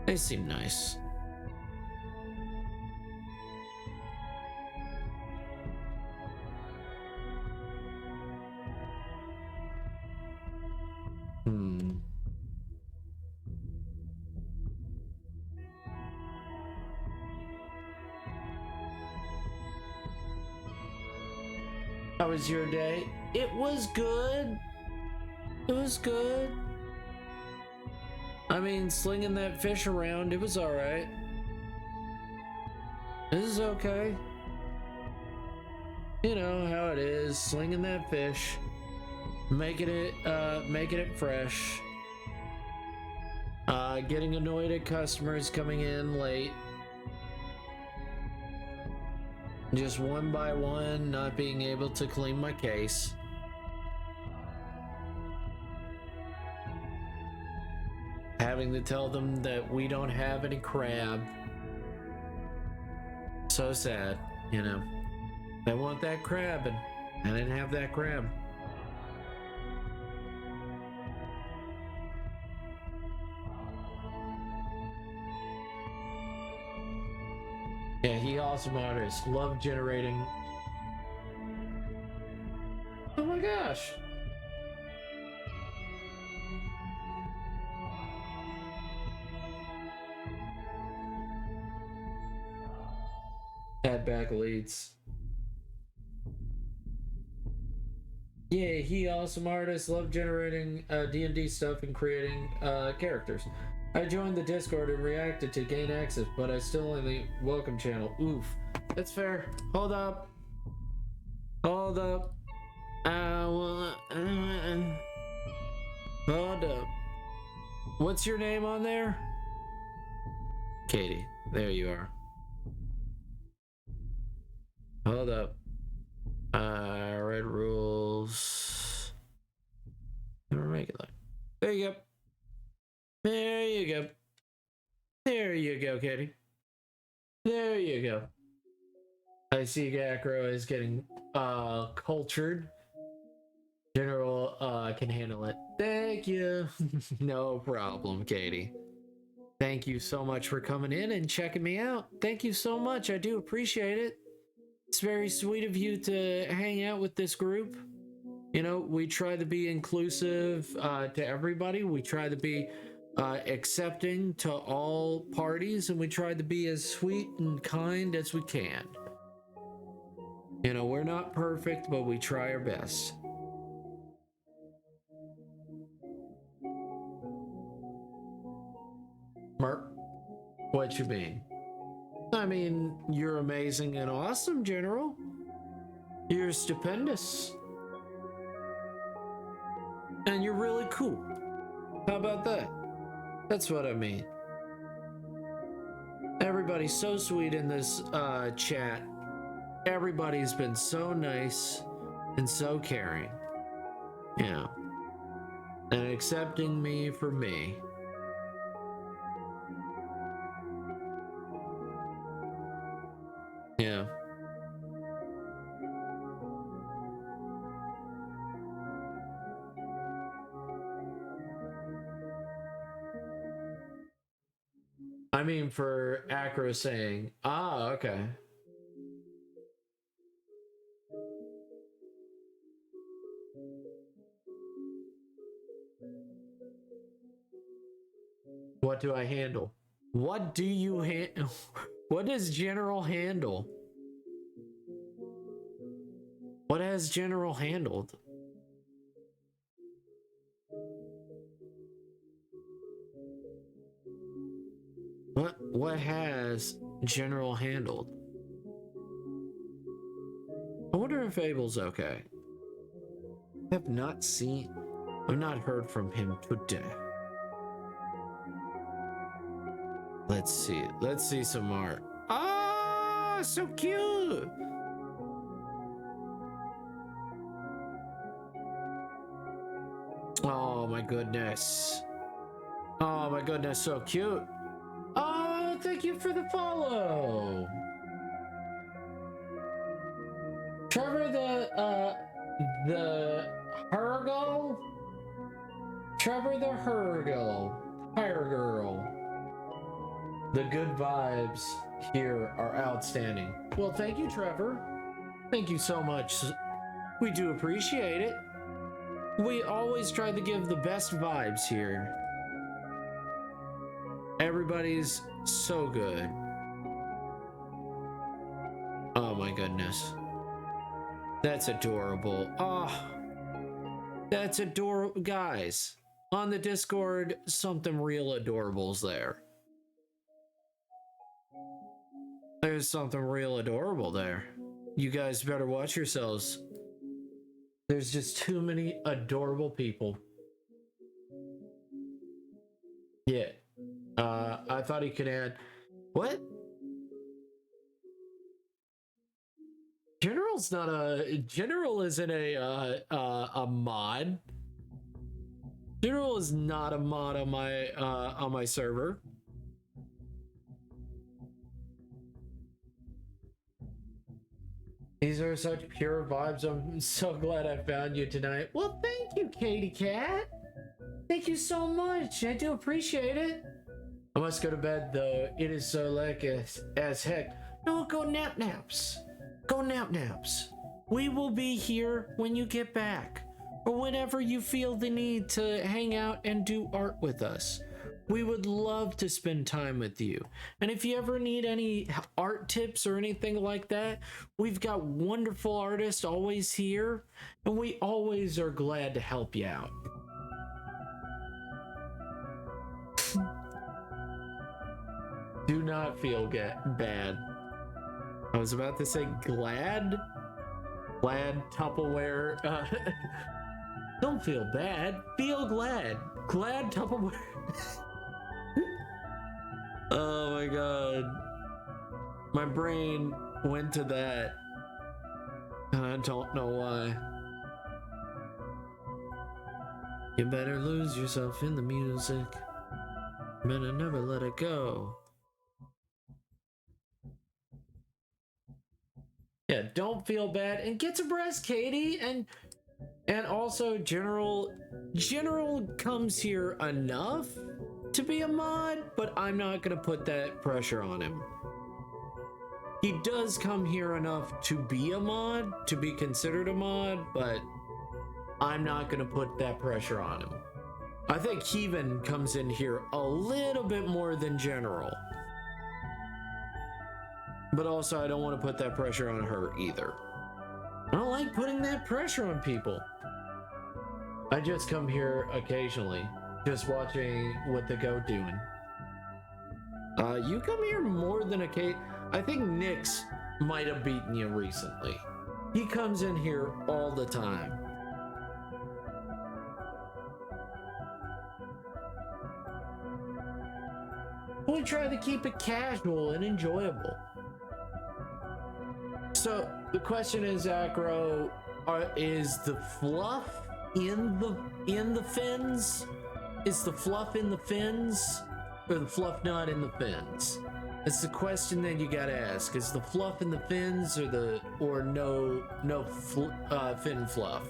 They seem nice. How was your day? It was good. It was good. I mean, slinging that fish around, it was alright. This is okay. You know how it is, slinging that fish, making it fresh, getting annoyed at customers coming in late, just one by one, not being able to clean my case. Having to tell them that we don't have any crab. So sad, you know. They want that crab and I didn't have that crab. Yeah, he awesome artist. Love generating. Oh my gosh. Add back leads. Yeah, he awesome artist. Love generating D&D stuff and creating characters. I joined the Discord and reacted to gain access, but I still only welcome channel. Oof. That's fair. Hold up. Hold up. Hold up. What's your name on there? Katie. There you are. Hold up. Red rules. Never make it like. There you go. There you go. There you go, Katie. There you go. I see Gacro is getting cultured. General can handle it. Thank you. No problem, Katie. Thank you so much for coming in and checking me out. Thank you so much. I do appreciate it. It's very sweet of you to hang out with this group. You know, we try to be inclusive to everybody. We try to be accepting to all parties, and we try to be as sweet and kind as we can. You know, we're not perfect, but we try our best. Mark, what you mean? I mean, you're amazing and awesome, General. You're stupendous. And you're really cool. How about that? That's what I mean. Everybody's so sweet in this chat. Everybody's been so nice and so caring. Yeah. And accepting me for me. Yeah. I mean, for Acro saying, okay. What do I handle? What do you handle? What does General handle? What has General handled? What has General handled? I wonder if Abel's okay. I've not heard from him today. Let's see some art. Ah, so cute. Oh my goodness. Oh my goodness, so cute. Oh, thank you for the follow. Trevor the Hergirl? Trevor the Hergirl. The good vibes here are outstanding. Well, thank you, Trevor. Thank you so much. We do appreciate it. We always try to give the best vibes here. Everybody's so good. Oh my goodness. That's adorable. Oh, that's adorable. Guys, on the Discord, something real adorable's there. There's something real adorable there. You guys better watch yourselves. There's just too many adorable people. Yeah. I thought he could add... What? General's not a... General isn't a mod. General is not a mod on my server. These are such pure vibes. I'm so glad I found you tonight. Well, thank you, Katie Cat. Thank you so much. I do appreciate it. I must go to bed, though. It is so late as heck. No, go naps. Go naps. We will be here when you get back, or whenever you feel the need to hang out and do art with us. We would love to spend time with you. And if you ever need any art tips or anything like that, we've got wonderful artists always here, and we always are glad to help you out. Do not feel bad. I was about to say glad Tupperware. Don't feel bad. Feel glad. Glad Tupperware. Oh my god. My brain went to that. And I don't know why. You better lose yourself in the music. Better never let it go. Yeah, don't feel bad and get some rest, Katie. And also General comes here enough to be a mod, but I'm not gonna put that pressure on him. He does come here enough to be a mod, to be considered a mod, but I'm not gonna put that pressure on him. I think Heaven comes in here a little bit more than General. But also, I don't want to put that pressure on her either. I don't like putting that pressure on people. I just come here occasionally, just watching what the goat doing. You come here more than I think Nyx might have beaten you recently. He comes in here all the time. We try to keep it casual and enjoyable. So the question is, Acro, is the fluff in the fins? Is the fluff in the fins, or the fluff not in the fins? It's the question that you gotta ask. Is the fluff in the fins, or no fin fluff?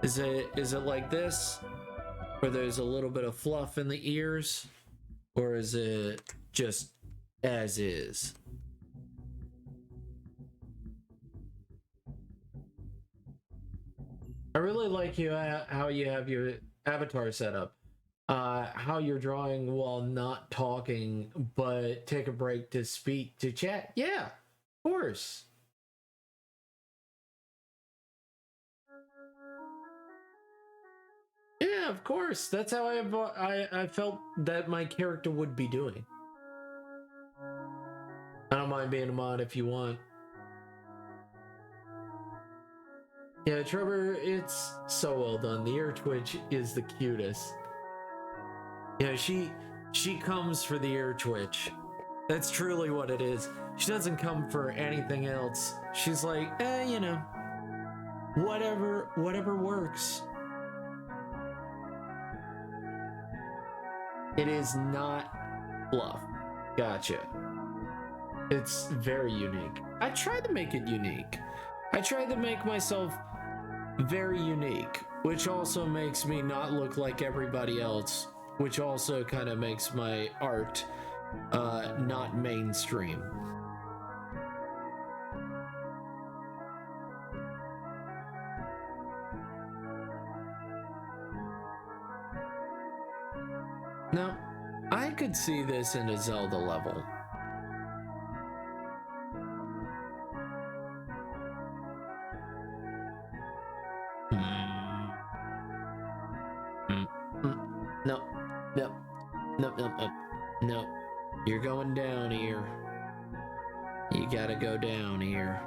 Is it like this, where there's a little bit of fluff in the ears, or is it just as is? I really like how you have your avatar set up. How you're drawing while not talking, but take a break to speak, to chat. Yeah, of course. Yeah, of course. That's how I felt that my character would be doing. I don't mind being a mod if you want. Yeah, Trevor, it's so well done. The ear twitch is the cutest. Yeah, she comes for the ear twitch. That's truly what it is. She doesn't come for anything else. She's like, you know, whatever works. It is not fluff. Gotcha. It's very unique. I tried to make it unique. I tried to make myself very unique, which also makes me not look like everybody else, which also kind of makes my art not mainstream. Now, I could see this in a Zelda level. No. You're going down here. You gotta go down here.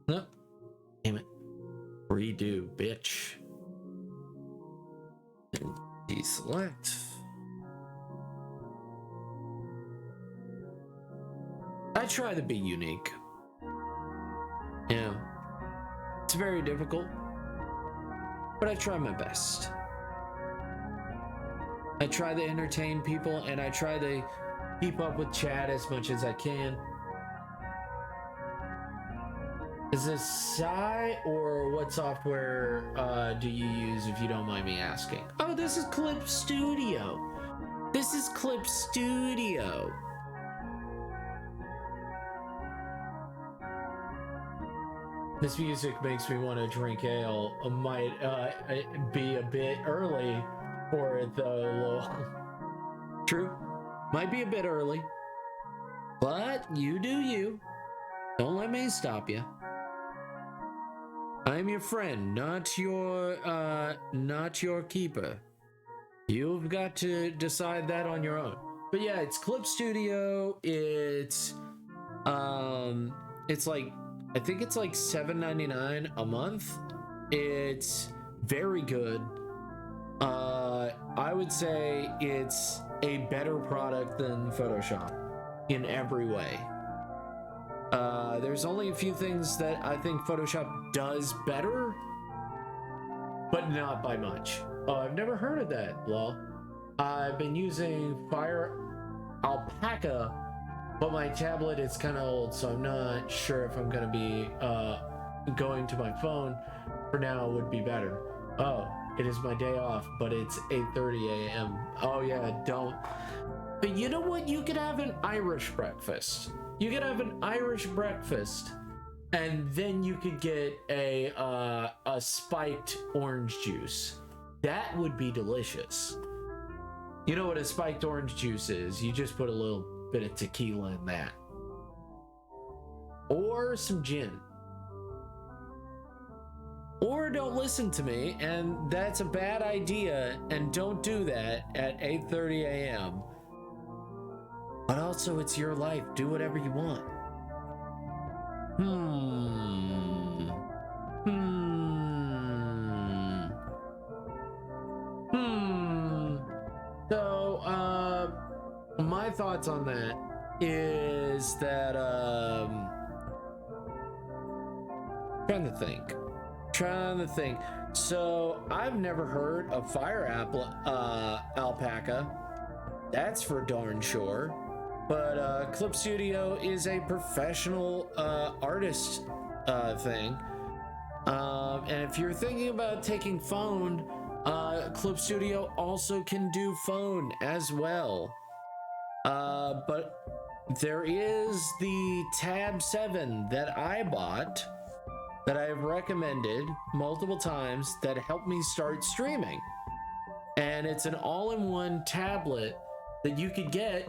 No. Damn it. Redo, bitch. And deselect. I try to be unique. Yeah. It's very difficult, but I try my best. I try to entertain people, and I try to keep up with chat as much as I can. Is this Psy, or what software do you use, if you don't mind me asking? Oh, this is Clip Studio. This is Clip Studio. This music makes me want to drink ale. It might be a bit early for it, though. True. Might be a bit early. But you do you. Don't let me stop you. I'm your friend, not your keeper. You've got to decide that on your own. But yeah, it's Clip Studio. It's like, I think it's like $7.99 a month. It's very good. I would say it's a better product than Photoshop in every way. There's only a few things that I think Photoshop does better, but not by much. Oh, I've never heard of that, lol. I've been using Fire Alpaca, but my tablet is kind of old, so I'm not sure if I'm going to be going to my phone. For now would be better. Oh, it is my day off, but it's 8:30 a.m. Oh yeah, don't. But you know what? You could have an Irish breakfast. You could have an Irish breakfast, and then you could get a spiked orange juice. That would be delicious. You know what a spiked orange juice is? You just put a little bit of tequila in that. Or some gin. Or don't listen to me, and that's a bad idea, and don't do that at 8:30 a.m. But also, it's your life. Do whatever you want. So, my thoughts on that is that, trying to think. So, I've never heard of fire alpaca. That's for darn sure. But, Clip Studio is a professional, artist, thing. And if you're thinking about taking phone, Clip Studio also can do phone as well. But there is the Tab 7 that I bought that I've recommended multiple times that helped me start streaming. And it's an all-in-one tablet that you could get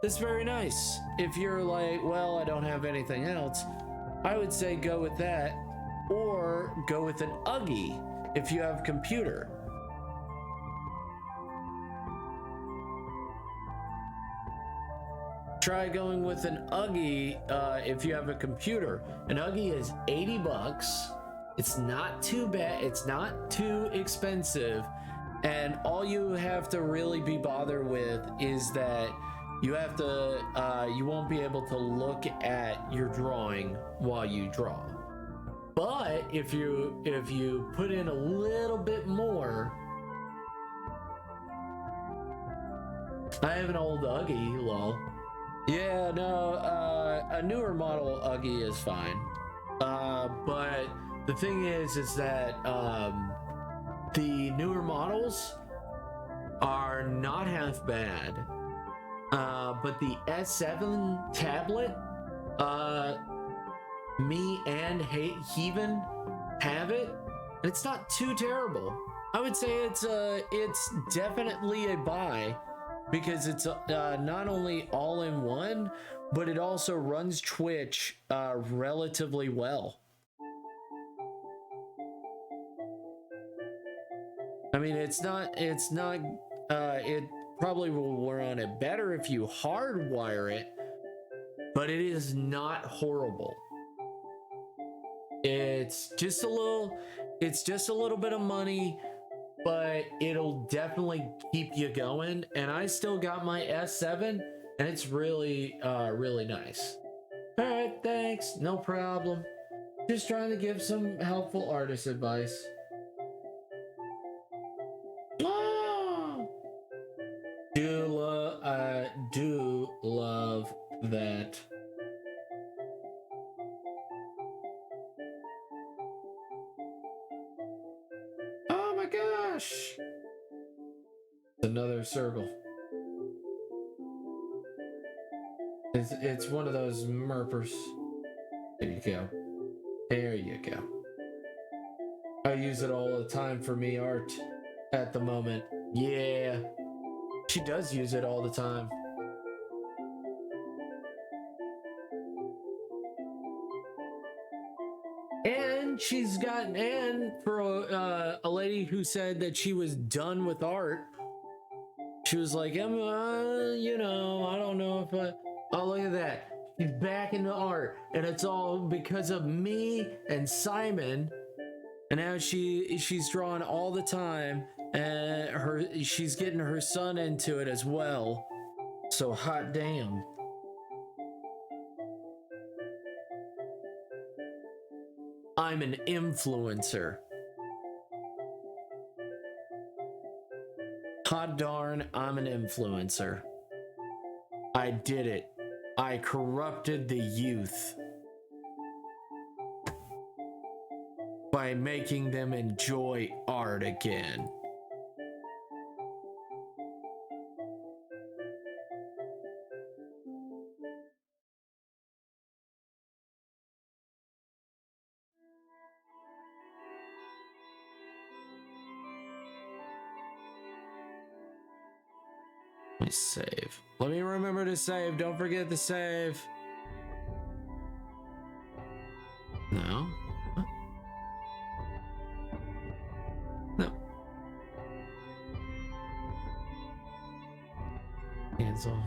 that's very nice. If you're like, well, I don't have anything else, I would say go with that, or go with an Uggy if you have a computer. Try going with an Uggy if you have a computer. An Uggy is 80 bucks. It's not too bad. It's not too expensive. And all you have to really be bothered with is that you have to, you won't be able to look at your drawing while you draw. But if you put in a little bit more, I have an old Uggy, lol. Yeah, no, a newer model Uggy is fine. But the thing is that the newer models are not half bad. But the S7 tablet, me and Heaven have it, and it's not too terrible. I would say it's definitely a buy, because it's not only all in one, but it also runs Twitch relatively well. I mean, it probably will run it better if you hardwire it, but it is not horrible. It's just a little bit of money, but it'll definitely keep you going. And I still got my S7, and it's really, really nice. All right, thanks. No problem. Just trying to give some helpful artist advice. Do love that. Oh my gosh! Another circle. It's one of those merpers. There you go. There you go. I use it all the time for me art at the moment. Yeah. She does use it all the time. And for a lady who said that she was done with art, she was like, I don't know if oh, look at that. She's back into art, and it's all because of me and Simon. And now she's drawing all the time, and she's getting her son into it as well. So hot damn. I'm an influencer. Hot darn, I'm an influencer. I did it. I corrupted the youth by making them enjoy art again. Let me save. Let me remember to save. Don't forget to save. No. What? No. Cancel.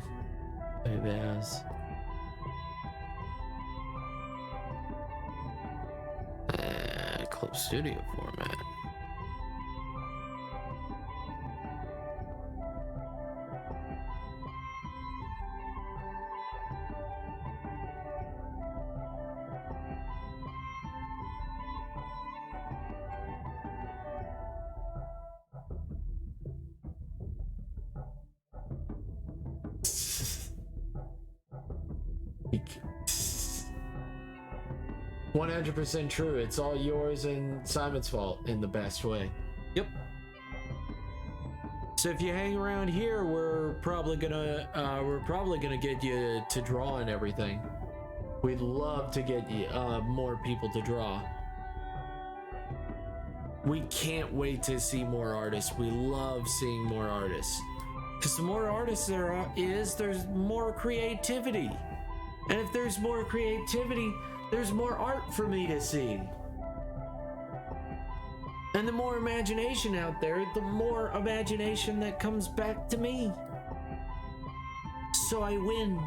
Save as. Clip Studio format. Eek. 100% true. It's all yours and Simon's fault in the best way. Yep. So if you hang around here, we're probably gonna get you to draw and everything. We'd love to get you more people to draw. We can't wait to see more artists. We love seeing more artists. Because the more artists there is, there's more creativity. And if there's more creativity, there's more art for me to see. And the more imagination out there, the more imagination that comes back to me. So I win.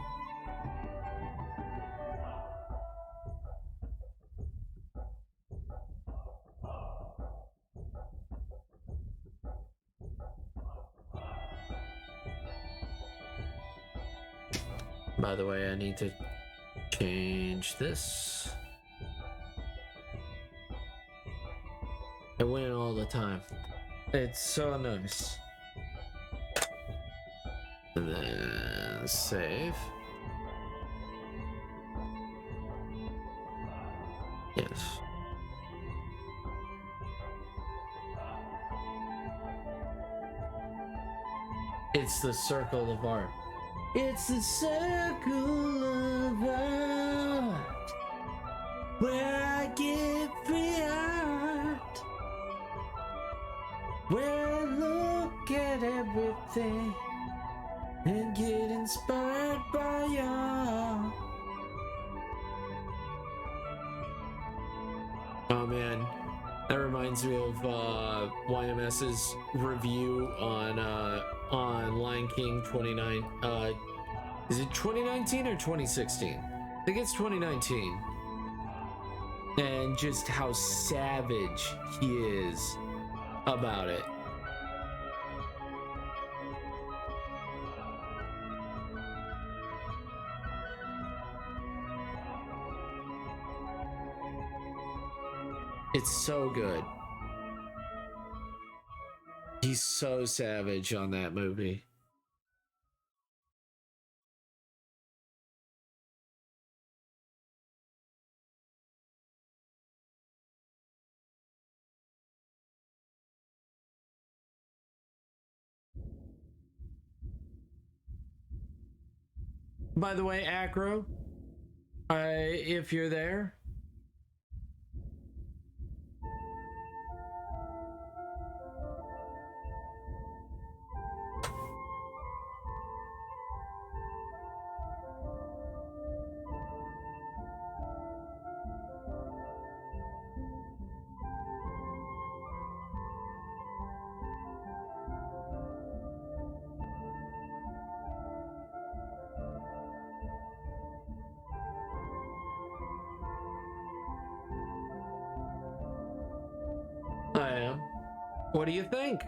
By the way, I need to change this. I win all the time. It's so nice. And then save. Yes. It's the circle of art. It's the circle of art where I get free art, where I look at everything and get inspired by y'all. Oh man, that reminds me of YMS's review on Lion King 29. Is it 2019 or 2016? I think it's 2019. And just how savage he is about it. It's so good. He's so savage on that movie. By the way, Acro, if you're there, I am. What do you think?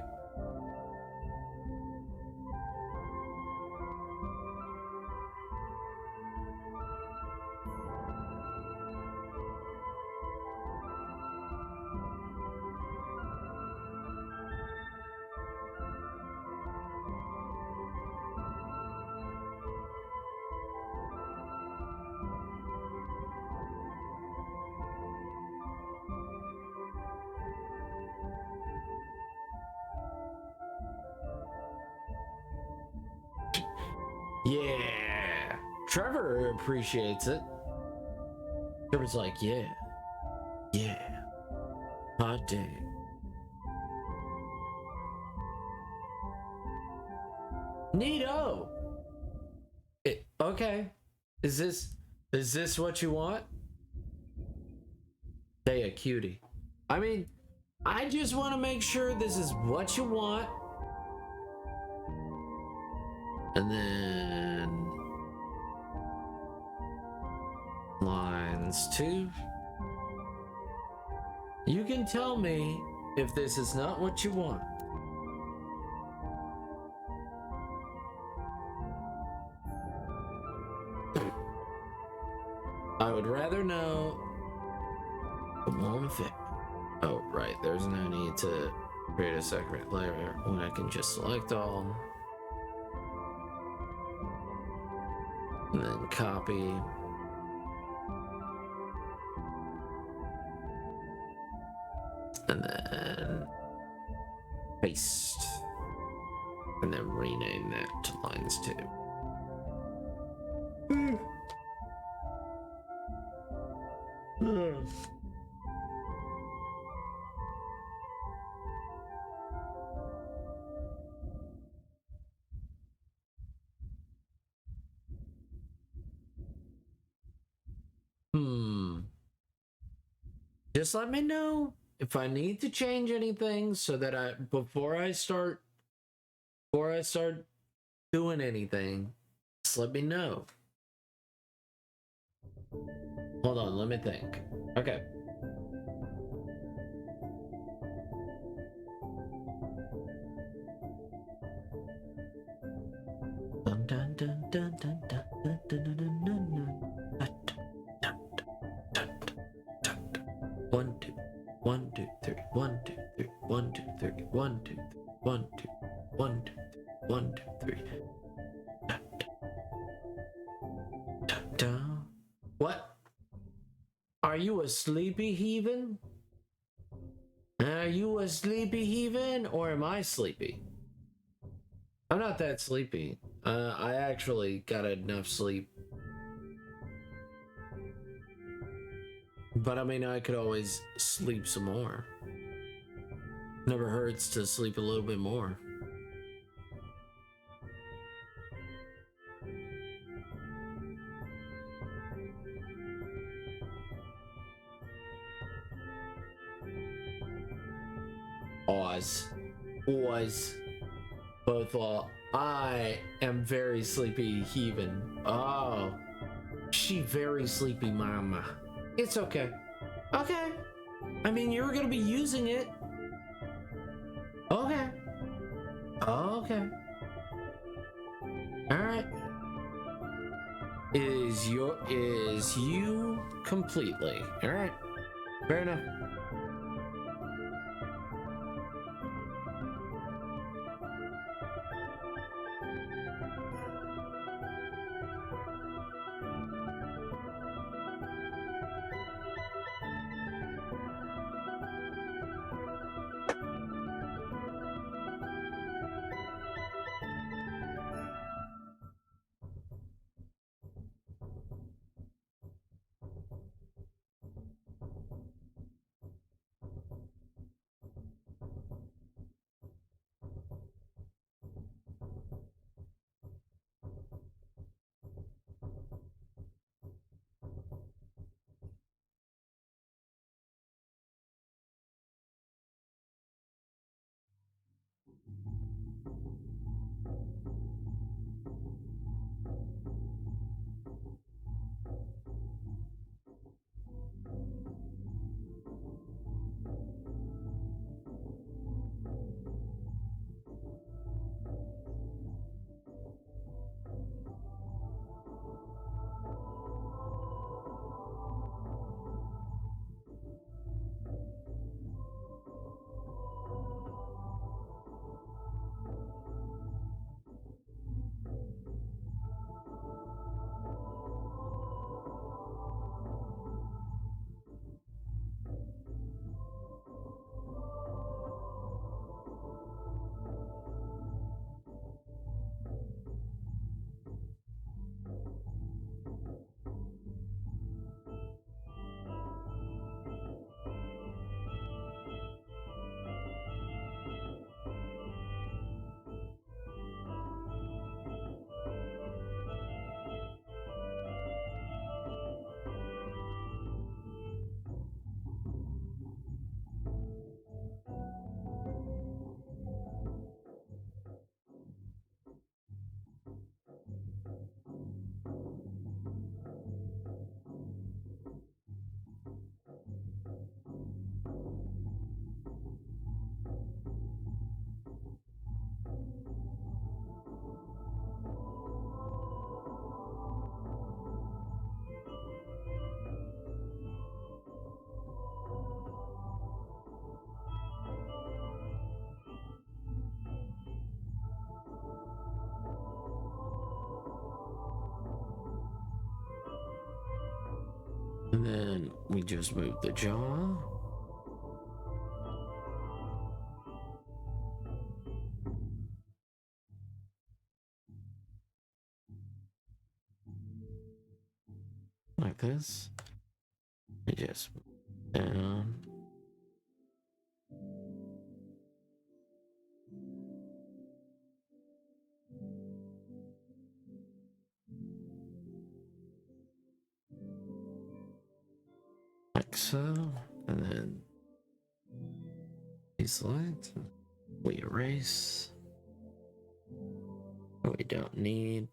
Yeah. Trevor appreciates it. Trevor's like, yeah. Yeah. Hot dang. Neato. Okay. Is this what you want? They a cutie. I mean, I just want to make sure this is what you want. And then lines 2. You can tell me if this is not what you want. I would rather know the won't fit. Oh, right. There's no need to create a separate layer when I can just select all. And then copy. And then paste. And then rename that to lines 2. Just let me know if I need to change anything so that before I start doing anything, just let me know. Hold on, let me think. Okay. Dun, dun, dun, dun, dun, dun, dun, dun, dun, dun, dun. 1, 2, 1, 2, 3, 1, 2, 3, 1, 2, 3, 1, 2, 3, 1, 2, 1, 2, 1, 2, 3. What? Are you a sleepy heathen? Are you a sleepy heathen, or am I sleepy? I'm not that sleepy. I actually got enough sleep. But I mean, I could always sleep some more. Never hurts to sleep a little bit more. Oz. Both while I am very sleepy heathen. Oh. She very sleepy mama. It's okay. Okay. I mean, you're gonna be using it. Okay. Okay. Alright. Is you completely. Alright. Fair enough. And then we just move the jaw. Like this. We just down. Like so. And then deselect. We erase. What we don't need.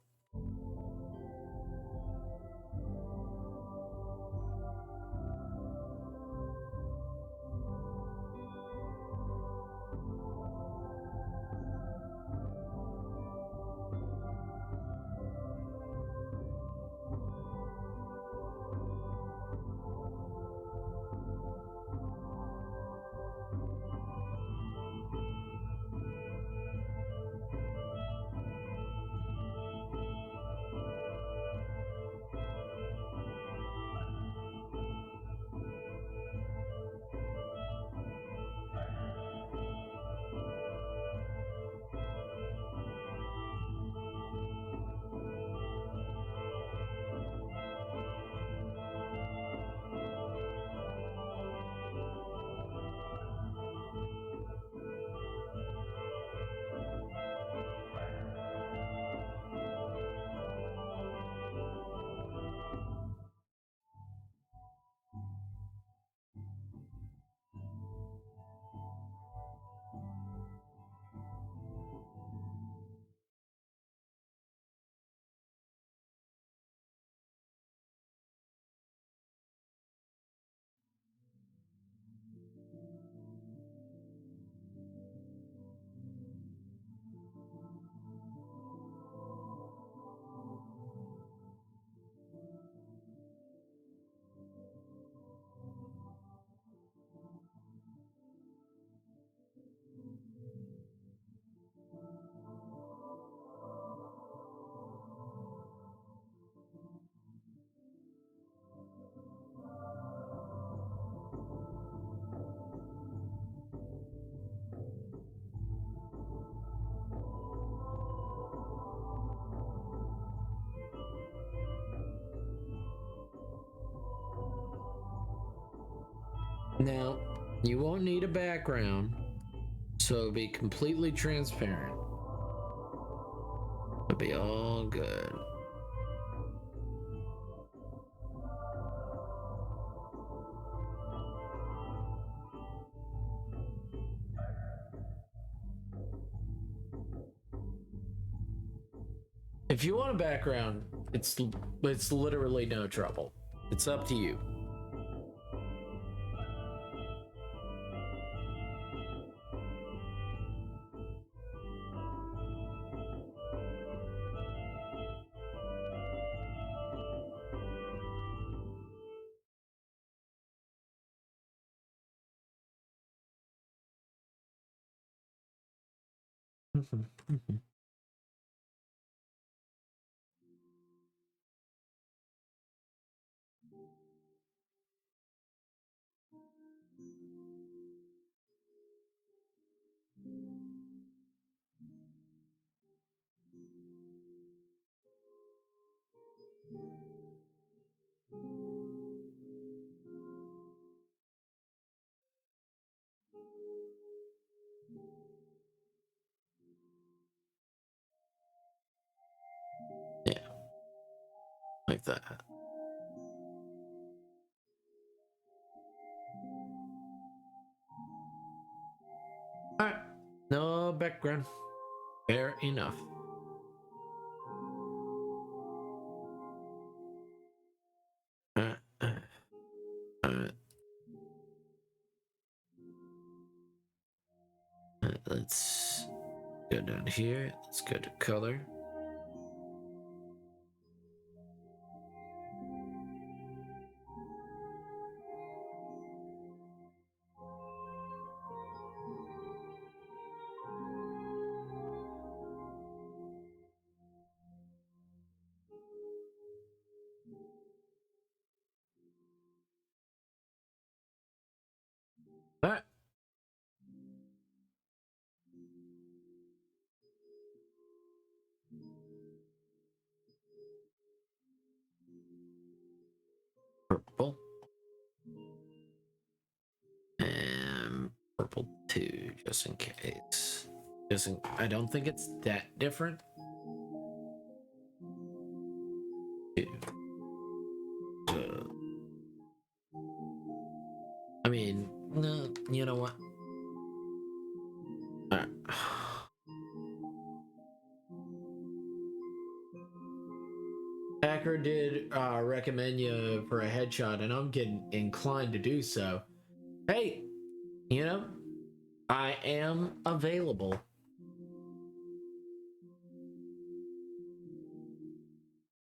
Now, you won't need a background, so be completely transparent. It'll be all good. If you want a background, it's literally no trouble. It's up to you. Yeah, like that. Alright, no background. Fair enough. Let's go down here. Let's go to color. All right. Purple. And purple 2, just in case. I don't think it's that different. 2. I mean, no, you know what? All right. Hacker did recommend you for a headshot, and I'm getting inclined to do so. Hey, you know, I am available.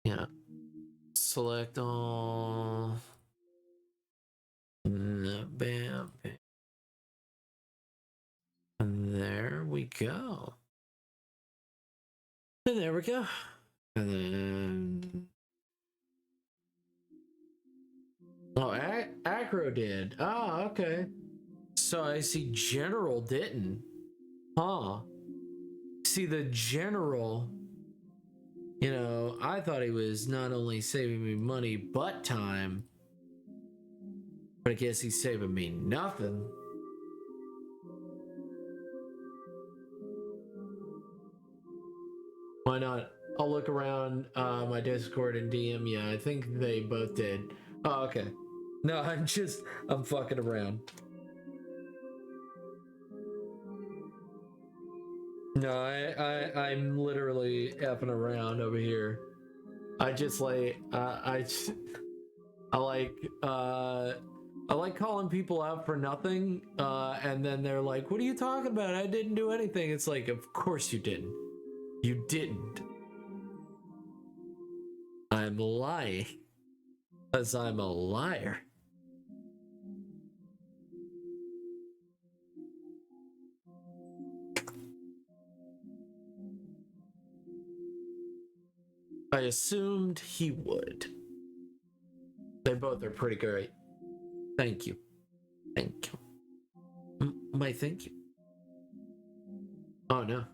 Yeah. Select all. Bam. And there we go. And there we go. And then. Oh, Acro did. Ah, okay. So I see General didn't. Huh. See, the General, you know, I thought he was not only saving me money, but time. But I guess he's saving me nothing. Why not? I'll look around my Discord and DM you. I think they both did. Oh, okay. No, I'm fucking around. No, I'm literally effing around over here. I just like, I like calling people out for nothing, and then they're like, what are you talking about? I didn't do anything. It's like, of course you didn't. You didn't. I'm lying. Because I'm a liar. I assumed he would. They both are pretty great. Thank you. Thank you. My thank you. Oh no.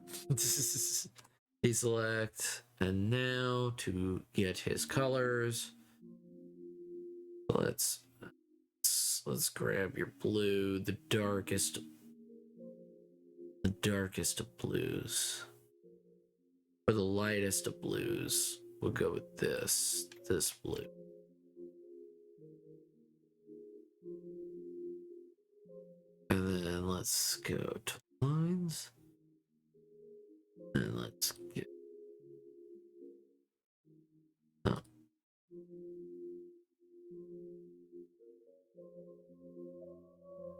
Deselect. And now to get his colors. Let's grab your blue, the darkest of blues. For the lightest of blues, we'll go with this blue. And then let's go to lines. And let's get... Oh.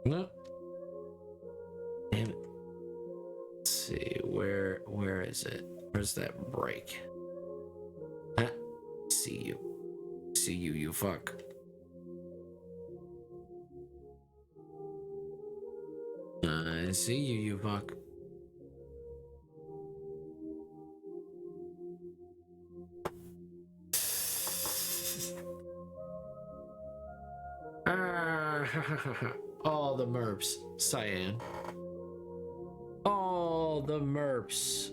Nope. Damn it. Let's see, where is it? Where's that break? Ah, see you. See you, you fuck. I see you, you fuck. All the merps, Cyan. All the merps.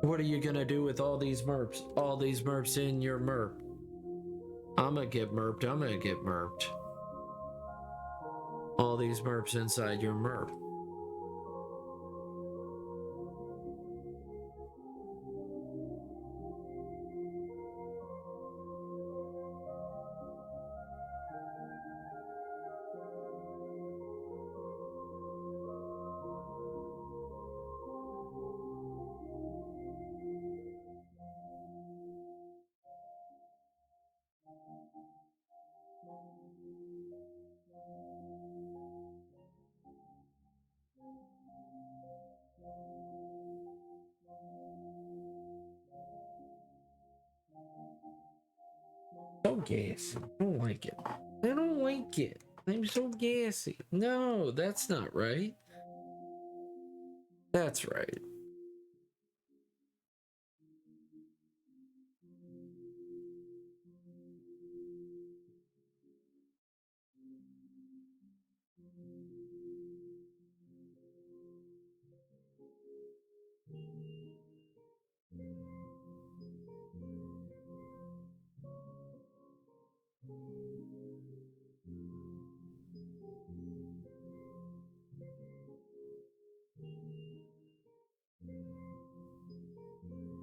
What are you gonna do with all these merps? All these merps in your merp. I'm gonna get merped. I'm gonna get merped. All these merps inside your merp. So gassy. I don't like it. I don't like it. I'm so gassy. No, that's not right. That's right.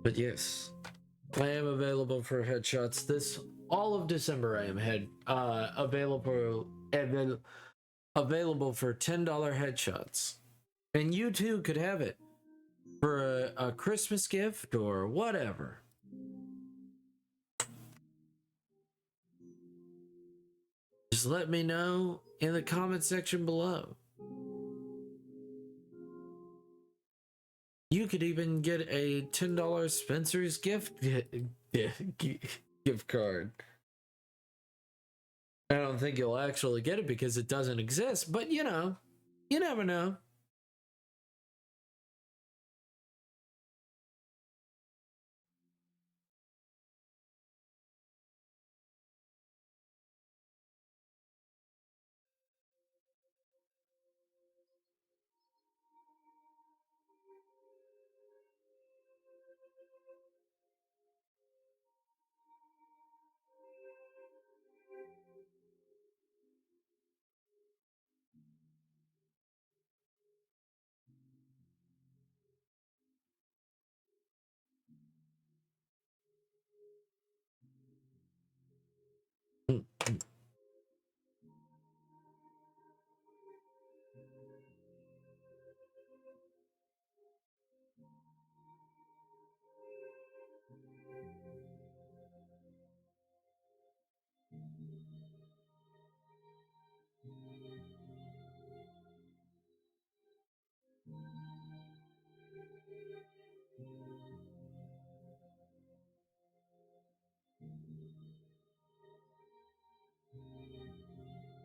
But yes, I am available for headshots this all of December. I am available for $10 headshots, and you too could have it for a Christmas gift or whatever. Just let me know in the comment section below. You could even get a $10 Spencer's gift card. I don't think you'll actually get it because it doesn't exist, but you know, you never know.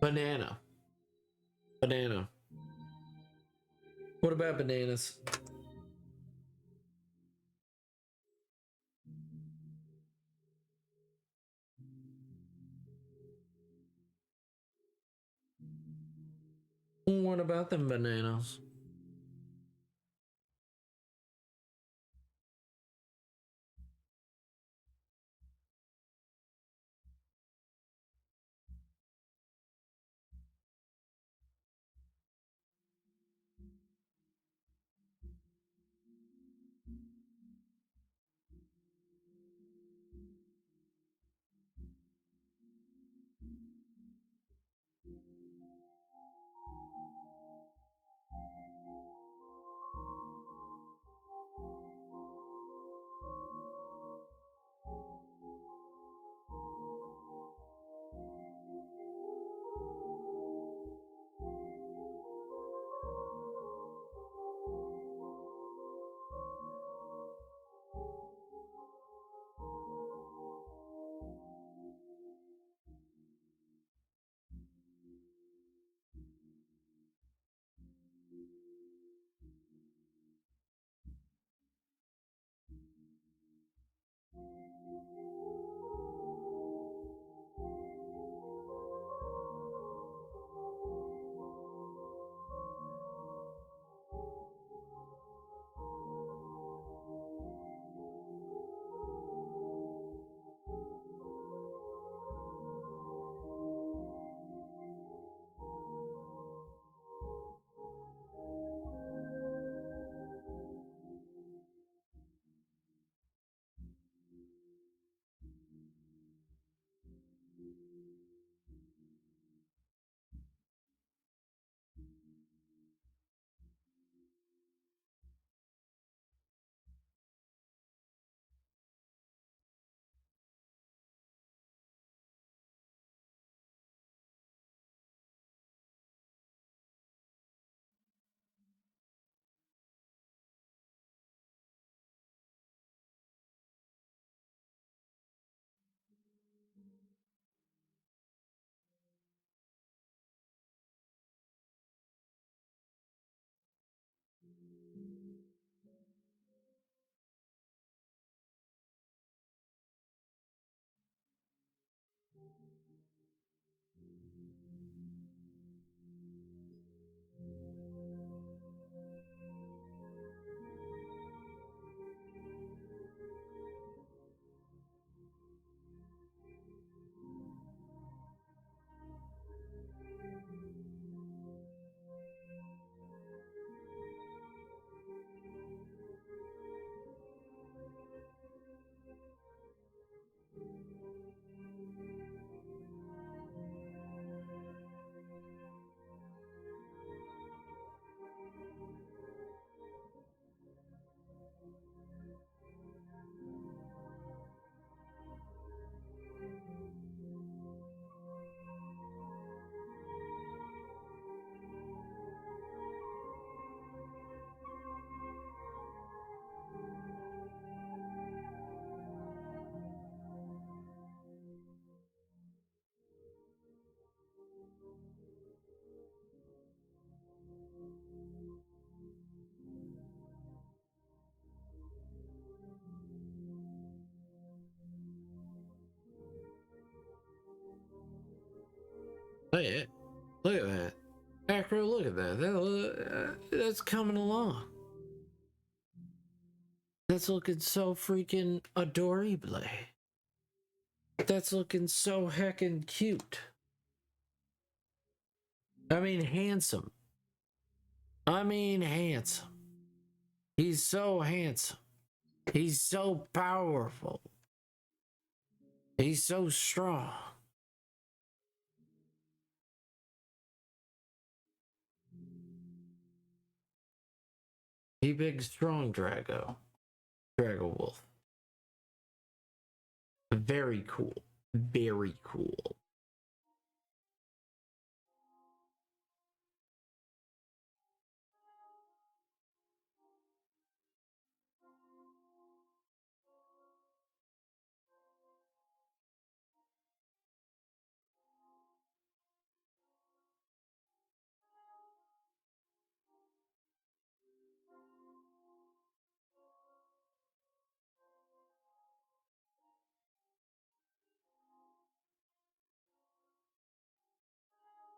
Banana. What about bananas? What about them bananas? Hey, look at that. Acro, look at that. That's coming along. That's looking so freaking adorable. That's looking so heckin' cute. I mean, handsome. He's so handsome. He's so powerful. He's so strong. He big strong Drago Wolf. Very cool. Very cool.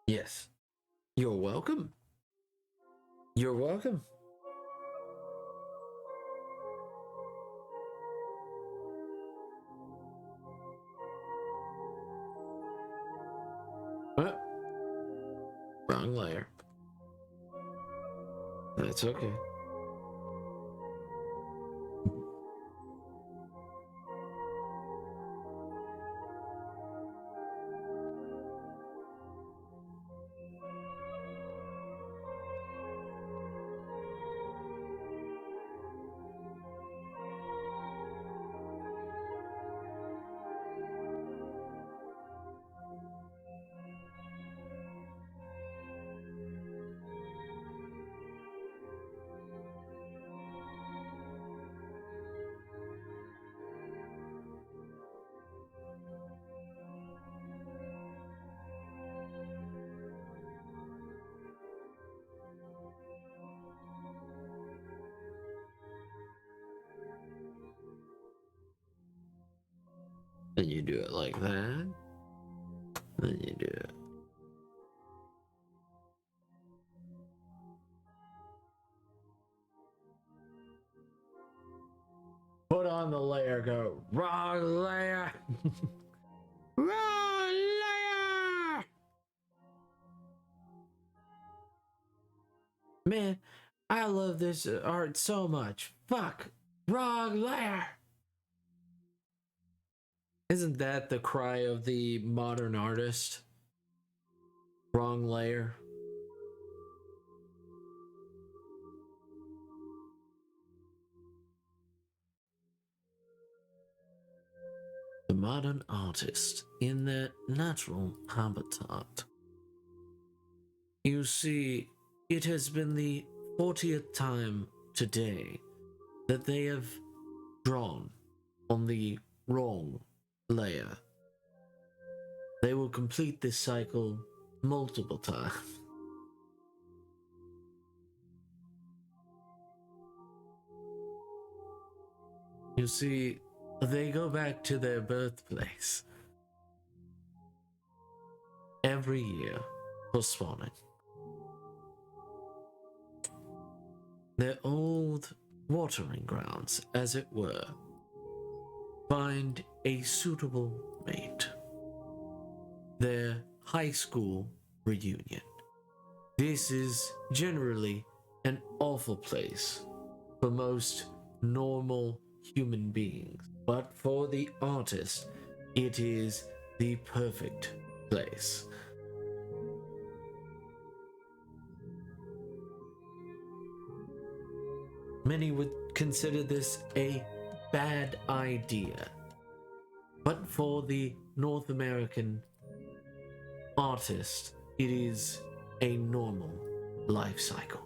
Yes. You're welcome. You're welcome. Wrong layer. That's okay. Then you do it like that. Then you do it. Put on the layer, go. Wrong layer. Wrong layer. Man, I love this art so much. Fuck. Wrong layer. Isn't that the cry of the modern artist? Wrong layer. The modern artist in their natural habitat. You see, it has been the 40th time today that they have drawn on the wrong layer. They will complete this cycle multiple times. You see, they go back to their birthplace every year for spawning. Their old watering grounds, as it were, find a suitable mate. Their high school reunion. This is generally an awful place for most normal human beings, but for the artist, it is the perfect place. Many would consider this a bad idea, but for the North American artist, it is a normal life cycle.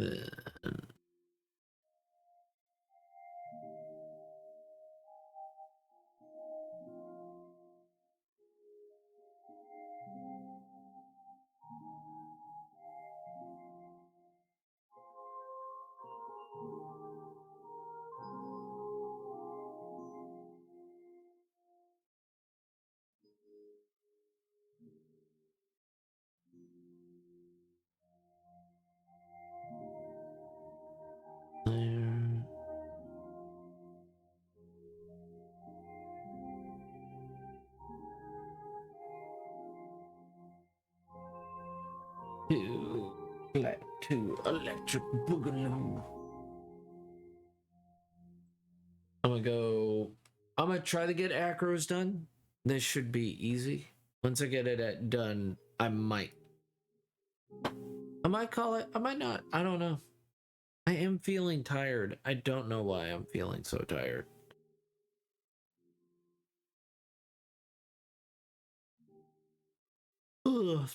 Then back to Electric Boogaloo. I'm gonna try to get acros done. This should be easy. Once I get it done, I might call it, I might not. I don't know. I am feeling tired. I don't know why I'm feeling so tired. Ugh.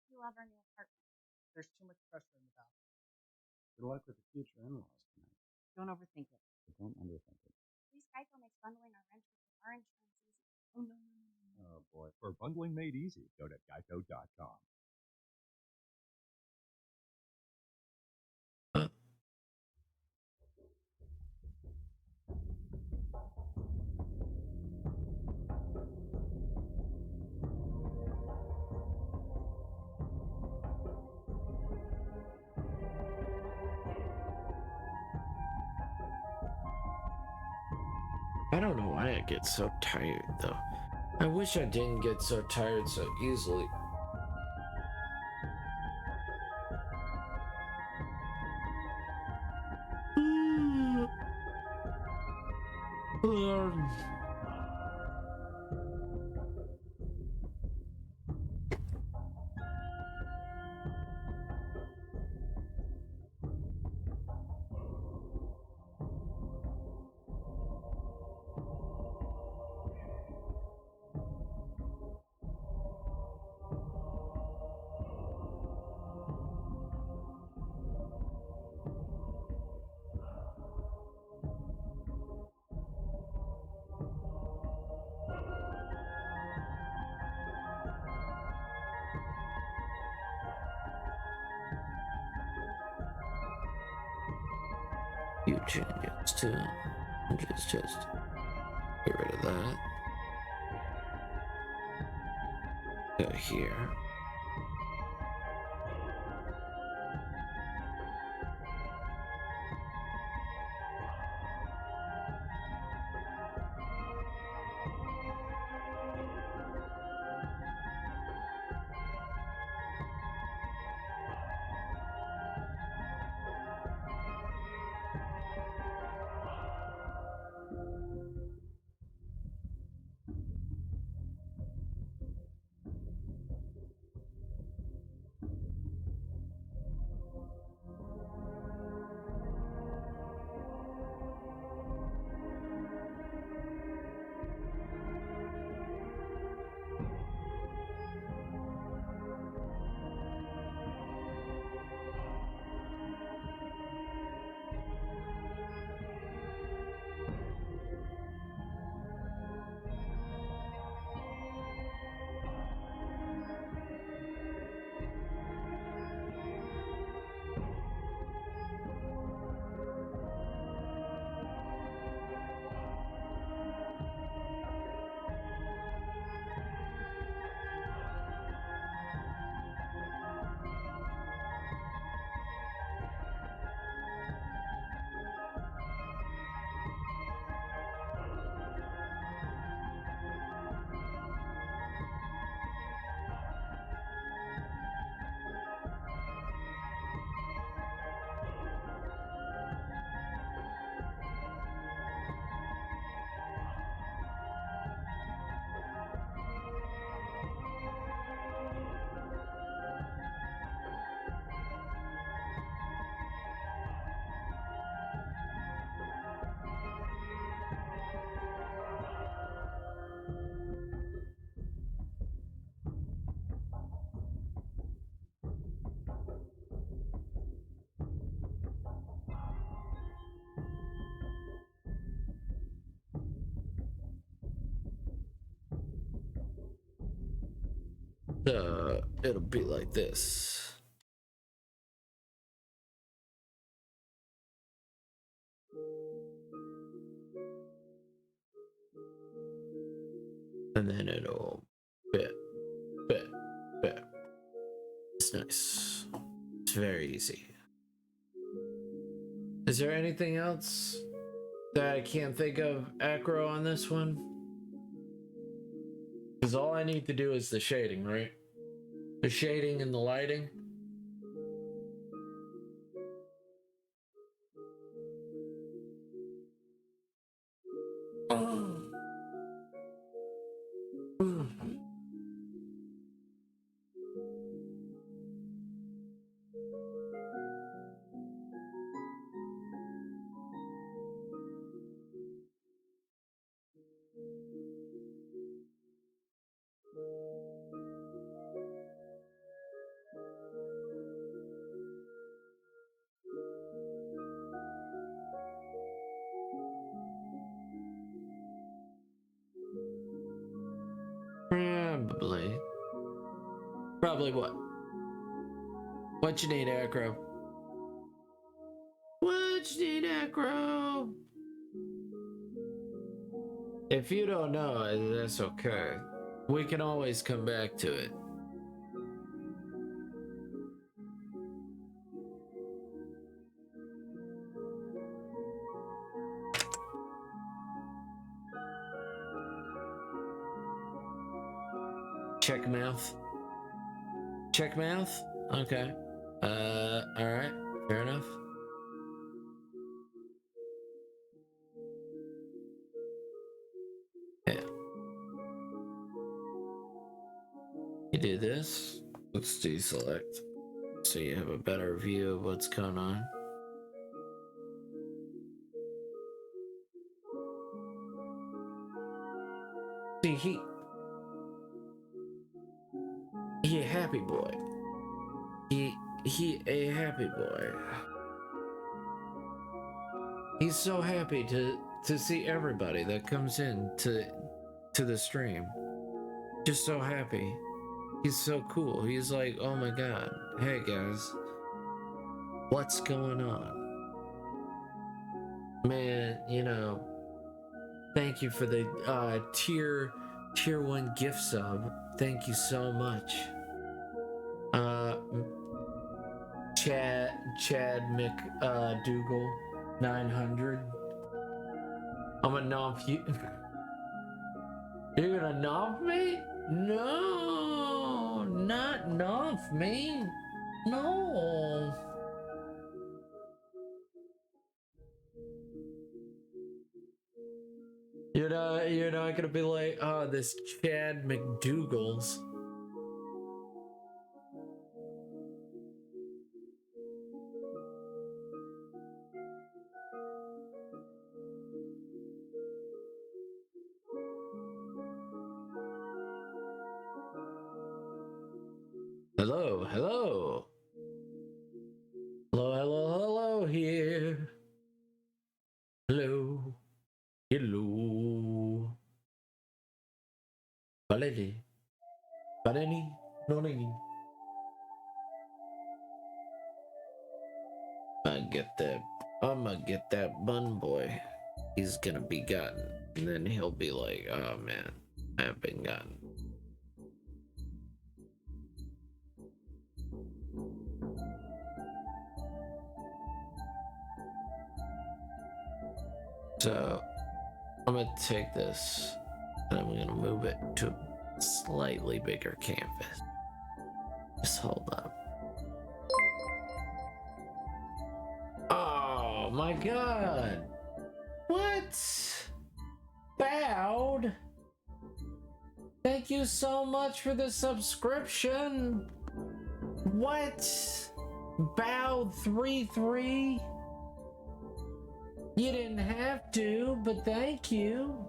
You love our new apartment. There's too much pressure in the bathroom. Good luck with the future in-laws tonight. Don't overthink it. But don't underthink it. Please, Geico makes bundling our rent with car insurance easy. Oh, no. Oh, boy. For bundling made easy, go to geico.com. I don't know why I get so tired, though. I wish I didn't get so tired so easily. Few changes to just get rid of that. Go here. It'll be like this. And then it'll bit. It's nice. It's very easy. Is there anything else that I can't think of acro on this one? Because all I need to do is the shading, right? The shading and the lighting. Probably what? What you need, acro? What you need, acro? If you don't know, that's okay. We can always come back to it. Check mouth. Check mouth? Okay. Alright. Fair enough. Yeah. You do this. Let's deselect. So you have a better view of what's going on. See, he a happy boy. He a happy boy. He's so happy to see everybody that comes in to the stream. Just so happy. He's so cool. He's like, oh my god. Hey guys. What's going on? Man, you know, thank you for the tier 1 gift sub. Thank you so much. Chad McDougal 900. I'm gonna nomp you. You're gonna nomp me? No, not nomp me. No. You're not gonna be like, oh, this Chad McDougal's. Hello, hello. Hello, hello, hello here. Hello. Hello. Baleli. Baleni. Noni. I'ma get that bun boy. He's gonna be gotten. And then he'll be like, oh man, I've been gotten. So I'm gonna take this and I'm gonna move it to a slightly bigger canvas. Just hold up. Oh my god! What? Bowed? Thank you so much for the subscription. What? Bowed 3-3? You didn't have to, but thank you.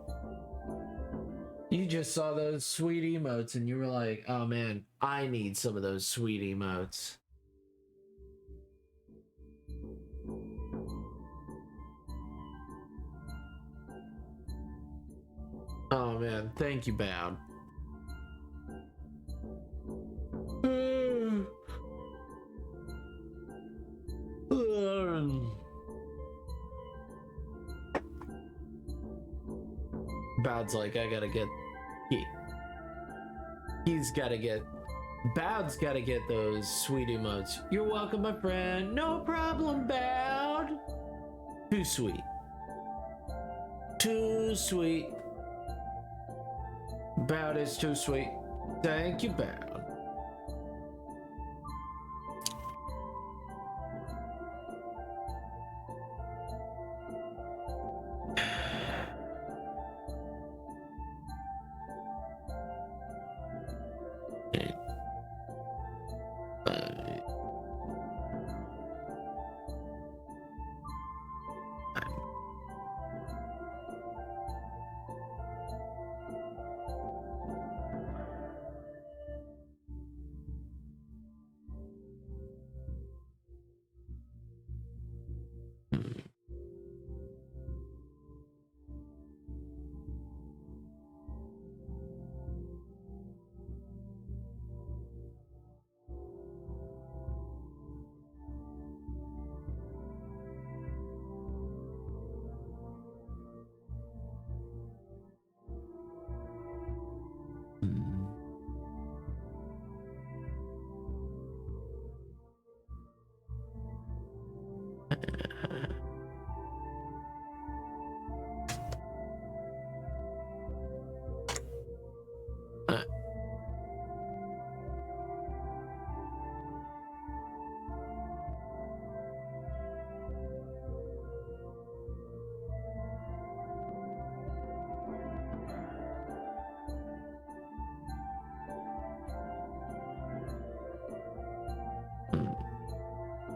You just saw those sweet emotes and you were like, oh man, I need some of those sweet emotes. Oh man, thank you, Bowd. Bowd's like, I gotta get... He's gotta get... Bowd's gotta get those sweet emotes. You're welcome, my friend. No problem, Bowd. Too sweet. Too sweet. Bowd is too sweet. Thank you, Bowd.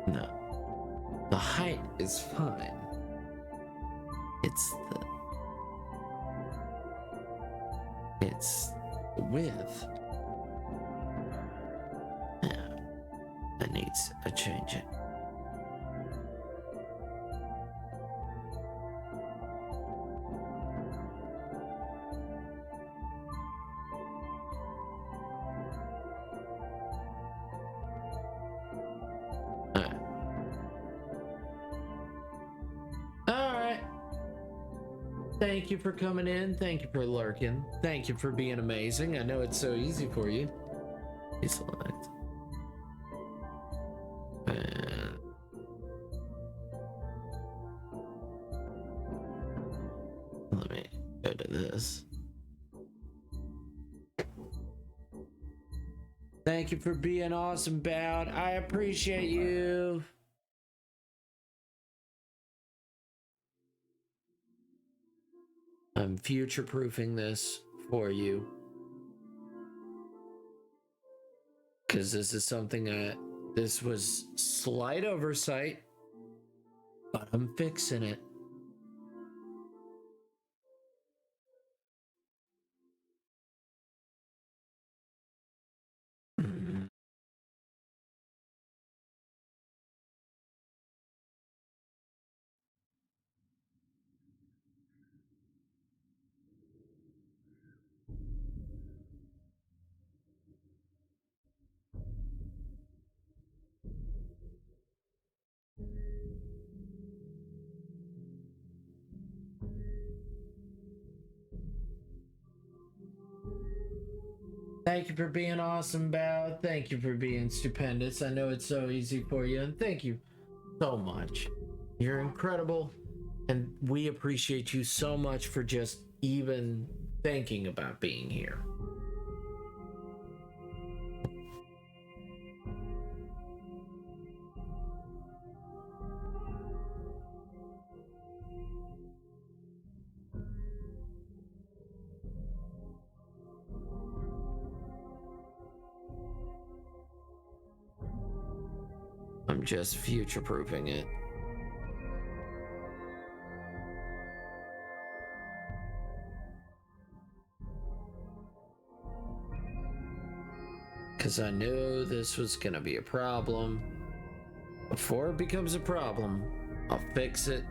No. The height is fine. It's the width. Yeah. That needs a change. Thank you for coming in. Thank you for lurking. Thank you for being amazing. I know it's so easy for you. Select. And let me go to this. Thank you for being awesome, Bowd. I appreciate you. I'm future-proofing this for you. Because this is something this was slight oversight, but I'm fixing it. Thank you for being awesome, Bao. Thank you for being stupendous. I know it's so easy for you, and thank you so much. You're incredible, and we appreciate you so much for just even thinking about being here. I'm just future-proofing it. Because I knew this was going to be a problem. Before it becomes a problem, I'll fix it.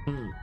Alright.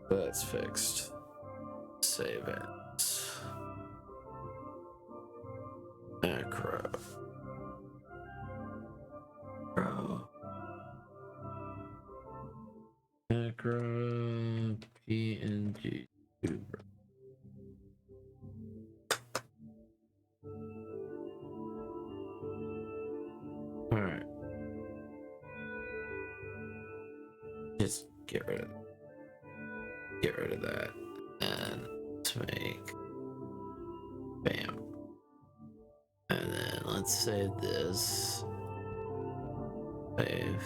That's fixed. Save it. Macro. Macro PNGtuber. Alright. Just get rid of that. And let's make bam. And then let's save this. Save.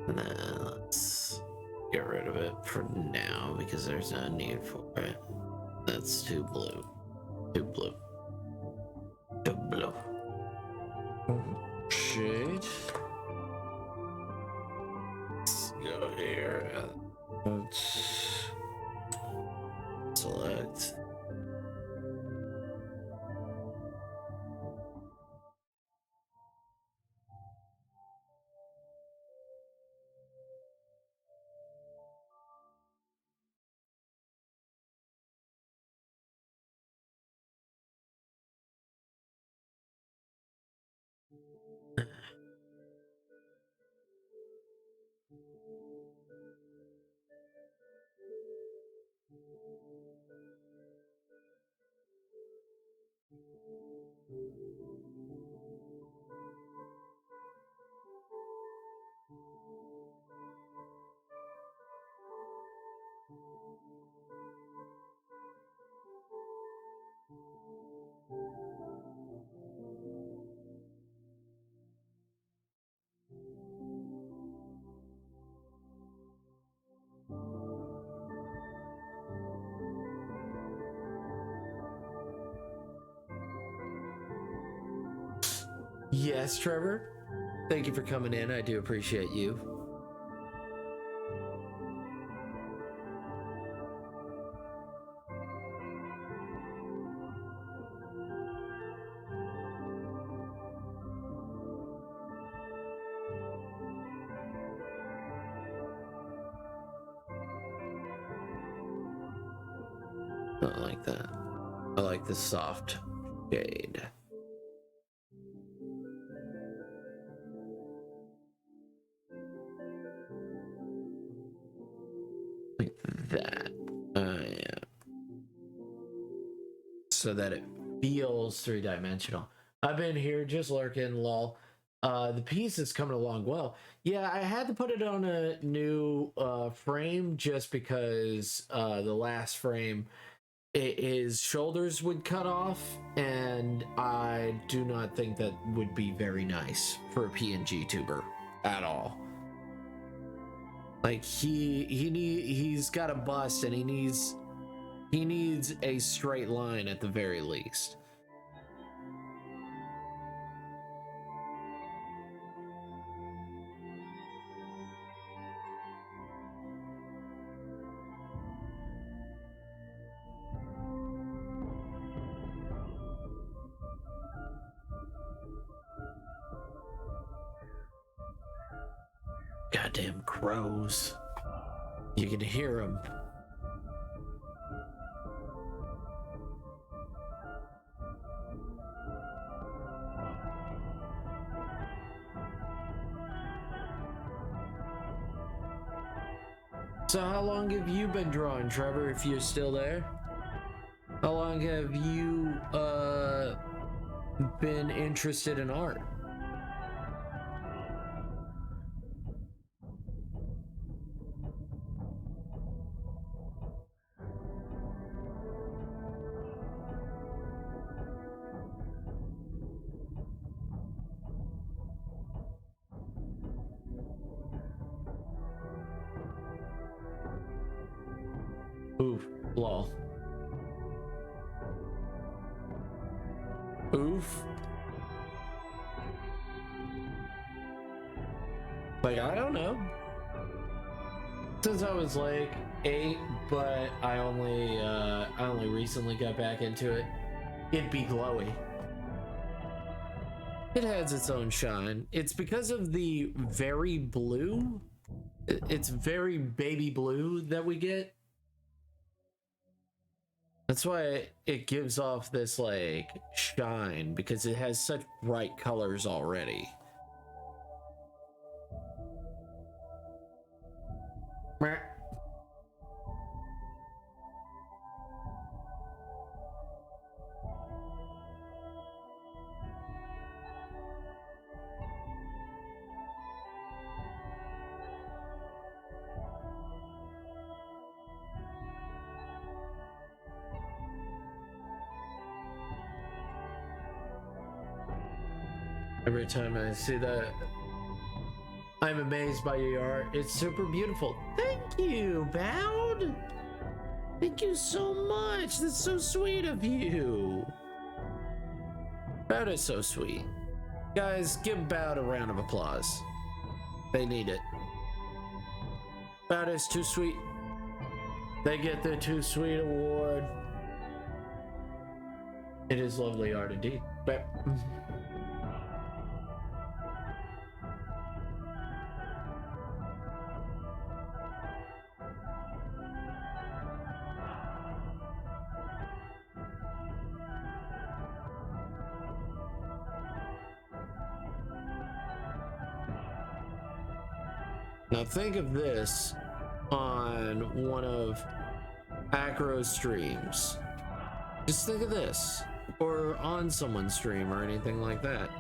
And then let's get rid of it for now because there's no need for it. That's too blue. Too blue. Too blue. Shade. Let's go here and let's select. Yes, Trevor. Thank you for coming in. I do appreciate you. I like that. I like the soft shade. Like that. Yeah. So that it feels three-dimensional. I've been here just lurking, lol. The piece is coming along well. Yeah, I had to put it on a new frame just because the last frame his shoulders would cut off, and I do not think that would be very nice for a PNGtuber at all. Like he's got a bust, and he needs a straight line at the very least. Goddamn crows. You can hear them. So how long have you been drawing, Trevor, if you're still there? How long have you been interested in art? Oof, lol. Oof. Like, I don't know. Since I was like 8, but I only recently got back into it. It'd be glowy. It has its own shine. It's because of the very blue. It's very baby blue that we get. That's why it gives off this like shine, because it has such bright colors already. Every time I see that, I'm amazed by your art. It's super beautiful. Thank you, Bound. Thank you so much. That's so sweet of you. Bound is so sweet. Guys, give Bound a round of applause. They need it. Bound is too sweet. They get the Too Sweet award. It is lovely art indeed. But now think of this on one of Acro's streams. Just think of this, or on someone's stream or anything like that.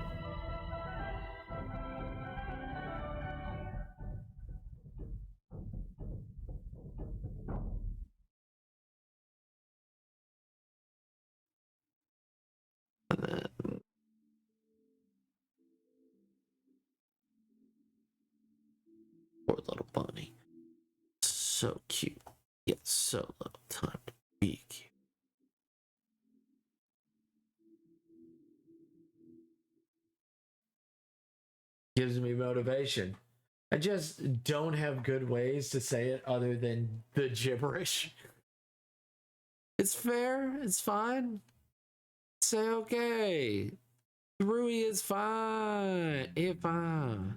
Poor little bunny. So cute, yet so little time to be cute. Gives me motivation. I just don't have good ways to say it other than the gibberish. It's fair, it's fine. Say okay. Rui is fine. It's fine.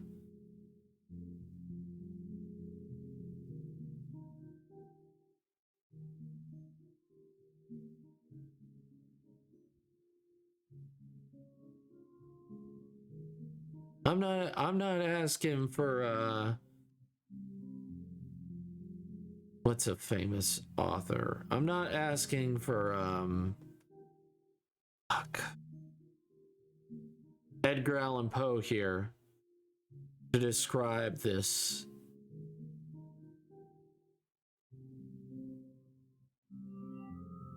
I'm not asking for what's a famous author? I'm not asking for Edgar Allan Poe here to describe this.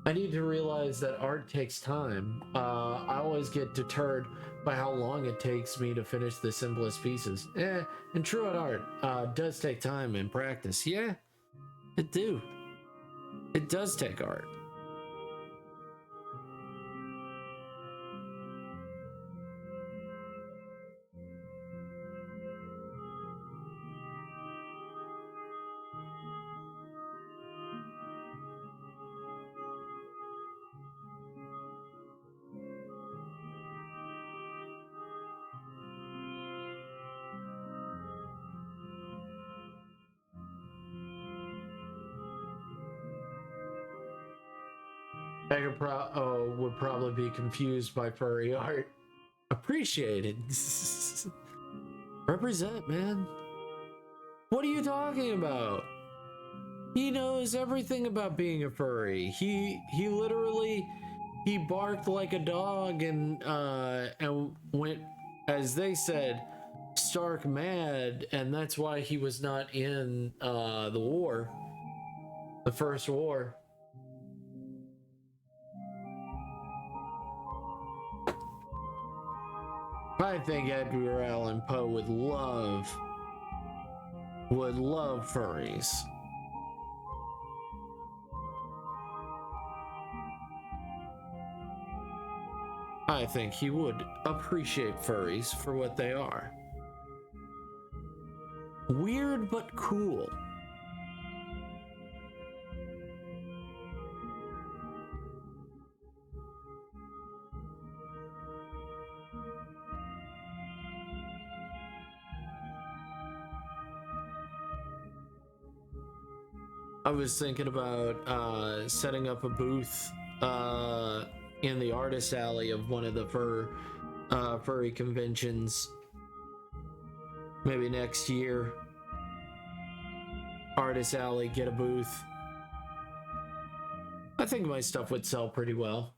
I need to realize that art takes time. I always get deterred by how long it takes me to finish the simplest pieces. And true at art does take time and practice. Yeah, it do. It does take art. I would probably be confused by furry art. Appreciated. Represent, man. What are you talking about? He knows everything about being a furry. He literally barked like a dog and went, as they said, stark mad, and that's why he was not in the war, the first war. I think Edgar Allan Poe would love furries. I think he would appreciate furries for what they are. Weird but cool. I was thinking about setting up a booth in the artist alley of one of the furry conventions. Maybe next year. Artist alley, get a booth. I think my stuff would sell pretty well.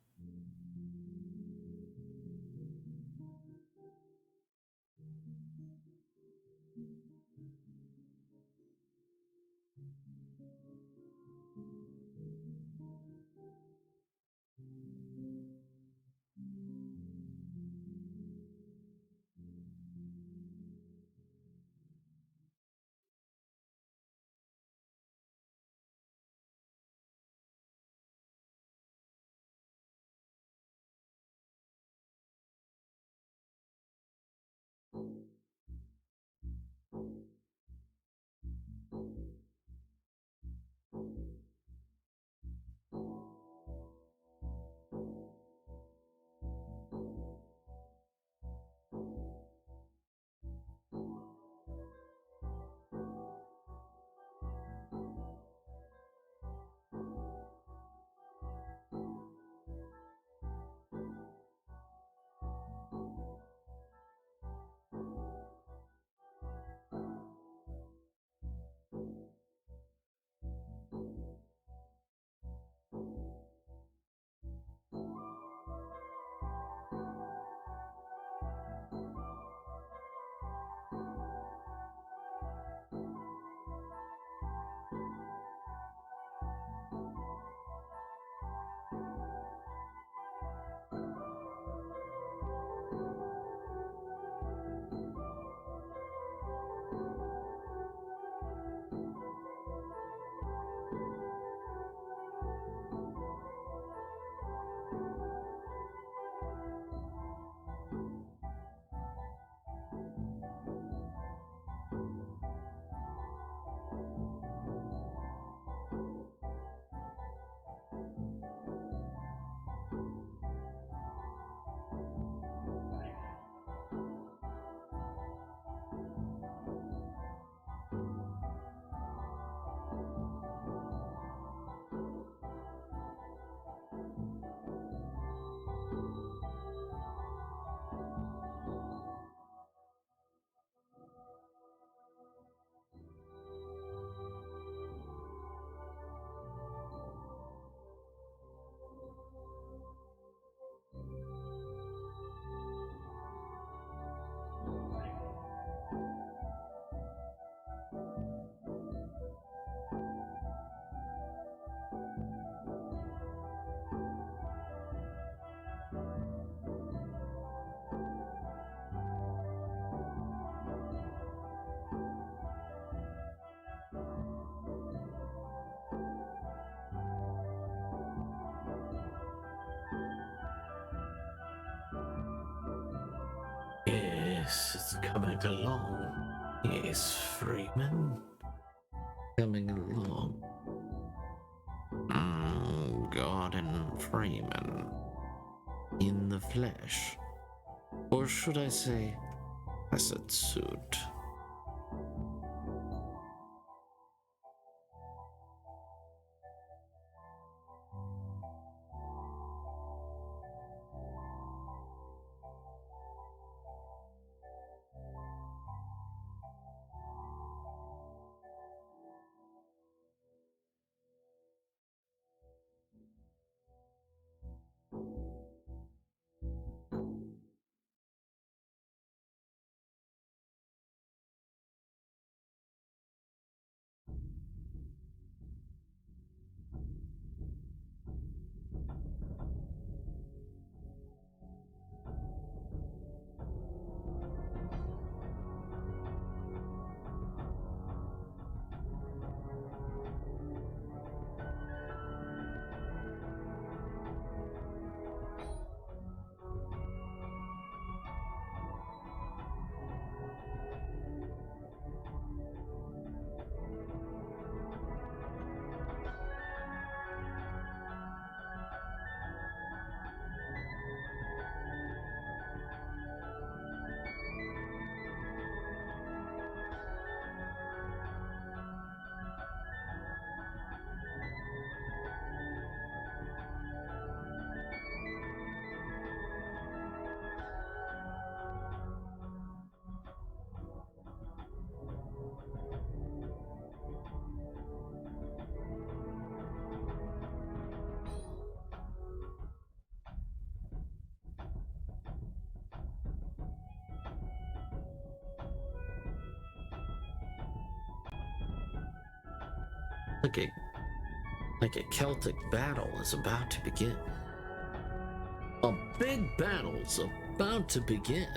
Yes, it's coming along. Yes, Freeman. Coming along. Gordon Freeman. In the flesh. Or should I say, acid suit. Like a Celtic battle is about to begin. A big battle's about to begin.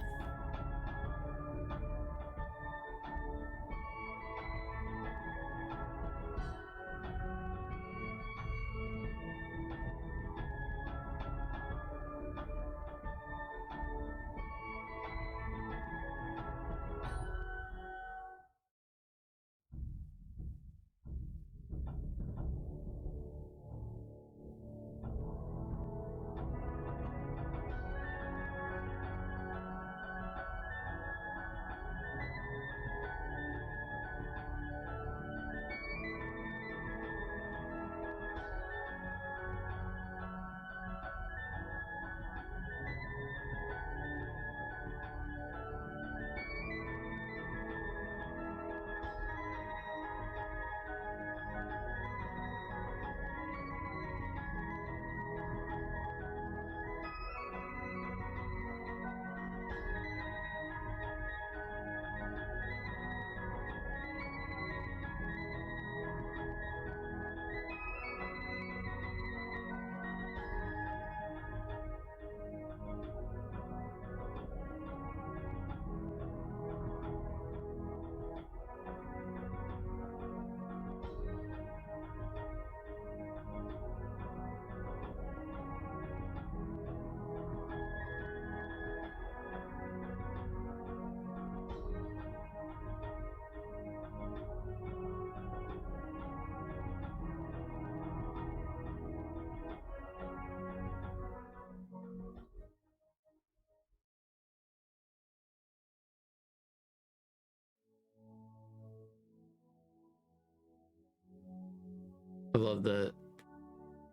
I love that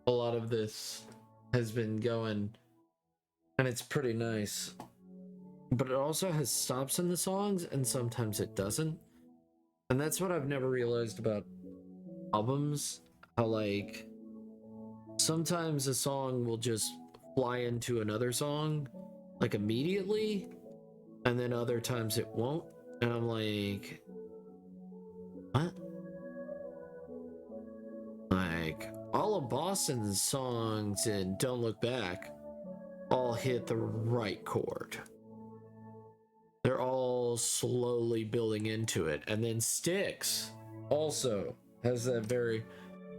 a lot of this has been going, and it's pretty nice. But it also has stops in the songs, and sometimes it doesn't. And that's what I've never realized about albums. How, like, sometimes a song will just fly into another song, like, immediately, and then other times it won't. And I'm like, what? Like, all of Boston's songs in Don't Look Back all hit the right chord. They're all slowly building into it. And then Styx also has that very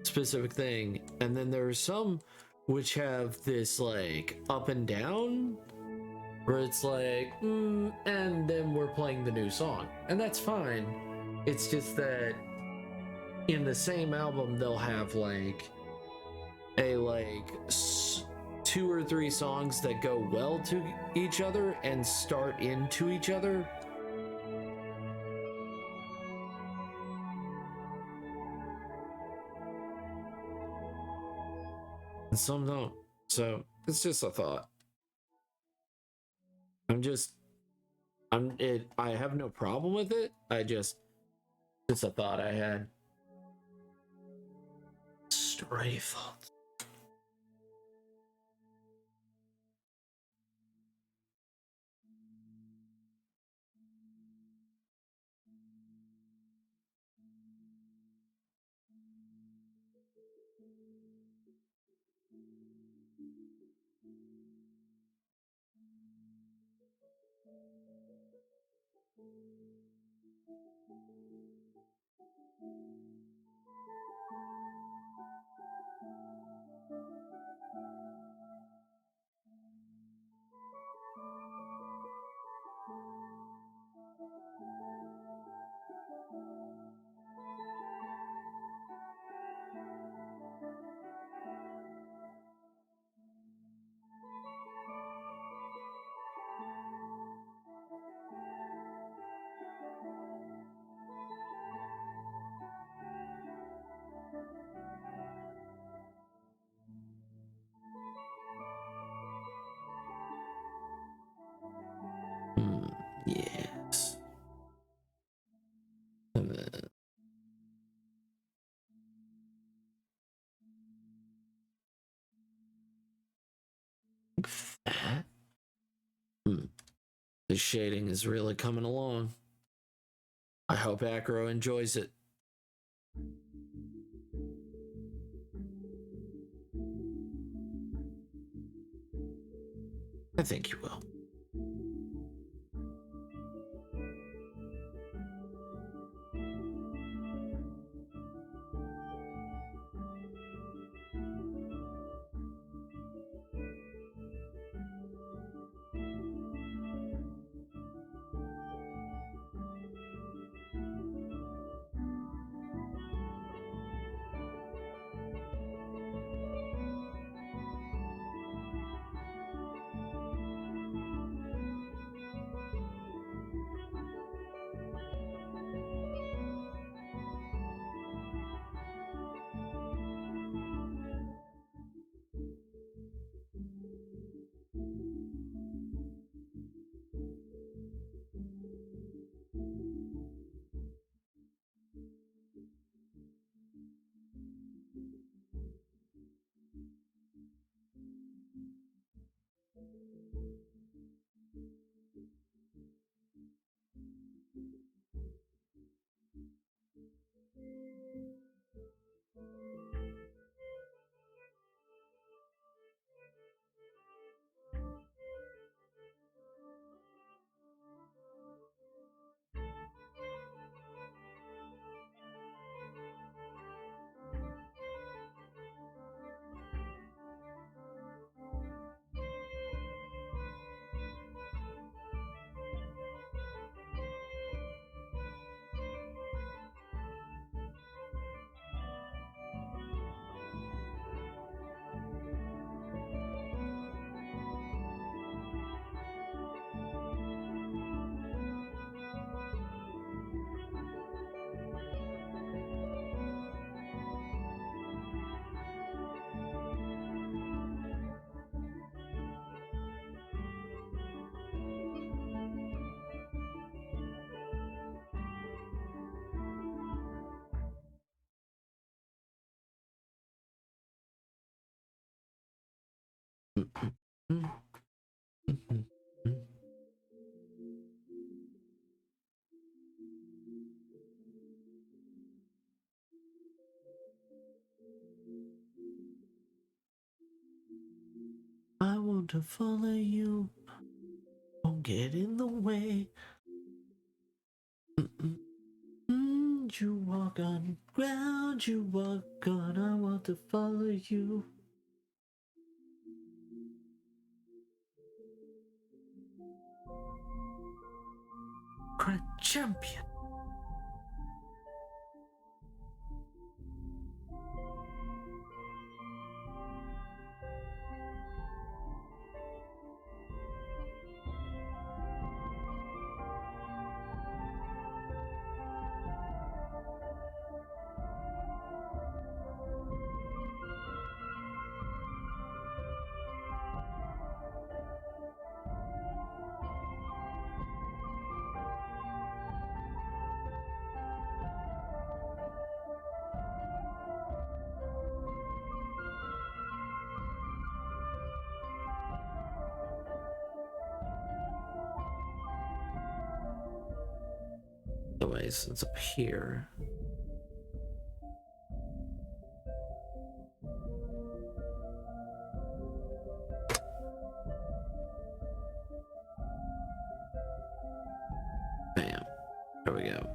specific thing. And then there are some which have this like up and down where it's like, and then we're playing the new song, and that's fine. It's just that in the same album they'll have like a 2 or 3 songs that go well to each other and start into each other. And some don't. So it's just a thought. I have no problem with it. It's a thought I had. Stray thoughts. Yes. That. The shading is really coming along. I hope Acro enjoys it. I think you will. I want to follow you. Don't get in the way. You walk on ground, you walk on. I want to follow you. Warcraft champion. Anyways, it's up here. Bam. There we go.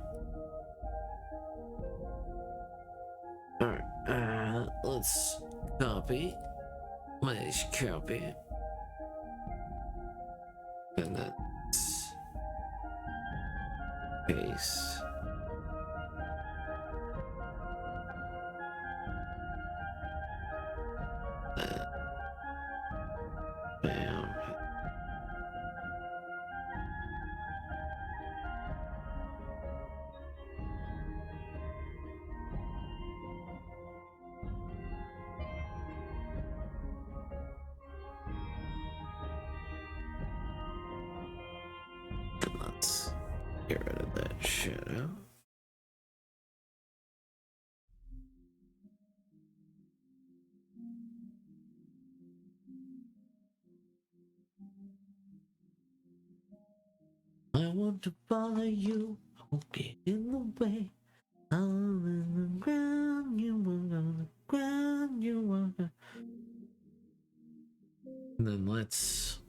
Alright, let's copy. Let's copy. And let's paste. Bam. And let's get rid of that shadow. I want to follow you, I won't get in the way. I'm in the ground, you are on the ground, you are. And then let's.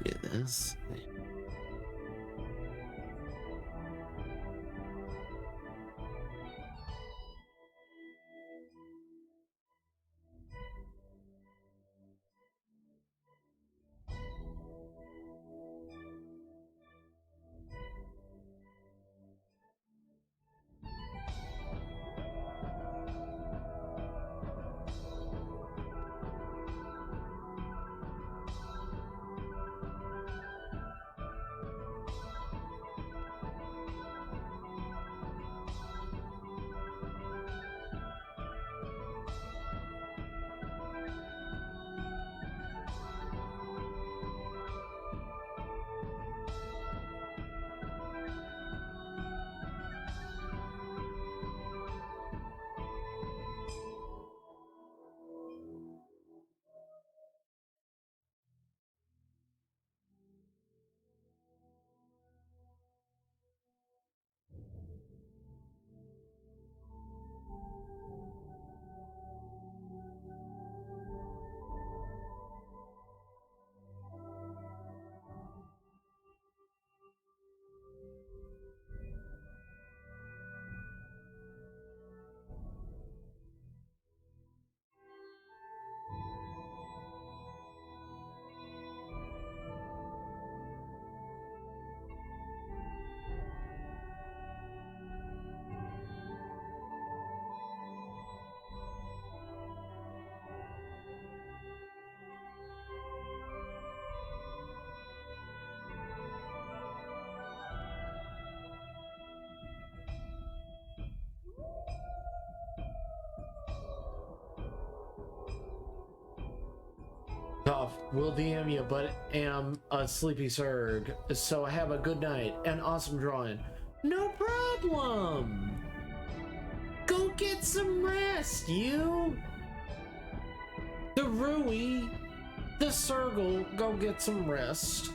Get this. Will DM you, but am a sleepy Zerg, so have a good night and awesome drawing. No problem! Go get some rest, you! The Rui, the Sergal, go get some rest.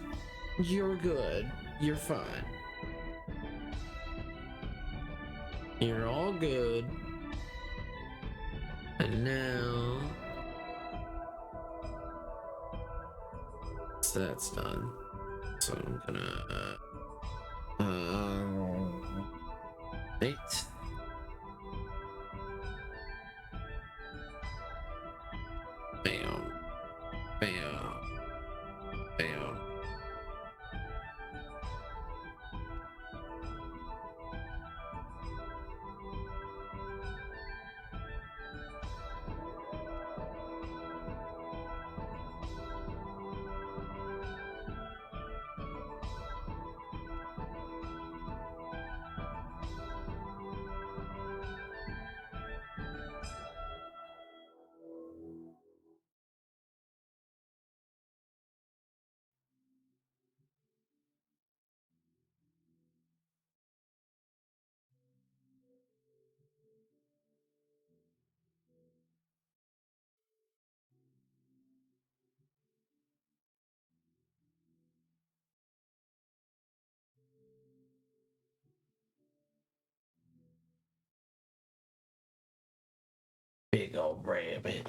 You're good. You're fine. You're all good. And now... so that's done. So I'm gonna... wait. Bam. Bam. Bam. Big old rabbit.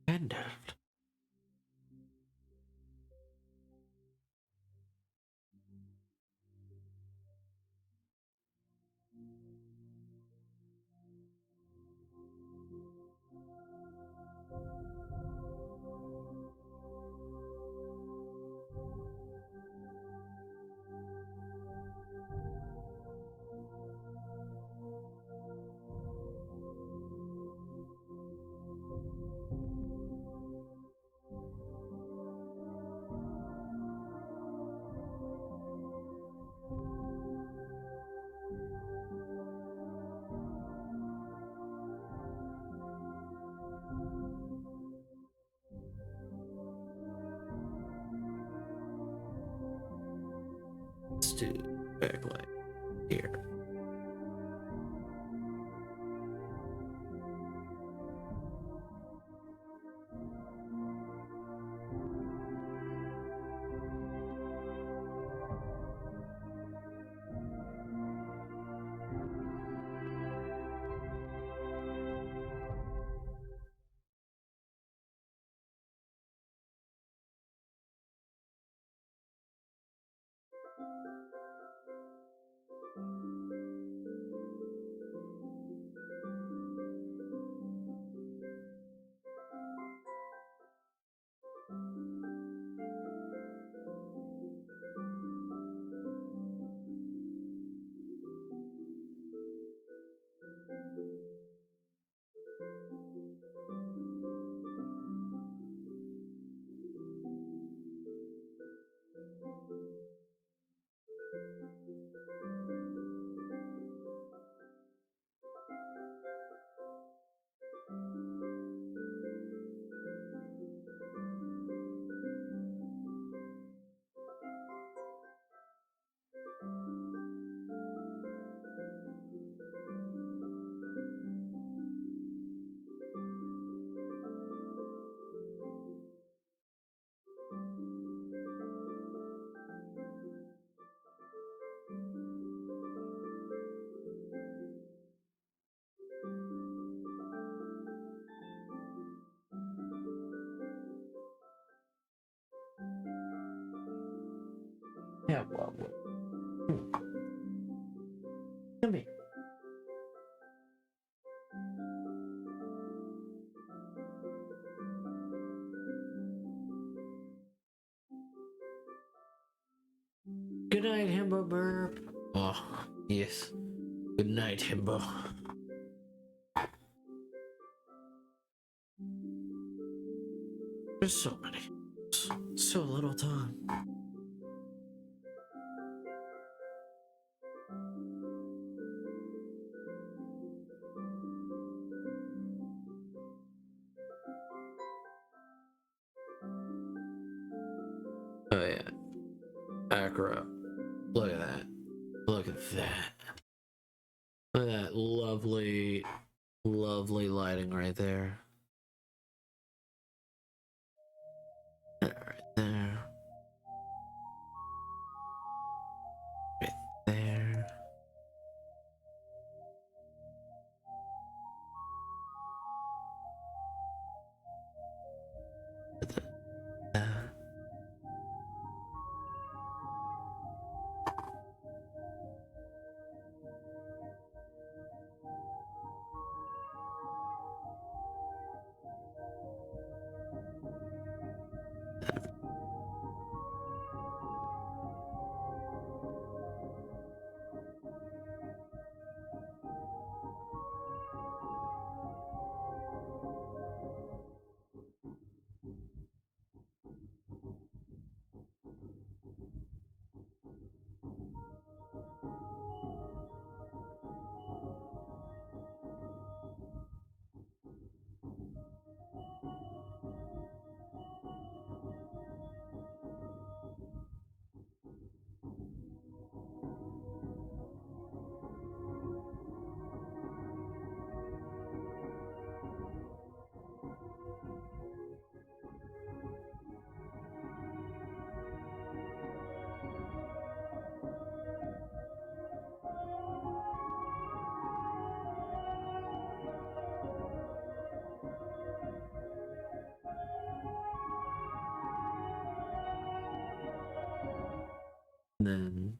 And let's do backlight here. Yeah, well, come here. Good night, Himbo Burp. Oh, yes. Good night, Himbo. There's so many. So little time. Oh yeah. Acro. Look at that. Look at that. Look at that lovely, lovely lighting right there. Right there. Right there. And then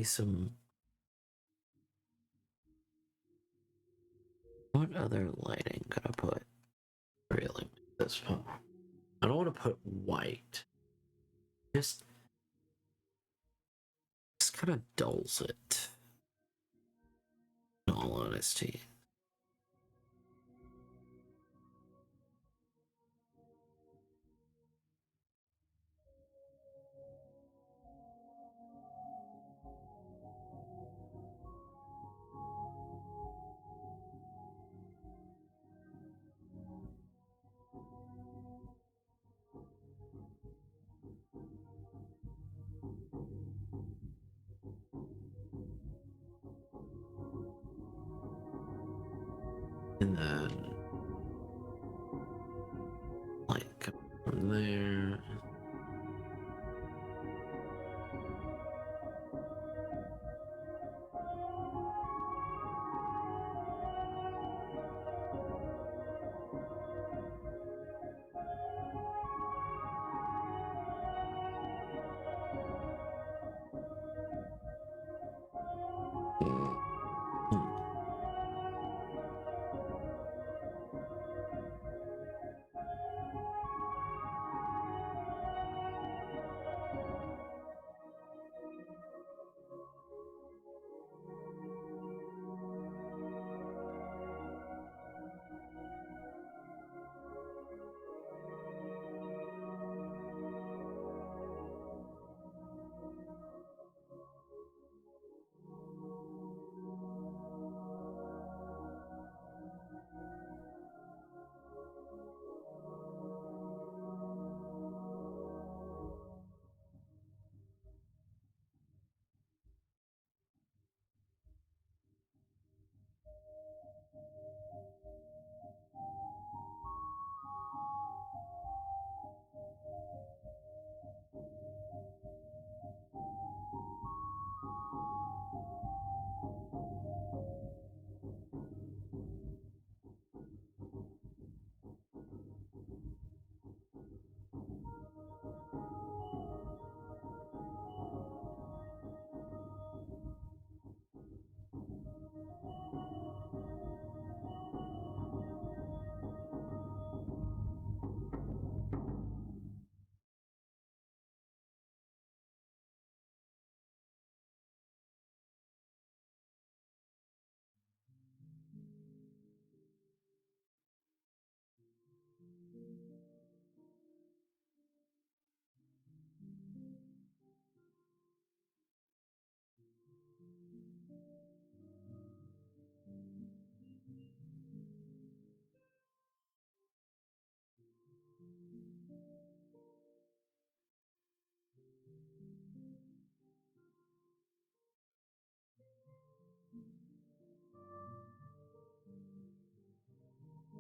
some. What other lighting could I put? Really, this phone. I don't want to put white. Just kind of dulls it. In all honesty. And then like from there.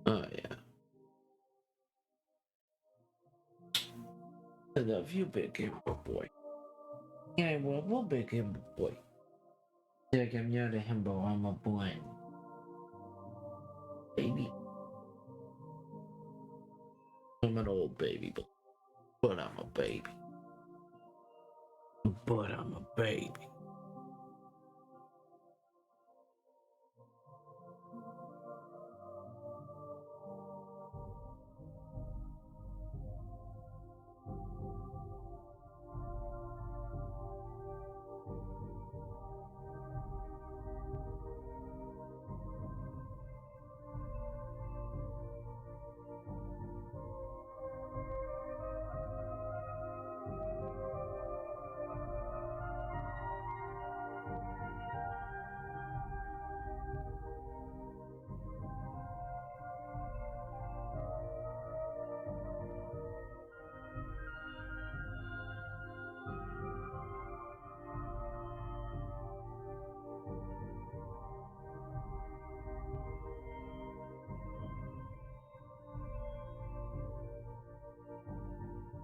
Oh yeah. I love you, big himbo boy. Yeah, well, we'll big himbo boy. Take him near the himbo, I'm a boy. Baby. I'm an old baby, but I'm a baby. But I'm a baby.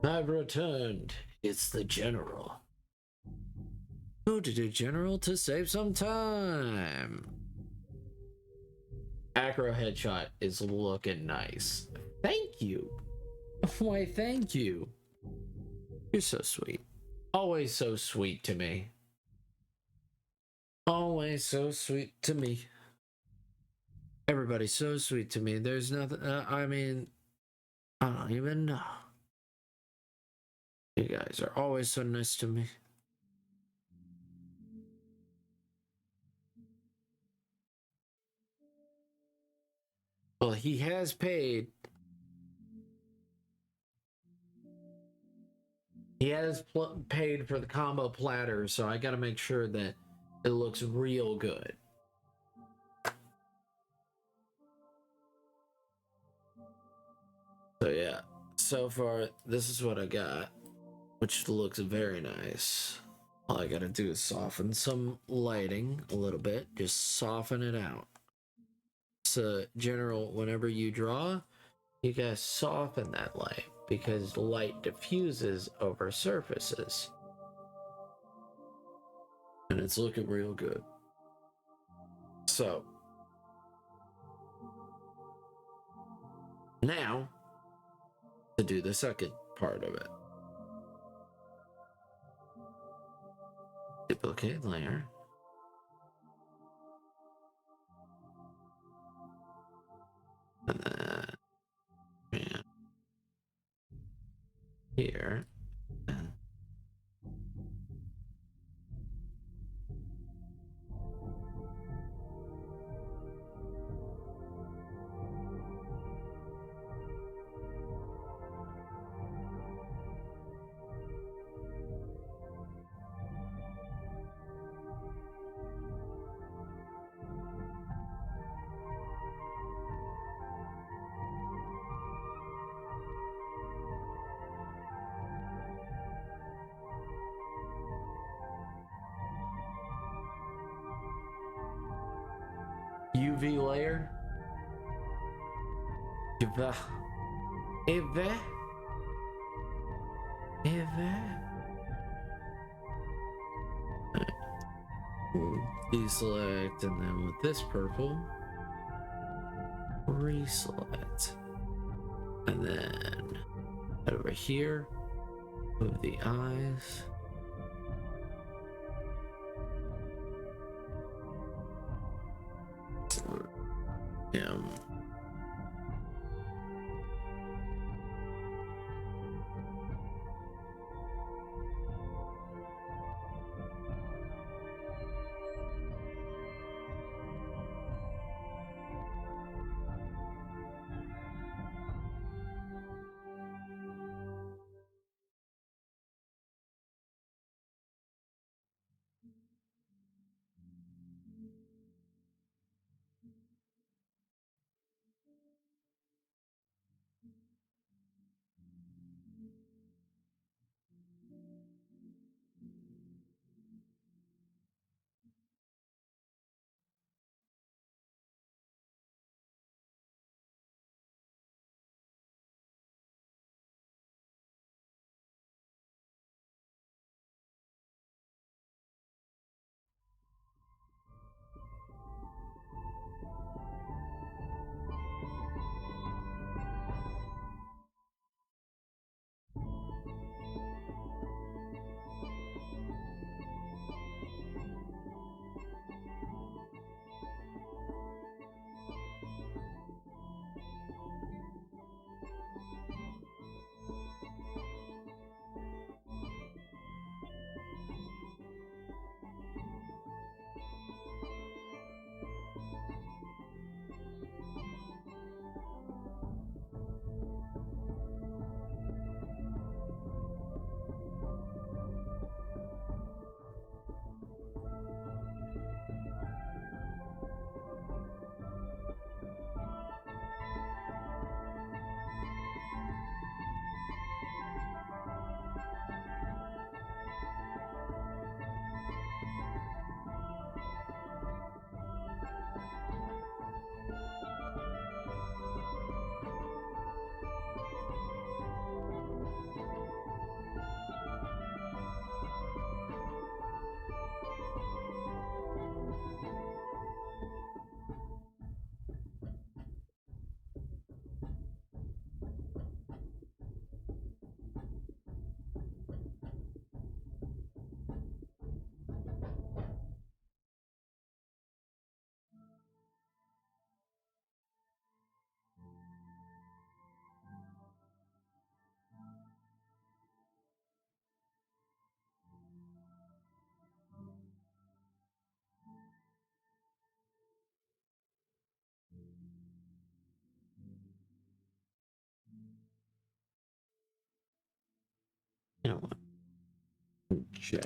I've returned. It's the General. Go to the General to save some time. Acro headshot is looking nice. Thank you. Why, thank you. You're so sweet. Always so sweet to me. Always so sweet to me. Everybody's so sweet to me. There's nothing, I mean, I don't even know. You guys are always so nice to me. Well, he has paid. He has paid for the combo platter, so I gotta make sure that it looks real good. So yeah, so far this is what I got, which looks very nice. All I gotta do is soften some lighting a little bit, just soften it out. So general, whenever you draw, you gotta soften that light because light diffuses over surfaces. And it's looking real good. So now to do the second part of it. Duplicate layer. And then here. And UV layer. Eva. Deselect, and then with this purple, reselect. And then over here, move the eyes. Yeah. You know what? J.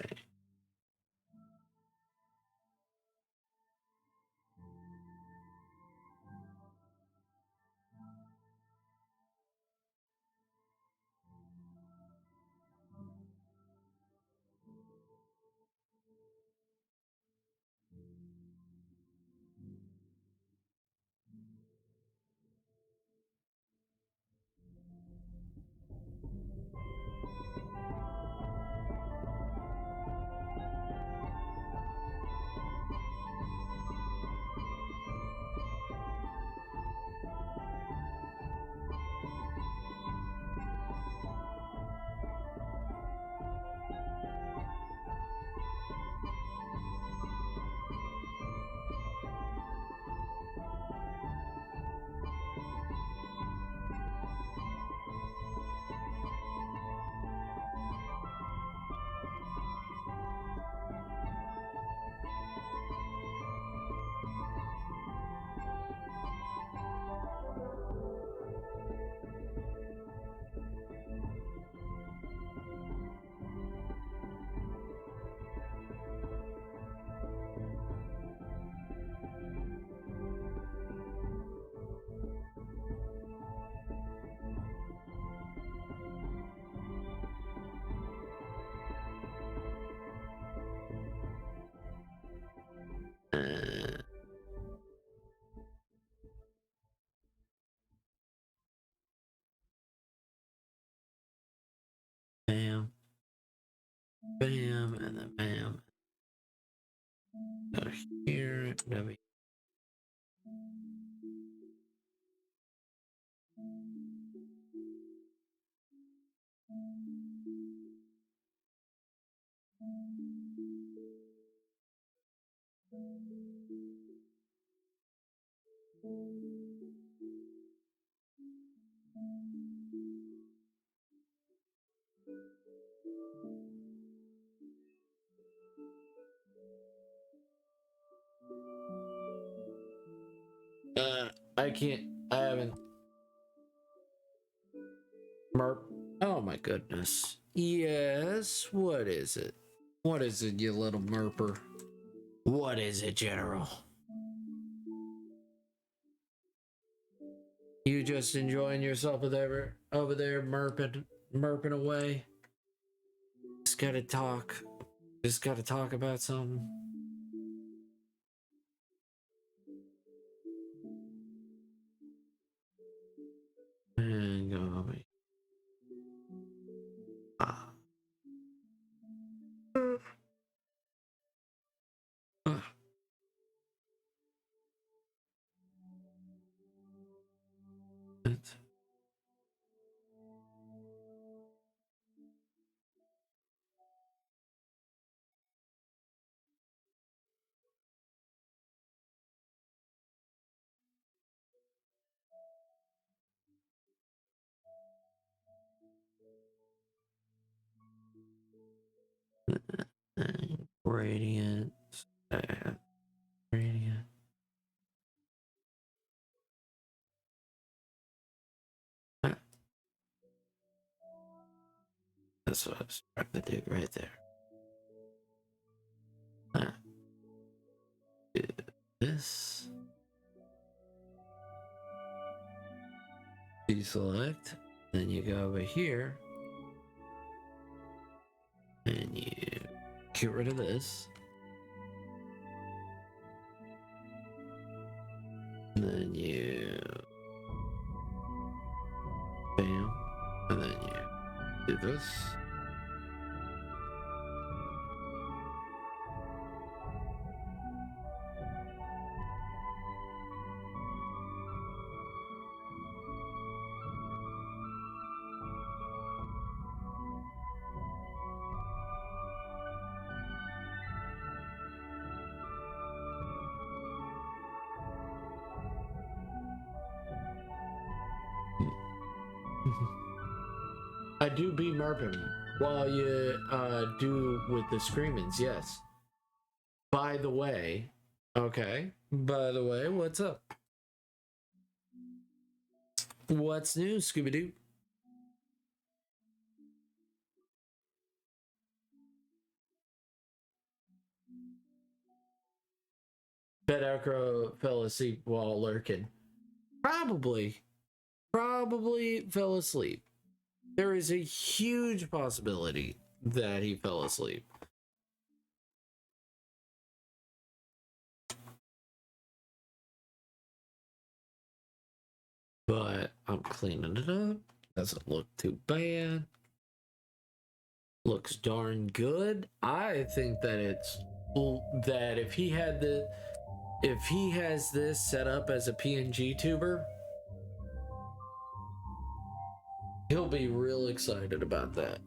Bam. Bam, and then bam. Go here, W. I can't. I haven't. Merp. Oh my goodness. Yes. What is it? What is it, you little merper? What is it, General? You just enjoying yourself over there merping away? Just gotta talk. Just gotta talk about something. And go away. Ah. Radiant. Radiant. That's what I was trying to do right there. Do this. Deselect. Then you go over here. And you get rid of this. And then you bam. And then you do this. I do be merping while you do with the screamings, yes. By the way, okay. By the way, what's up? What's new, Scooby-Doo? Bedocro fell asleep while lurking. Probably fell asleep. There is a huge possibility that he fell asleep. But I'm cleaning it up. Doesn't look too bad. Looks darn good. I think that if he has this set up as a PNGtuber, he'll be real excited about that.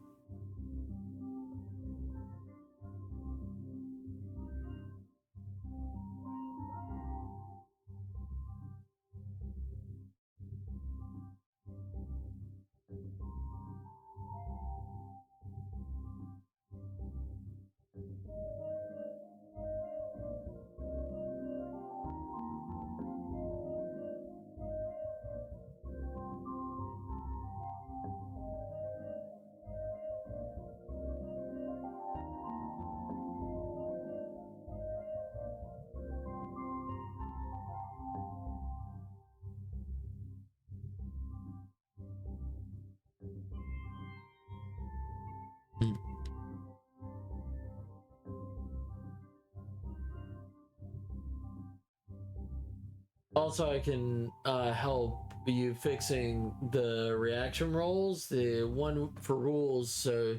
Also, I can help you fixing the reaction roles, the one for rules, so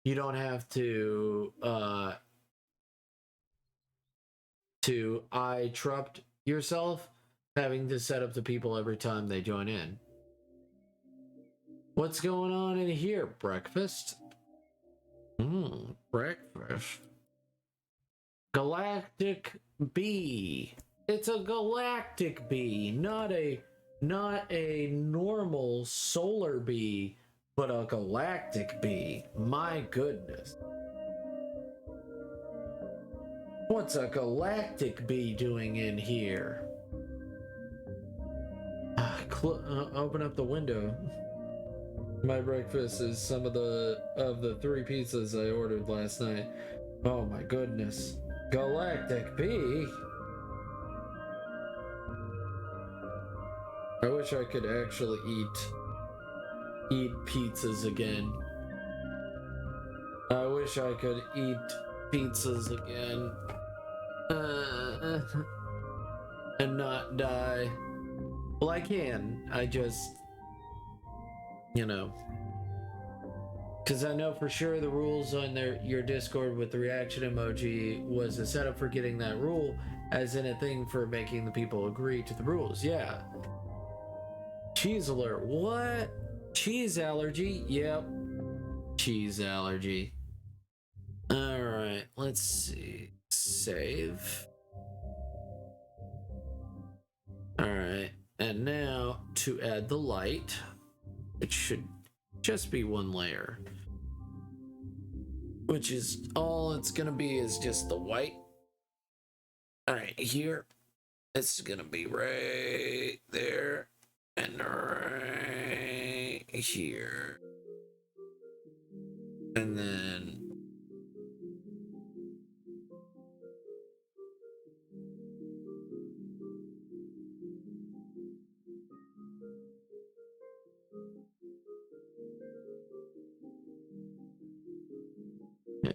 you don't have to I-trupt yourself having to set up the people every time they join in. What's going on in here? Breakfast? Breakfast. Galactic bee. It's a galactic bee, not a normal solar bee, but a galactic bee. My goodness. What's a galactic bee doing in here? Open up the window. My breakfast is some of the 3 pizzas I ordered last night. Oh my goodness. Galactic bee? I wish I could actually eat pizzas again. I wish I could eat pizzas again. And not die. Well, I can. I just, because I know for sure the rules on your Discord with the reaction emoji was a setup for getting that rule, as in a thing for making the people agree to the rules. Yeah. Cheese alert. What? Cheese allergy? Yep. Cheese allergy. Alright, let's see. Save. Alright, and now to add the light, it should just be 1 layer. Which is all it's gonna be is just the white. Alright, here. It's gonna be right there. And right here. And then yeah.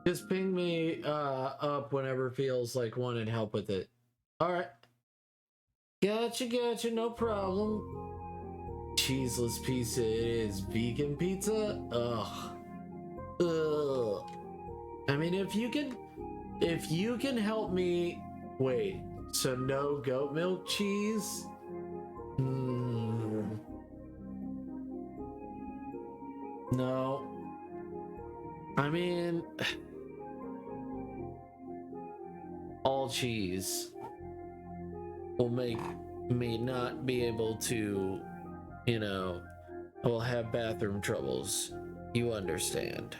Just ping me up whenever feels like wanting help with it. Alright. Gotcha, no problem. Cheeseless pizza, it is. Vegan pizza? Ugh. I mean, if you can help me... Wait, so no goat milk cheese? No. I mean... all cheese will make me not be able to, I will have bathroom troubles. You understand.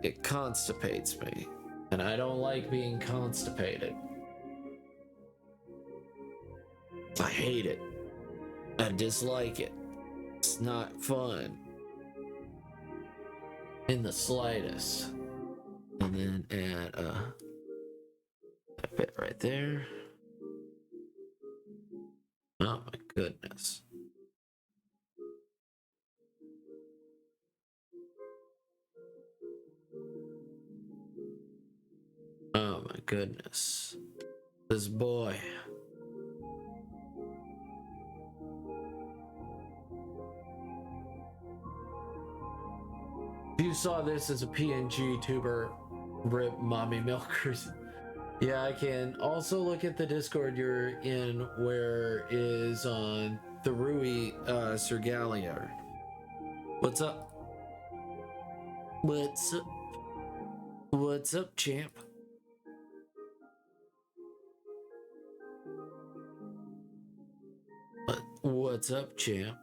It constipates me, and I don't like being constipated. I hate it. I dislike it. It's not fun in the slightest. And then add that bit right there. Oh my goodness. Oh my goodness. This boy. If you saw this as a PNGtuber, rip mommy milkers. Yeah, I can also look at the Discord you're in where is on the Rui Sergalia. What's up? What's up? What's up, champ? What's up, champ?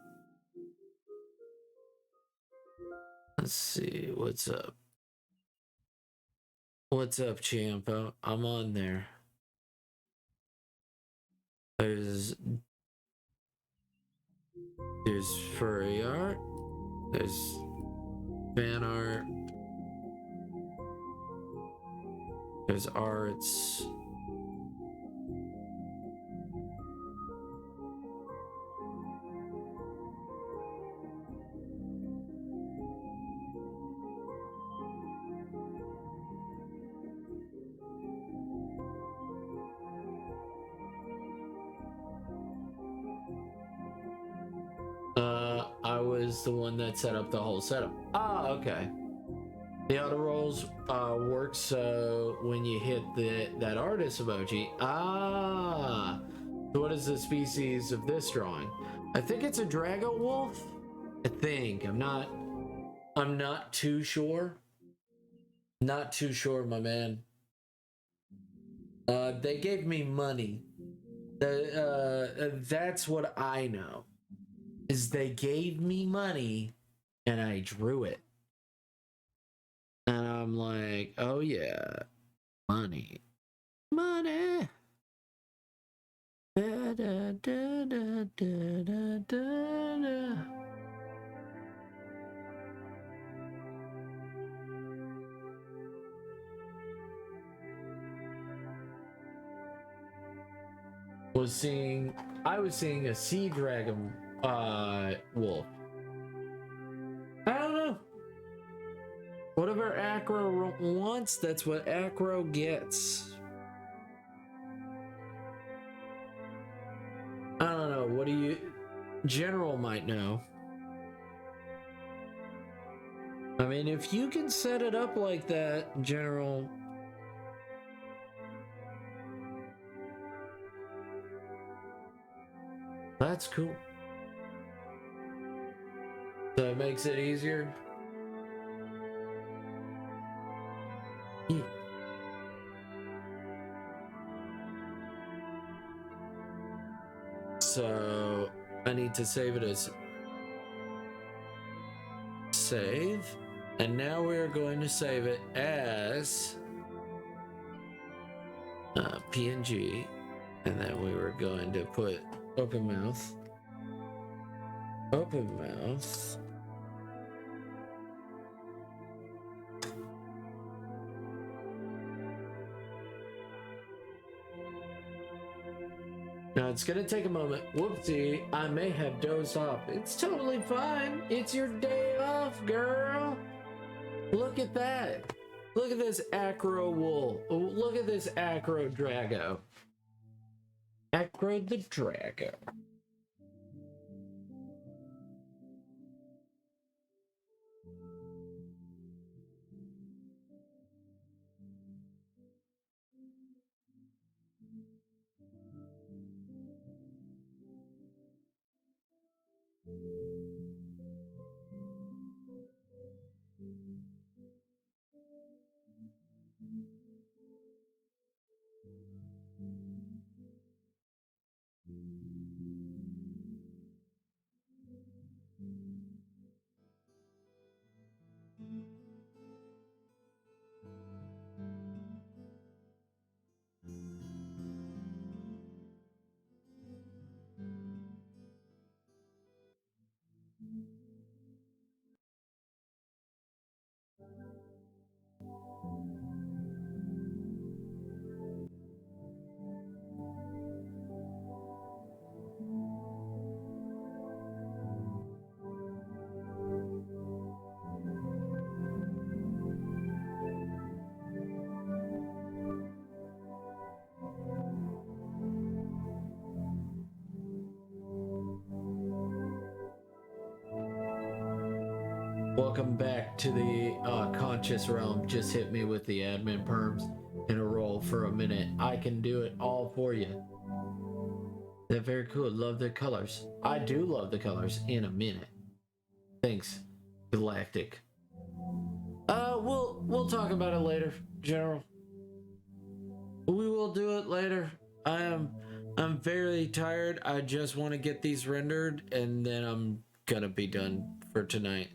Let's see, what's up? What's up, champ? I'm on there. There's furry art. There's fan art. There's arts. I was the one that set up the whole setup. Ah, okay. The auto rolls work so when you hit that artist emoji. Ah, so what is the species of this drawing? I think it's a Drago wolf. I think I'm not too sure. Not too sure, my man. They gave me money. That's what I know. Is they gave me money and I drew it. And I'm like, oh yeah, money. Money. Da, da, da, da, da, da, da. I was seeing a sea dragon wolf. I don't know. Whatever Acro wants, that's what Acro gets. I don't know. What do you... General might know. I mean, if you can set it up like that, General... That's cool. So it makes it easier. Yeah. So I need to save it as save. And now we're going to save it as PNG. And then we were going to put open mouth. Open mouth. Now it's gonna take a moment. Whoopsie, I may have dozed off. It's totally fine. It's your day off, girl. Look at that. Look at this Acro wool. Look at this Acro Drago. Acro the Drago. Welcome back to the conscious realm. Just hit me with the admin perms in a roll for a minute. I can do it all for you. They're very cool. Love the colors. I do love the colors in a minute. Thanks, Galactic. We'll talk about it later, General. We will do it later. I'm very tired. I just want to get these rendered and then I'm gonna be done for tonight.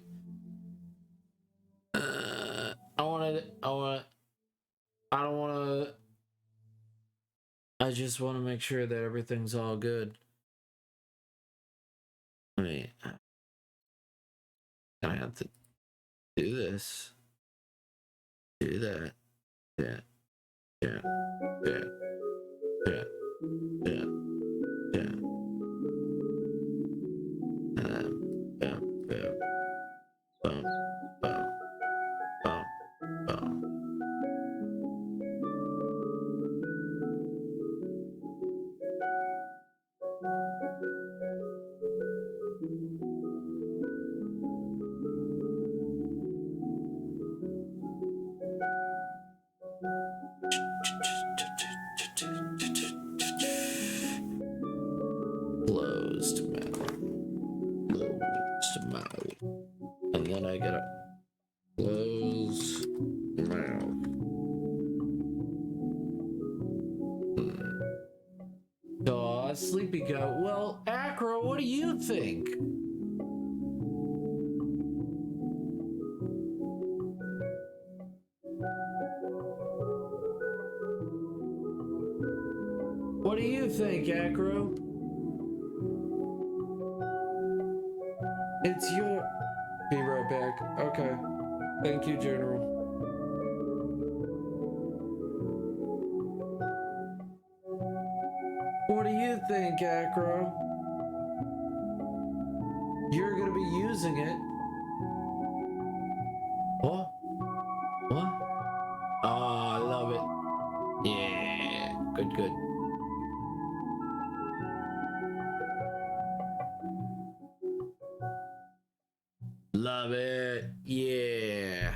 I just want to make sure that everything's all good. I mean, I have to do this, do that, yeah, yeah, yeah, yeah, yeah, yeah. Bam, bam, bam, bam, bam, bam. Closed mouth. Closed mouth. And then I gotta close mouth. Aw, sleepy goat. Well, Acro, what do you think? What do you think, Acro? It's your... Be right back. Okay. Thank you, General. What do you think, Acro? You're gonna be using it. What? What? Oh, I love it. Yeah. Good, good. Love it. Yeah.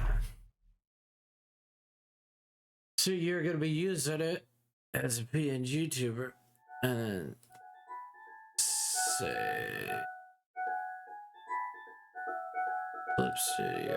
So you're gonna be using it as a PNGtuber, and then say, let's see,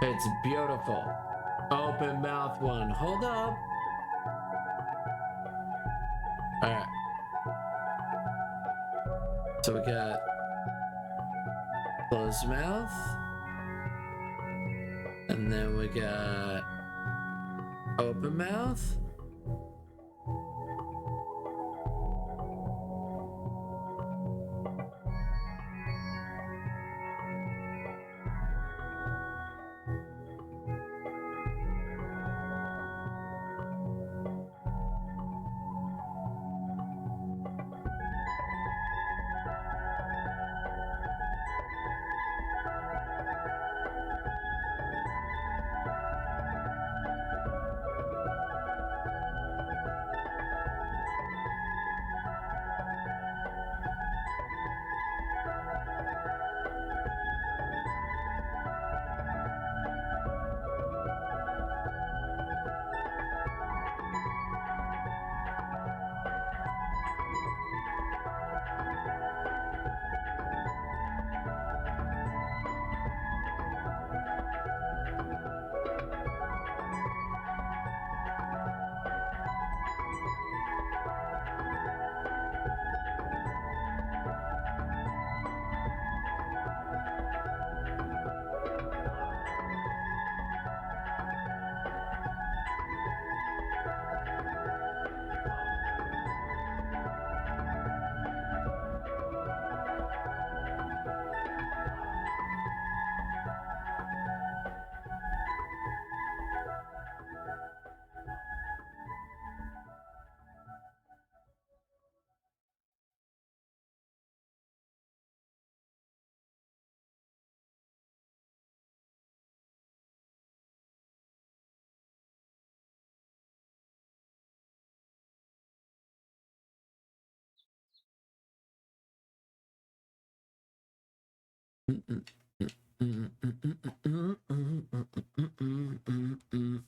it's beautiful. Open mouth one. Hold up. All right. So we got closed mouth, and then we got open mouth.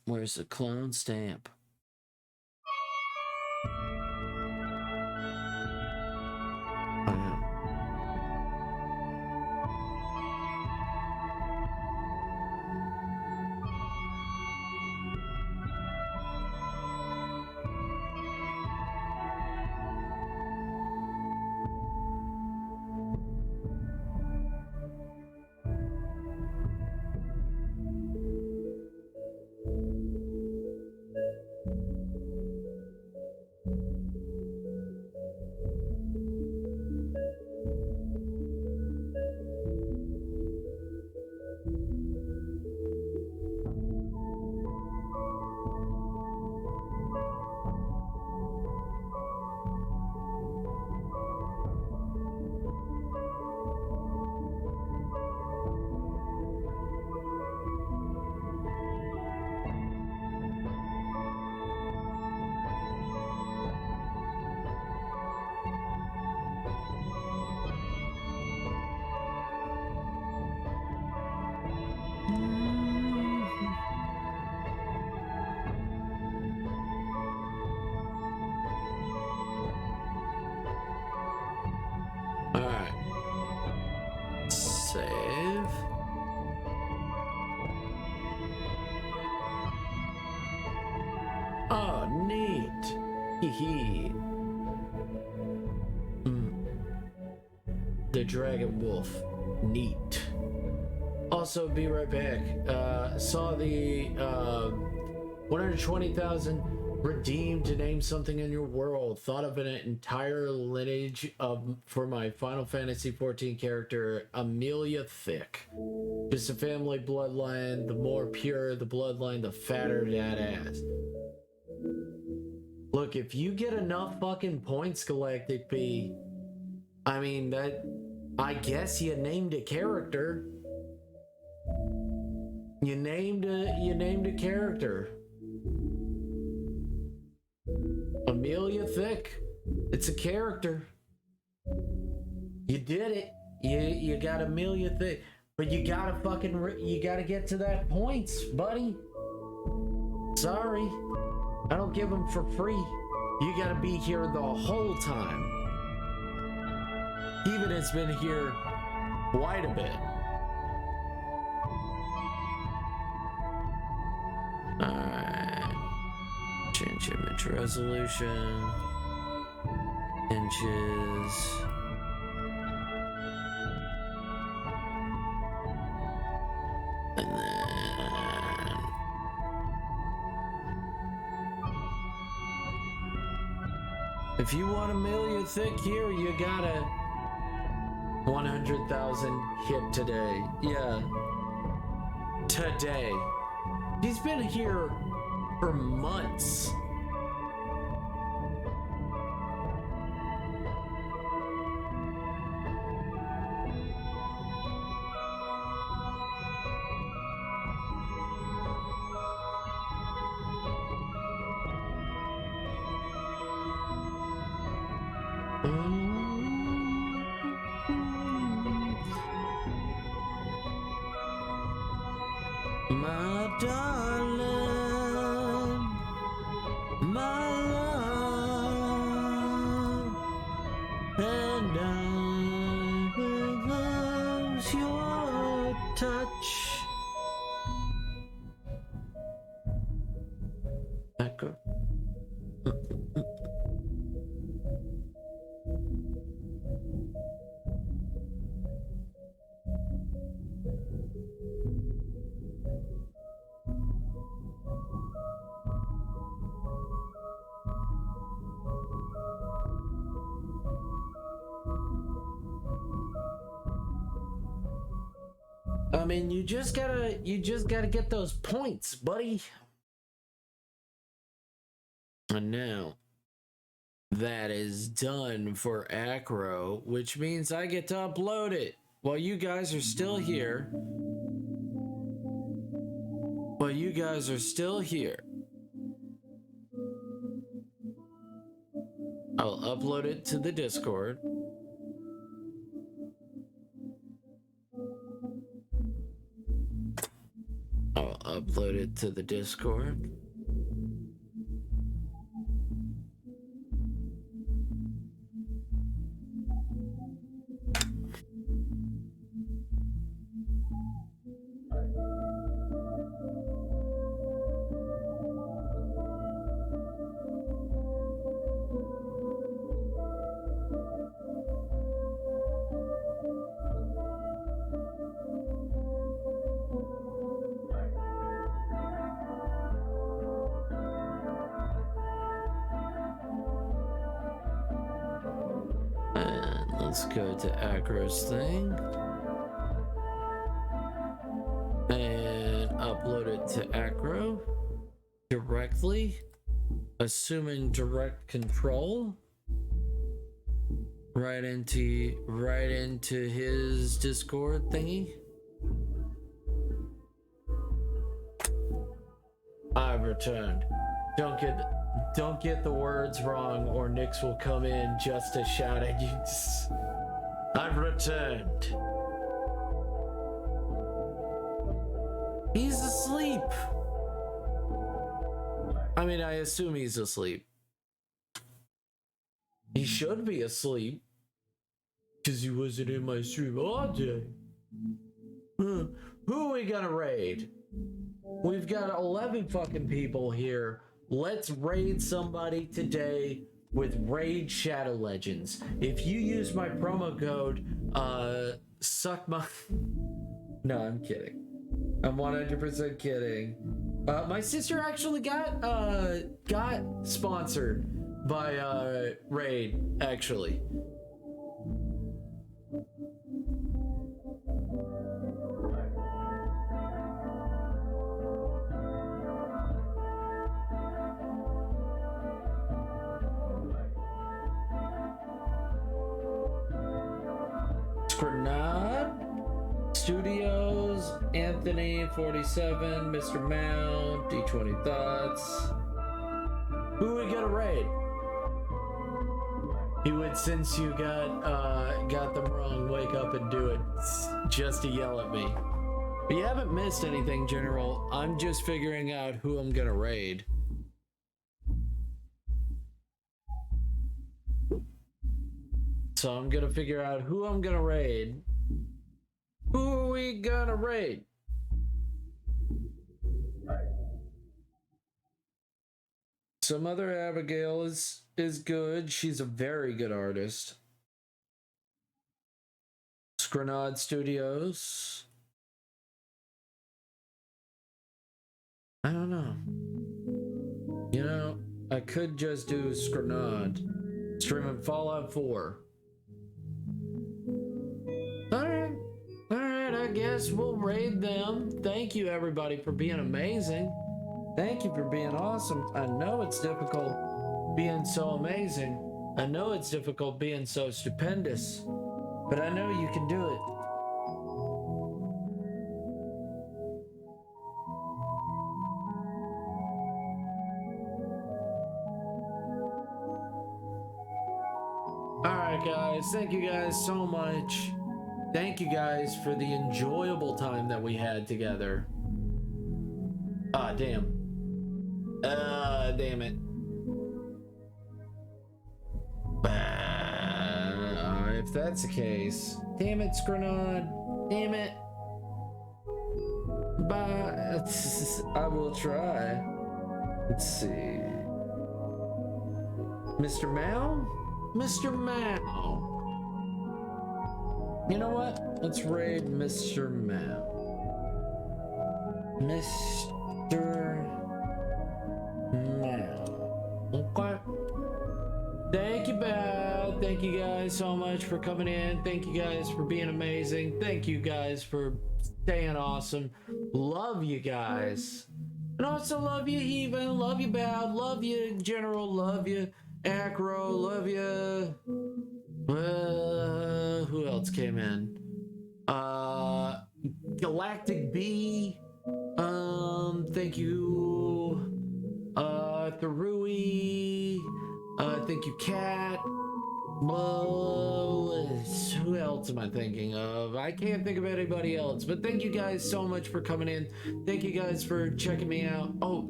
Where's the clone stamp? Alright. Save. Oh, neat. Hee hee. The Dragon Wolf. Neat. Also, be right back. Saw the 120,000 redeemed to name something in your world. Thought of an entire lineage for my Final Fantasy XIV character, Amelia Thick. Just a family bloodline. The more pure the bloodline, the fatter that ass. Look, if you get enough fucking points, Galactic P, I mean, that, I guess you named a character. You named a character. Amelia Thick. It's a character. You did it. You got Amelia Thick. But you gotta you gotta get to that points, buddy. Sorry. I don't give them for free. You gotta be here the whole time. Even it's been here quite a bit. Alright. Change image resolution. Inches. And then if you want Amelia Thick here, you gotta 100,000 hit today. Yeah. Today. He's been here for months. My darling, my love, and I love your touch. Echo. I mean, you just gotta get those points, buddy. And now that is done for Acro, which means I get to upload it while you guys are still here. While you guys are still here. I'll upload it to the Discord. I'll upload it to the Discord. Let's go to Agro's thing and upload it to Agro directly, assuming direct control right into his Discord thingy. I've returned. Don't get the words wrong, or Nyx will come in just to shout at you. I've returned. He's asleep. I mean, I assume he's asleep. He should be asleep, because he wasn't in my stream all day. Who are we gonna raid? We've got 11 fucking people here. Let's raid somebody today with Raid Shadow Legends. If you use my promo code, suck my... No, I'm kidding. I'm 100% kidding. My sister actually got sponsored by Raid, actually. Grenade Studios, Anthony 47, Mr. Mount, D20 Thoughts. Who are we gonna raid? He would, since you got them wrong, wake up and do it just to yell at me. But you haven't missed anything, General. I'm just figuring out who I'm gonna raid. So I'm gonna figure out who I'm gonna raid. Who are we gonna raid? So Mother Abigail is good. She's a very good artist. Grenade Studios. I don't know. You know, I could just do Grenade. Streaming Fallout 4. Alright, I guess we'll raid them. Thank you, everybody, for being amazing. Thank you for being awesome. I know it's difficult being so amazing. I know it's difficult being so stupendous. But I know you can do it. Alright, guys. Thank you guys so much. Thank you guys for the enjoyable time that we had together. Ah, damn. Damn it. If that's the case. Damn it, Grenade. Damn it. Bye. I will try. Let's see. Mr. Mao? Mr. Mao. You know what? Let's raid Mr. Mao. Mr. Mao. Okay. Thank you, Bao. Thank you guys so much for coming in. Thank you guys for being amazing. Thank you guys for staying awesome. Love you guys. And also love you, Heathen. Love you, Bao. Love you, General. Love you, Acro. Love you. Who else came in? Galactic B. Thank you. Tharui. Thank you, Cat. Who else am I thinking of? I can't think of anybody else, but thank you guys so much for coming in. Thank you guys for checking me out. Oh,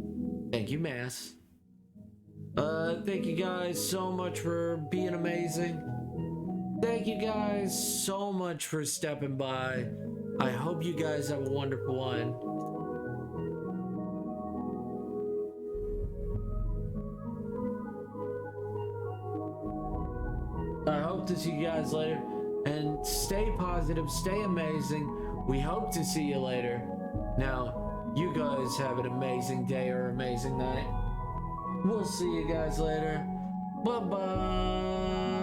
thank you, Mass. Thank you guys so much for being amazing. Thank you guys so much for stepping by. I hope you guys have a wonderful one. I hope to see you guys later. And stay positive, stay amazing. We hope to see you later. Now, you guys have an amazing day or amazing night. We'll see you guys later. Bye-bye.